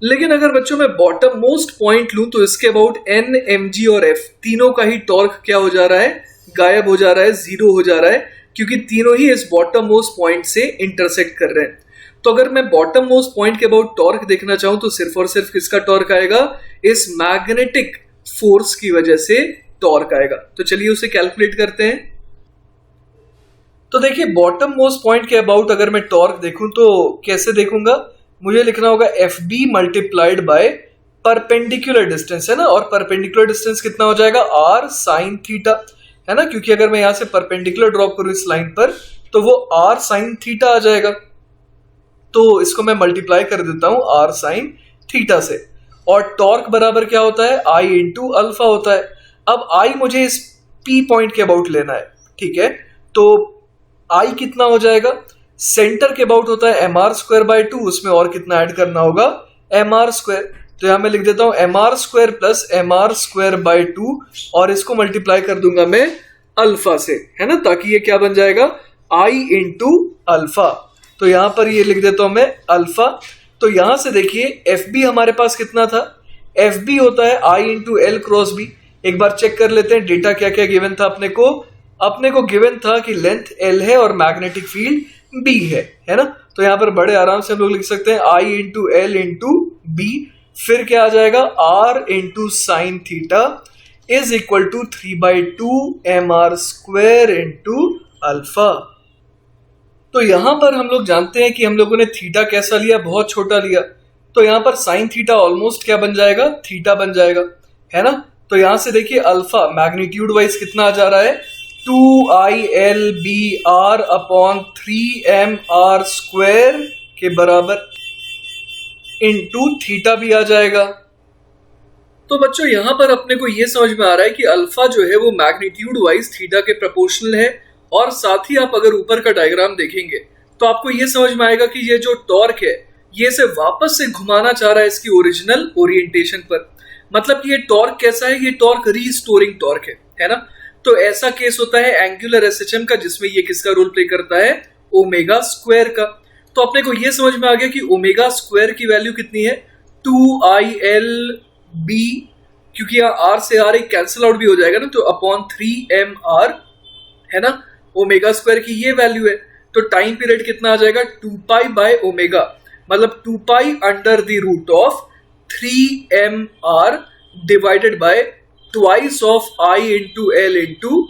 लेकिन अगर बच्चों मैं बॉटम मोस्ट पॉइंट लूं तो इसके अबाउट n, mg और f तीनों का ही टॉर्क क्या हो जा रहा है, गायब हो जा रहा है, जीरो हो जा रहा है, क्योंकि तीनों ही इस बॉटम मोस्ट पॉइंट से इंटरसेक्ट कर रहे हैं। तो अगर मैं बॉटम मोस्ट पॉइंट के अबाउट टॉर्क देखना चाहूं तो सिर्फ और सिर्फ किसका टॉर्क आएगा, इस मैग्नेटिक फोर्स की वजह से टॉर्क आएगा। तो चलिए उसे कैलकुलेट करते हैं। तो देखिए बॉटम मोस्ट पॉइंट के अबाउट अगर मैं टॉर्क देखूं तो कैसे देखूंगा, मुझे लिखना होगा F B multiplied by perpendicular distance, है ना, और परपेंडिकुलर डिस्टेंस कितना हो जाएगा, आर साइन थीटा, है ना, क्योंकि अगर मैं यहां से परपेंडिकुलर ड्रॉप करूं इस लाइन पर तो वो आर साइन थीटा आ जाएगा। तो इसको मैं मल्टीप्लाई कर देता हूं आर साइन थीटा से, और टॉर्क बराबर क्या होता है, आई इंटू अल्फा होता है। अब आई मुझे इस पी पॉइंट के अबाउट लेना है, ठीक है, तो आई कितना हो जाएगा, सेंटर के अबाउट होता है एम आर स्क्वायर बाय 2, उसमें और कितना ऐड करना होगा, एम आर स्क्वायर। तो यहां मैं लिख देता हूं M R square plus M R square by 2, और इसको मल्टीप्लाई कर दूंगा मैं अल्फा से, है ना, ताकि ये क्या बन जाएगा, आई इंटू अल्फा। तो यहां पर ये लिख देता हूं मैं अल्फा। तो यहां से देखिए एफ बी हमारे पास कितना था, एफ बी होता है आई इंटू एल क्रॉस बी। एक बार चेक कर लेते हैं डेटा क्या क्या गिवन था अपने को गिवन था कि लेंथ एल है और मैग्नेटिक फील्ड बी है ना। तो यहाँ पर बड़े आराम से हम लोग लिख सकते हैं I into L into B, फिर क्या आ जाएगा, R into sine theta is equal to 3/2 M R square into alpha. तो यहां पर हम लोग जानते हैं कि हम लोगों ने थीटा कैसा लिया, बहुत छोटा लिया, तो यहां पर साइन थीटा ऑलमोस्ट क्या बन जाएगा, थीटा बन जाएगा, है ना। तो यहां से देखिए अल्फा मैग्नीट्यूड वाइज कितना आ जा रहा है, 2ILBR अपॉन 3MR स्क्वायर के बराबर, इनटू थीटा भी आ जाएगा। तो बच्चों यहां पर अपने को यह समझ में आ रहा है कि अल्फा जो है वो मैग्नीट्यूड वाइज थीटा के प्रोपोर्शनल है, और साथ ही आप अगर ऊपर का डायग्राम देखेंगे तो आपको यह समझ में आएगा कि ये जो टॉर्क है ये इसे वापस से घुमाना चाह रहा है इसकी ओरिजिनल ओरिएंटेशन पर। मतलब कि ये टॉर्क कैसा है, ये टॉर्क रीस्टोरिंग टॉर्क है ना। तो ऐसा केस होता है एंगुलर एसएचएम का, जिसमें ये किसका रोल प्ले करता है, ओमेगा स्क्वायर का। तो अपने को ये समझ में आ गया कि ओमेगा स्क्वायर की वैल्यू कितनी है, 2ILB, क्योंकि आर से आर एक कैंसिल आउट भी हो जाएगा ना, तो अपॉन 3MR, है ना, ओमेगा स्क्वायर की ये वैल्यू है। तो टाइम पीरियड कितना आ जाएगा, 2 पाई बाय ओमेगा, मतलब 2 pi under the root of 3mr divided by twice of I into L into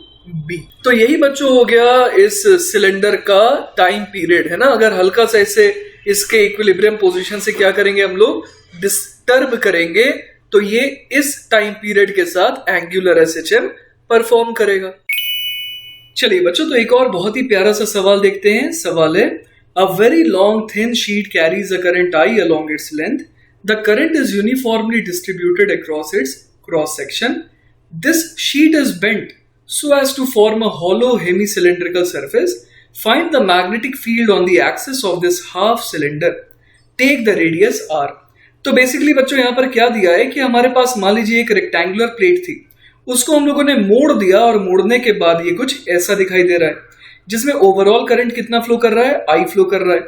B. तो यही बच्चों हो गया इस सिलेंडर का टाइम पीरियड, है ना। अगर हल्का सा इसे इसके इक्विलिब्रियम पोजीशन से क्या करेंगे हम लोग, डिस्टर्ब करेंगे, तो ये इस टाइम पीरियड के साथ एंगुलर एसएचएम परफॉर्म करेगा। चलिए बच्चों, तो एक और बहुत ही प्यारा सा सवाल देखते हैं। सवाल है, a very long thin sheet carries a current I along its length. The current is uniformly distributed across its cross section. This sheet is bent so as to form a hollow hemi-cylindrical surface. Find the magnetic field on the axis of this half cylinder. Take the radius r. तो basically बच्चों यहाँ पर क्या दिया है कि हमारे पास मान लीजिए एक रेक्टेंगुलर प्लेट थी, उसको हम लोगों ने मोड़ दिया और मोड़ने के बाद ये कुछ ऐसा दिखाई दे रहा है, जिसमें ओवरऑल करंट कितना फ्लो कर रहा है, I फ्लो कर रहा है।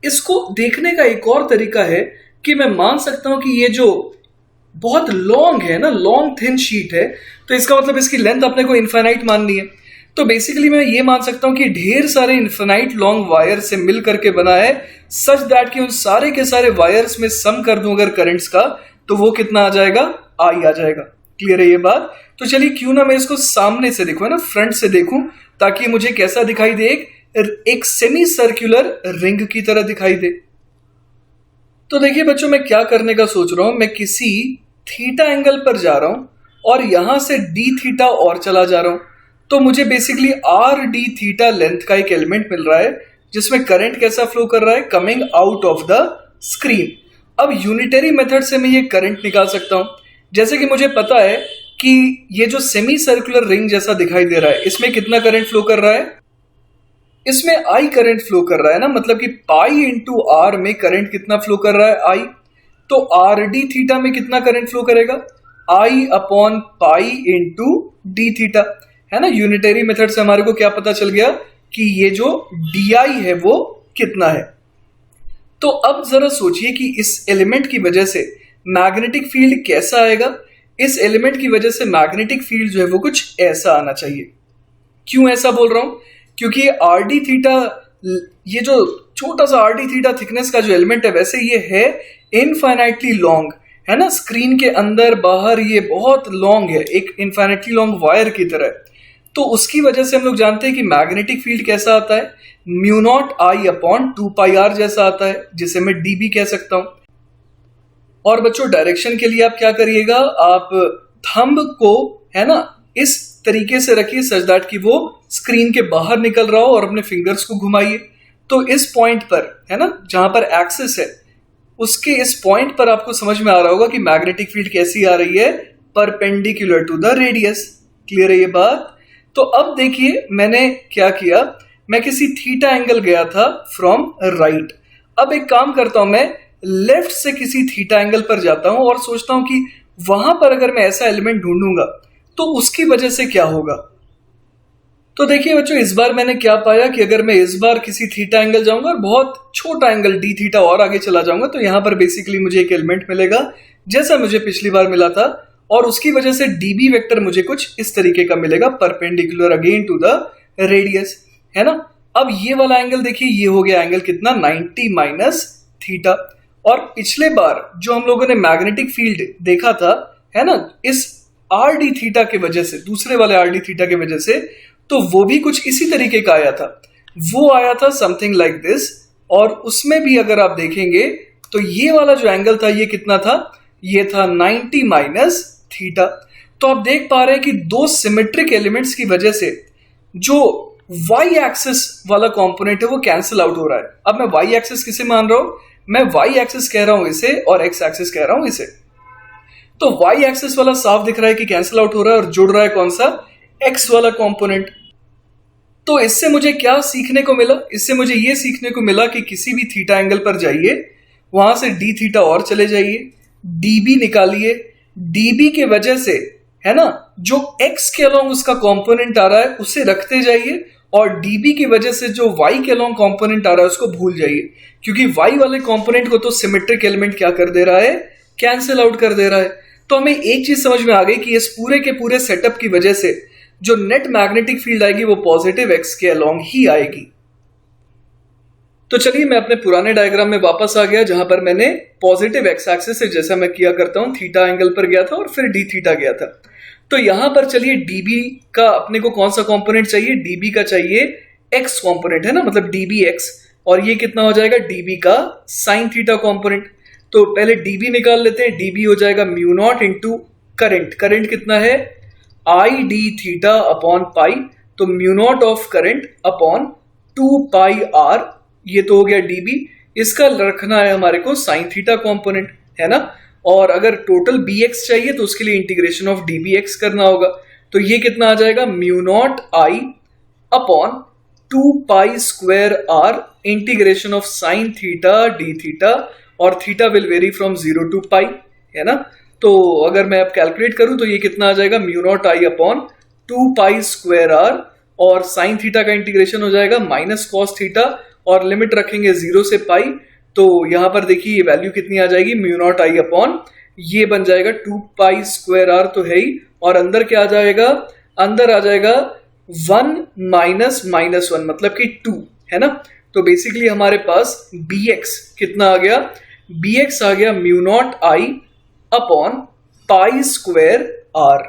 इसको देखने का एक और तरीका है कि मैं मान सकता हूं कि ये जो बहुत लॉन्ग है ना, लॉन्ग थिन शीट है, तो इसका मतलब इसकी लेंथ अपने को इनफाइनाइट माननी है। तो बेसिकली मैं ये मान सकता हूं कि ढेर सारे इनफाइनाइट लॉन्ग वायर से मिल करके बना है, सच दैट कि उन सारे के सारे वायर्स में सम कर दूं अगर करंट्स का, तो वो कितना आ जाएगा, I आ जाएगा। क्लियर है ये बात? तो चलिए क्यों ना मैं इसको सामने से देखूं, है ना, फ्रंट से देखूं, ताकि मुझे कैसा दिखाई दे, एक सेमी सर्कुलर रिंग की तरह दिखाई दे। तो देखिए बच्चों, मैं क्या करने का सोच रहा हूं, मैं किसी थीटा एंगल पर जा रहा हूं और यहां से डी थीटा और चला जा रहा हूं, तो मुझे basically R D theta length का एक एलिमेंट मिल रहा है, जिसमें करंट कैसा फ्लो कर रहा है, coming out of the screen. अब यूनिटरी मेथड से मैं ये करंट निकाल सकता हूं। जैसे कि मुझे पता है कि ये जो सेमी सर्कुलर रिंग जैसा दिखाई दे रहा है, इसमें कितना करंट फ्लो कर रहा है, इसमें I करंट फ्लो कर रहा है ना, मतलब कि पाई इंटू आर में करंट कितना फ्लो कर रहा है, I। तो आर डी थीटा में कितना करंट फ्लो करेगा, I upon pi into D theta, है ना। यूनिटरी मेथड से हमारे को क्या पता चल गया कि ये जो DI है वो कितना है। तो अब जरा सोचिए कि इस एलिमेंट की वजह से मैग्नेटिक फील्ड कैसा आएगा। इस एलिमेंट की वजह से मैग्नेटिक फील्ड जो है वो कुछ ऐसा आना चाहिए। क्यों ऐसा बोल रहा हूं, क्योंकि आर डी थीटा, ये जो छोटा सा आर डी थीटा थिकनेस का जो एलिमेंट है, वैसे ये है इनफाइनाइटली लॉन्ग, है ना। स्क्रीन के अंदर बाहर ये बहुत लॉन्ग है, एक इनफाइनाइटली लॉन्ग वायर की तरह। तो उसकी वजह से हम लोग जानते हैं कि मैग्नेटिक फील्ड कैसा आता है, mu naught I upon 2πr जैसा आता है, जिसे मैं dB कह सकता हूं। और बच्चों डायरेक्शन के लिए आप क्या करिएगा, आप थंब को, है ना, इस तरीके से रखिए सच दैट कि वो स्क्रीन के बाहर निकल रहा हो और अपने फिंगर्स को घुमाइए। तो इस पॉइंट पर, है ना, जहां पर एक्सिस है, उसके इस पॉइंट पर आपको समझ में आ रहा होगा कि मैग्नेटिक फील्ड कैसी आ रही है, perpendicular to the radius. Clear है ये बात? तो अब देखिए मैंने क्या किया, मैं किसी थीटा एंगल गया था फ्रॉम राइट। अब एक काम करता हूं, मैं लेफ्ट से किसी थीटा एंगल पर जाता हूं और सोचता हूं कि वहां पर अगर मैं ऐसा एलिमेंट ढूंढूंगा तो उसकी वजह से क्या होगा। तो देखिए बच्चों, इस बार मैंने क्या पाया कि अगर मैं इस बार किसी थीटा एंगल जाऊंगा और बहुत छोटा एंगल डी थीटा और आगे चला जाऊंगा, तो यहां पर बेसिकली मुझे एक एलिमेंट मिलेगा जैसा मुझे पिछली बार मिला था, और उसकी वजह से डीबी वेक्टर मुझे कुछ इस तरीके का मिलेगा, perpendicular again to the radius, है ना। अब ये वाला एंगल देखिए, ये हो गया एंगल कितना, 90 माइनस थीटा। और पिछले बार जो हम लोगों ने मैग्नेटिक फील्ड देखा था, है ना, इस आर डी थीटा के वजह से, दूसरे वाले आर डी थीटा के वजह से, तो वो भी कुछ इसी तरीके का आया था। वो आया था समथिंग लाइक दिस, और उसमें भी अगर आप देखेंगे तो ये वाला जो एंगल था ये कितना था, ये था 90 माइनस थीटा। तो आप देख पा रहे हैं कि दो सिमेट्रिक एलिमेंट्स की वजह से जो वाई एक्सिस वाला कंपोनेंट है वो कैंसिल आउट हो रहा है। अब मैं वाई एक्सिस किसे मान रहा हूं, मैं वाई एक्सिस कह रहा हूं इसे, और एक्स एक्सिस कह रहा हूं इसे। तो वाई एक्सिस वाला साफ दिख रहा है कि कैंसिल आउट हो रहा है, और जुड़ रहा है कौन सा, एक्स वाला कंपोनेंट। तो इससे मुझे क्या सीखने को मिला, इससे मुझे ये सीखने को मिला कि किसी भी थीटा एंगल पर जाइए, वहां से डी थीटा और चले जाइए, डीबी निकालिए, डीबी के वजह से, है ना, जो एक्स के अलोंग उसका कंपोनेंट आ रहा है उसे रखते जाइए, और डीबी की वजह से जो वाई के अलोंग कंपोनेंट आ रहा है उसको भूल जाइए, क्योंकि वाई वाले कंपोनेंट को तो सिमेट्रिक एलिमेंट क्या कर दे रहा है, कैंसिल आउट कर दे रहा है। तो हमें एक चीज समझ में आ गई कि इस पूरे के पूरे सेटअप की वजह से जो नेट मैग्नेटिक फील्ड आएगी वो पॉजिटिव एक्स के अलोंग ही आएगी। तो चलिए मैं अपने पुराने डायग्राम में वापस आ गया, जहां पर मैंने पॉजिटिव एक्स एक्सिस से, जैसा मैं किया करता हूं, थीटा एंगल पर गया था और फिर डी थीटा गया था। तो यहां पर चलिए डीबी का अपने को कौन सा कंपोनेंट चाहिए, डीबी का चाहिए एक्स कंपोनेंट, है ना, मतलब डीबी एक्स। और ये कितना हो जाएगा, डीबी का साइन थीटा कंपोनेंट। तो पहले डीबी निकाल लेते हैं। डीबी हो जाएगा mu naught into current. Current कितना है, I d theta upon pi. तो mu naught of current upon 2 pi r, ये तो हो गया डीबी। इसका रखना है हमारे को साइन थीटा कंपोनेंट, है ना। और अगर टोटल बी एक्स चाहिए तो उसके लिए integration of d B x करना होगा। तो ये कितना आ जाएगा, mu naught I upon 2 pi square r integration of sine theta d theta, और theta will vary from 0 to pi, है ना। तो अगर मैं अब कैलकुलेट करूं तो ये कितना आ जाएगा, mu naught I upon 2 pi square R, और साइन थीटा का इंटीग्रेशन हो जाएगा माइनस कॉस थीटा, और लिमिट रखेंगे 0 से पाई। तो यहां पर देखिए ये वैल्यू कितनी आ जाएगी, म्यू नॉट आई अपॉन, ये बन जाएगा 2 पाई स्क्वायर आर तो है ही, और अंदर क्या आ जाएगा, अंदर आ जाएगा 1 माइनस माइनस 1 मतलब कि 2, है ना। तो बेसिकली हमारे पास बी एक्स कितना आ गया, बी एक्स आ गया mu naught I upon pi square R.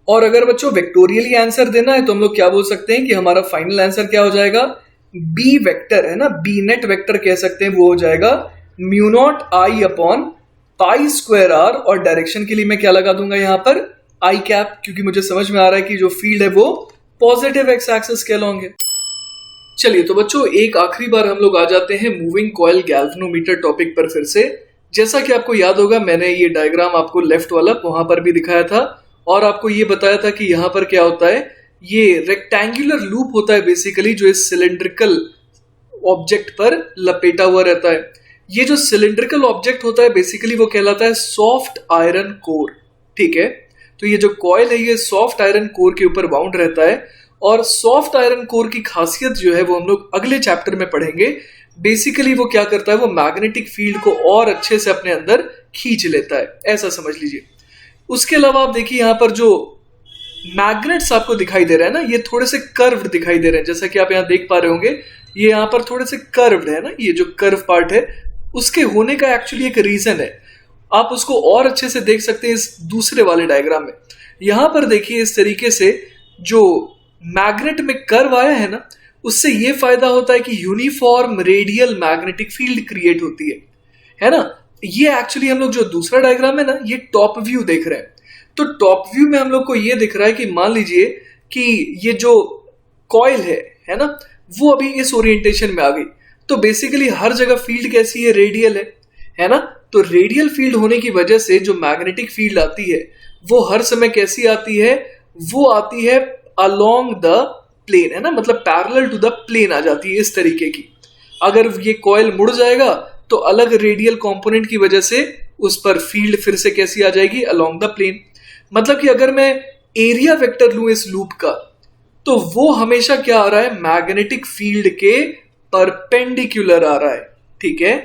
और अगर बच्चों वेक्टोरियली आंसर देना है तो हम लोग क्या बोल सकते हैं कि हमारा फाइनल आंसर क्या हो जाएगा, बी वेक्टर, है ना, बी नेट वेक्टर कह सकते हैं, वो हो जाएगा mu naught I upon pi square R. और डायरेक्शन के लिए मैं क्या लगा दूंगा यहां पर, आई कैप, क्योंकि मुझे समझ में आ रहा है कि जो फील्ड है वो पॉजिटिव एक्स एक्सिस के अलॉन्ग है। चलिए तो बच्चों एक आखिरी बार हम लोग आ जाते हैं मूविंग कॉइल गैल्वेनोमीटर टॉपिक पर फिर से। जैसा कि आपको याद होगा, मैंने ये डायग्राम आपको लेफ्ट वाला वहां पर भी दिखाया था, और आपको ये बताया था कि यहां पर क्या होता है, ये रेक्टेंगुलर लूप होता है बेसिकली, जो इस सिलेंड्रिकल ऑब्जेक्ट पर लपेटा हुआ रहता है। ये जो सिलेंड्रिकल ऑब्जेक्ट होता है बेसिकली वो कहलाता है सॉफ्ट आयरन कोर, ठीक है। तो ये जो कॉइल है ये सॉफ्ट आयरन कोर के ऊपर बाउंड रहता है, और सॉफ्ट आयरन कोर की खासियत जो है वो हम लोग अगले चैप्टर में पढ़ेंगे। बेसिकली वो क्या करता है, वो मैग्नेटिक फील्ड को और अच्छे से अपने अंदर खींच लेता है, ऐसा समझ लीजिए। उसके अलावा आप देखिए यहाँ पर जो मैग्नेट्स आपको दिखाई दे रहे हैं ना, ये थोड़े से कर्व्ड दिखाई दे रहे हैं, जैसा कि आप यहाँ देख पा रहे होंगे, ये यहाँ पर थोड़े से कर्व्ड है ना, ये जो कर्व पार्ट है उसके होने का एक्चुअली एक रीजन है। आप उसको और अच्छे से देख सकते हैं इस दूसरे वाले डायग्राम में। यहां पर देखिए इस तरीके से जो मैग्नेट में कर्व आया है ना, उससे ये फायदा होता है कि uniform radial magnetic field create होती है ना। ये एक्चुअली हम लोग जो दूसरा डायग्राम है ना, ये टॉप व्यू देख रहे हैं। तो टॉप व्यू में हम लोग को ये दिख रहा है कि मान लीजिए कि ये जो कॉइल है ना, वो अभी इस ओरिएंटेशन में आ गई। तो बेसिकली हर जगह फील्ड कैसी है, रेडियल है ना। तो रेडियल फील्ड होने की वजह से जो मैग्नेटिक फील्ड आती है वो हर समय कैसी आती है, वो आती है अलोंग द प्लेन, है ना, मतलब पैरेलल टू द प्लेन आ जाती है इस तरीके की। अगर ये कॉइल मुड़ जाएगा तो अलग रेडियल कंपोनेंट की वजह से उस पर फील्ड फिर से कैसी आ जाएगी, अलोंग द प्लेन। मतलब कि अगर मैं एरिया वेक्टर लूं इस लूप का, तो वो हमेशा क्या आ रहा है, मैग्नेटिक फील्ड के परपेंडिकुलर आ रहा है, ठीक है।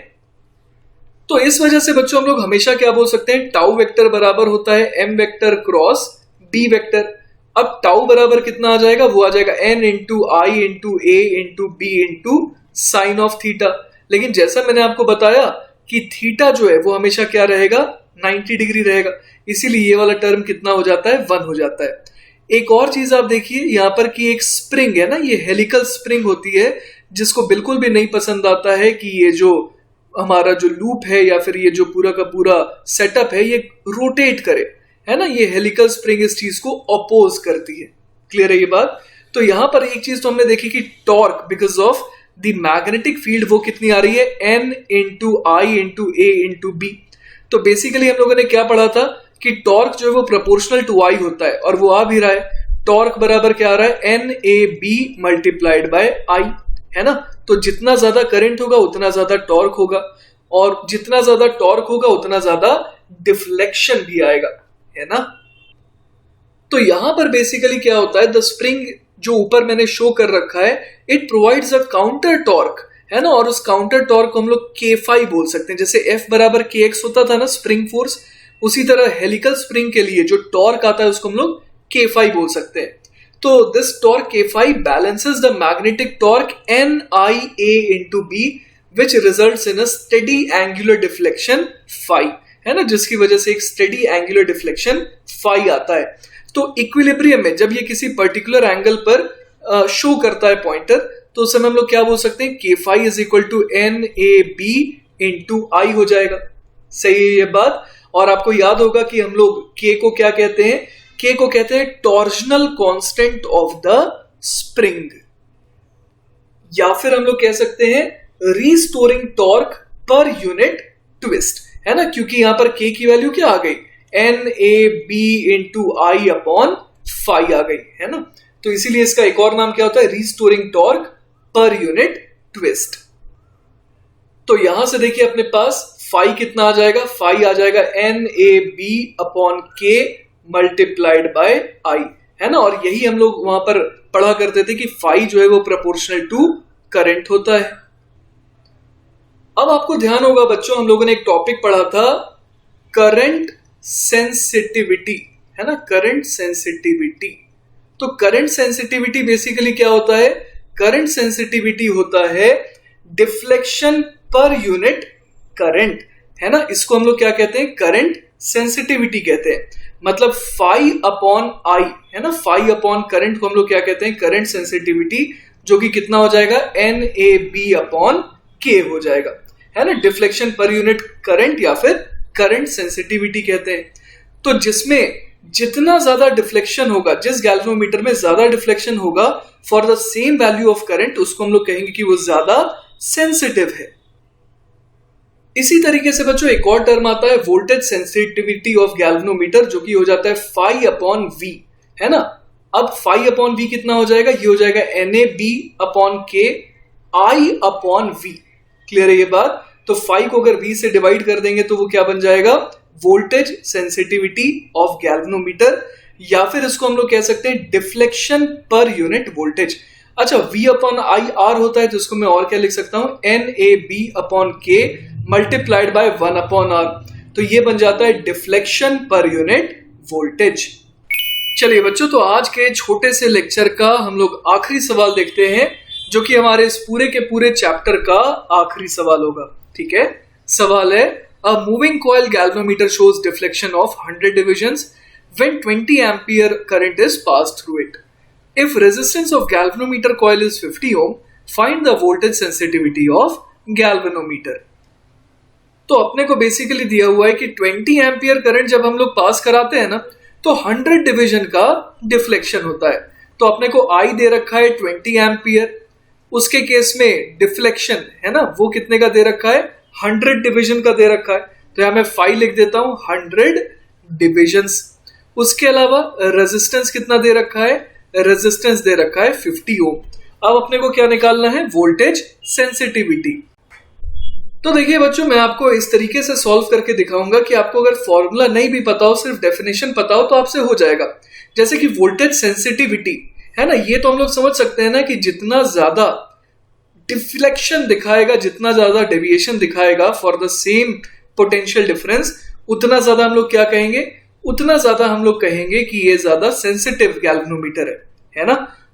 तो इस वजह से बच्चों हम लोग हमेशा क्या बोल सकते हैं, टाउ वेक्टर बराबर होता है M vector cross B vector. अब टाउ बराबर कितना आ जाएगा, वो आ जाएगा N into I into A into B into sine of theta. लेकिन जैसा मैंने आपको बताया कि थीटा जो है वो हमेशा क्या रहेगा, 90 डिग्री रहेगा, इसीलिए ये वाला टर्म कितना हो जाता है, 1 हो जाता है। एक और चीज आप देखिए यहाँ पर कि एक स्प्रिंग है ना, ये हेलिकल स्प्रिंग होती है, जिसको बिल्कुल भी नहीं पसंद आता है कि ये जो हमारा जो लूप है या फिर ये जो पूरा का पूरा सेटअप है ये रोटेट करे, है ना। ये हेलिकल स्प्रिंग इस चीज को अपोज करती है। क्लियर है ये बात। तो यहां पर एक चीज तो हमने देखी कि torque because of the magnetic field वो कितनी आ रही है, N into I into A into B. तो बेसिकली हम लोगों ने क्या पढ़ा था कि टॉर्क जो है वो प्रोपोर्शनल टू आई होता है, और वो आ भी रहा है। टॉर्क बराबर क्या आ रहा है, N A B multiplied by I, है ना। तो जितना ज्यादा करंट होगा उतना ज्यादा टॉर्क होगा, और जितना ज्यादा टॉर्क होगा उतना ज्यादा डिफ्लेक्शन भी आएगा, है ना। तो यहां पर बेसिकली क्या होता है, द स्प्रिंग जो ऊपर मैंने शो कर रखा है, it provides a counter torque, है ना। और उस काउंटर टॉर्क को हम लोग k5 बोल सकते हैं। जैसे F बराबर kx होता था ना स्प्रिंग फोर्स, उसी तरह हेलिकल स्प्रिंग के लिए जो टॉर्क आता है उसको हम लोग k5 बोल सकते हैं। तो this torque K phi balances the magnetic torque NIA into B which results in a steady angular deflection phi, है ना, जिसकी वजह से एक स्टेडी एंगुलर डिफ्लेक्शन phi आता है। तो इक्विलिब्रियम में जब ये किसी पर्टिकुलर एंगल पर शो करता है पॉइंटर, तो उस समय हम लोग क्या बोल सकते हैं, k phi is equal to NAB into I हो जाएगा। सही है ये बात। और आपको याद होगा कि हम लोग के को क्या कहते हैं, के को कहते हैं torsional constant of the spring, या फिर हम लोग कह सकते हैं restoring torque per unit twist, है ना, क्योंकि यहां पर के की वैल्यू क्या आ गई, NAB इंटू आई अपॉन फाई आ गई, है ना। तो इसीलिए इसका एक और नाम क्या होता है, restoring torque per unit twist. तो यहां से देखिए अपने पास फाई कितना आ जाएगा, फाई आ जाएगा NAB अपॉन के मल्टीप्लाइड बाय आई, है ना। और यही हम लोग वहां पर पढ़ा करते थे कि फाई जो है वो प्रोपोर्शनल टू करंट होता है। अब आपको ध्यान होगा बच्चों, हम लोगों ने एक टॉपिक पढ़ा था करंट सेंसिटिविटी, है ना, करंट सेंसिटिविटी। तो करंट सेंसिटिविटी बेसिकली क्या होता है, करंट सेंसिटिविटी होता है डिफ्लेक्शन पर यूनिट करंट, है ना। इसको हम लोग क्या कहते हैं, करंट सेंसिटिविटी कहते हैं। मतलब फाई अपॉन आई, है ना, फाई अपॉन करंट को हम लोग क्या कहते हैं, करंट सेंसिटिविटी, जो कि कितना हो जाएगा, NAB अपॉन के हो जाएगा, है ना। डिफ्लेक्शन पर यूनिट करंट या फिर करंट सेंसिटिविटी कहते हैं। तो जिसमें जितना ज्यादा डिफ्लेक्शन होगा, जिस गैल्वेनोमीटर में ज्यादा डिफ्लेक्शन होगा for the same value of current, उसको हम लोग कहेंगे कि वो ज्यादा सेंसिटिव है। इसी तरीके से बच्चों एक और टर्म आता है वोल्टेज सेंसिटिविटी ऑफ गैल्वेनोमीटर, जो कि हो जाता है फाई अपॉन वी, है ना। अब फाई अपॉन वी कितना हो जाएगा, ये हो जाएगा NAB अपॉन के आई अपॉन वी। क्लियर है ये बात। तो फाई को अगर वी से डिवाइड कर देंगे तो वो क्या बन जाएगा, वोल्टेज सेंसिटिविटी ऑफ गैल्वेनोमीटर, या फिर इसको हम लोग कह सकते हैं डिफ्लेक्शन पर यूनिट वोल्टेज। अच्छा, V अपॉन आई आर होता है, तो इसको मैं और क्या लिख सकता हूं, NAB अपॉन के मल्टीप्लाइड बाय 1 अपॉन आर। तो ये बन जाता है डिफ्लेक्शन पर यूनिट वोल्टेज। चलिए बच्चों, तो आज के छोटे से लेक्चर का हम लोग आखिरी सवाल देखते हैं, जो कि हमारे इस पूरे के पूरे चैप्टर का आखिरी सवाल होगा। ठीक है, सवाल है a moving coil galvanometer shows deflection of 100 divisions when 20 ampere current is passed through it. If resistance of galvanometer coil is 50 ohm, find the voltage sensitivity of galvanometer। तो अपने को बेसिकली दिया हुआ है कि 20 एम्पियर करंट जब हम लोग पास कराते हैं ना, तो 100 डिवीजन का डिफ्लेक्शन होता है। तो अपने को आई दे रखा है 20 एम्पियर, उसके केस में डिफ्लेक्शन है ना, वो कितने का दे रखा है, 100 डिवीजन का दे रखा है। तो यहां मैं फाई लिख देता हूं, 100 डिविजन्स। उसके अलावा रेजिस्टेंस कितना दे रखा है, रेजिस्टेंस दे रखा है 50 ओम। अब अपने को क्या निकालना है, वोल्टेज सेंसिटिविटी। तो देखिए बच्चों, मैं आपको इस तरीके से सॉल्व करके दिखाऊंगा कि आपको अगर फॉर्मूला नहीं भी पता हो, सिर्फ डेफिनेशन पता हो, तो आपसे हो जाएगा। जैसे कि वोल्टेज सेंसिटिविटी है ना, ये तो हम लोग समझ सकते हैं ना कि जितना ज्यादा डिफ्लेक्शन दिखाएगा, जितना ज्यादा डेविएशन दिखाएगा for the same potential difference, उतना ज्यादा हम लोग क्या कहेंगे, उतना ज्यादा हम लोग कहेंगे कि ये ज्यादा सेंसिटिव गैल्वेनोमीटर है ना।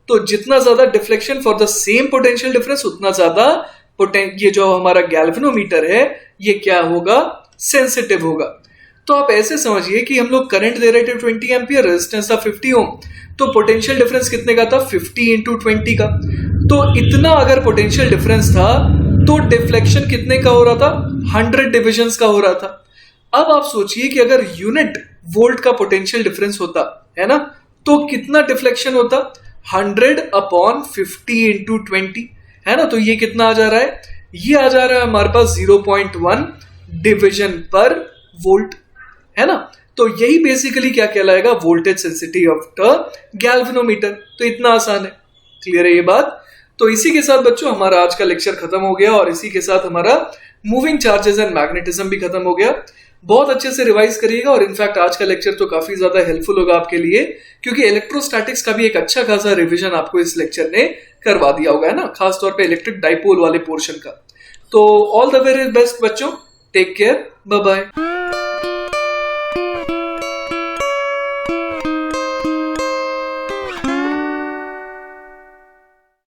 तो जितना ज्यादा deflection for the same potential difference, उतना ज्यादा ये जो हमारा गैल्वेनोमीटर है ये क्या होगा, सेंसिटिव होगा। तो आप ऐसे समझिए कि हम लोग करंट दे रहे थे 20 एम्पियर, रेजिस्टेंस था 50 ओम, तो पोटेंशियल डिफरेंस कितने का था, 50 इंटू 20 का। तो इतना अगर पोटेंशियल डिफरेंस था तो डिफ्लेक्शन कितने का हो रहा था, 100 डिविजन्स का हो रहा था। अब आप सोचिए कि अगर यूनिट वोल्ट का पोटेंशियल डिफरेंस होता है ना, तो कितना डिफ्लेक्शन होता, 100 अपॉन 50 इंटू 20, है ना। तो ये कितना आ जा रहा है, ये आ जा रहा है हमारे पास 0.1 डिवीजन पर वोल्ट, है ना। तो यही बेसिकली क्या कहलाएगा, voltage sensitivity of the galvanometer. तो इतना आसान है। क्लियर है ये बात। तो इसी के साथ बच्चों हमारा आज का लेक्चर खत्म हो गया, और इसी के साथ हमारा मूविंग चार्जेस एंड मैग्नेटिज्म भी खत्म हो गया। बहुत अच्छे से रिवाइज करिएगा, और इनफैक्ट आज का लेक्चर तो काफी ज्यादा हेल्पफुल होगा आपके लिए, क्योंकि इलेक्ट्रोस्टैटिक्स का भी एक अच्छा खासा रिवीजन आपको इस लेक्चर ने करवा दिया होगा, है ना, खासतौर पे इलेक्ट्रिक डाइपोल वाले पोर्शन का। तो ऑल द वेरी बेस्ट बच्चों, टेक केयर, बाय बाय।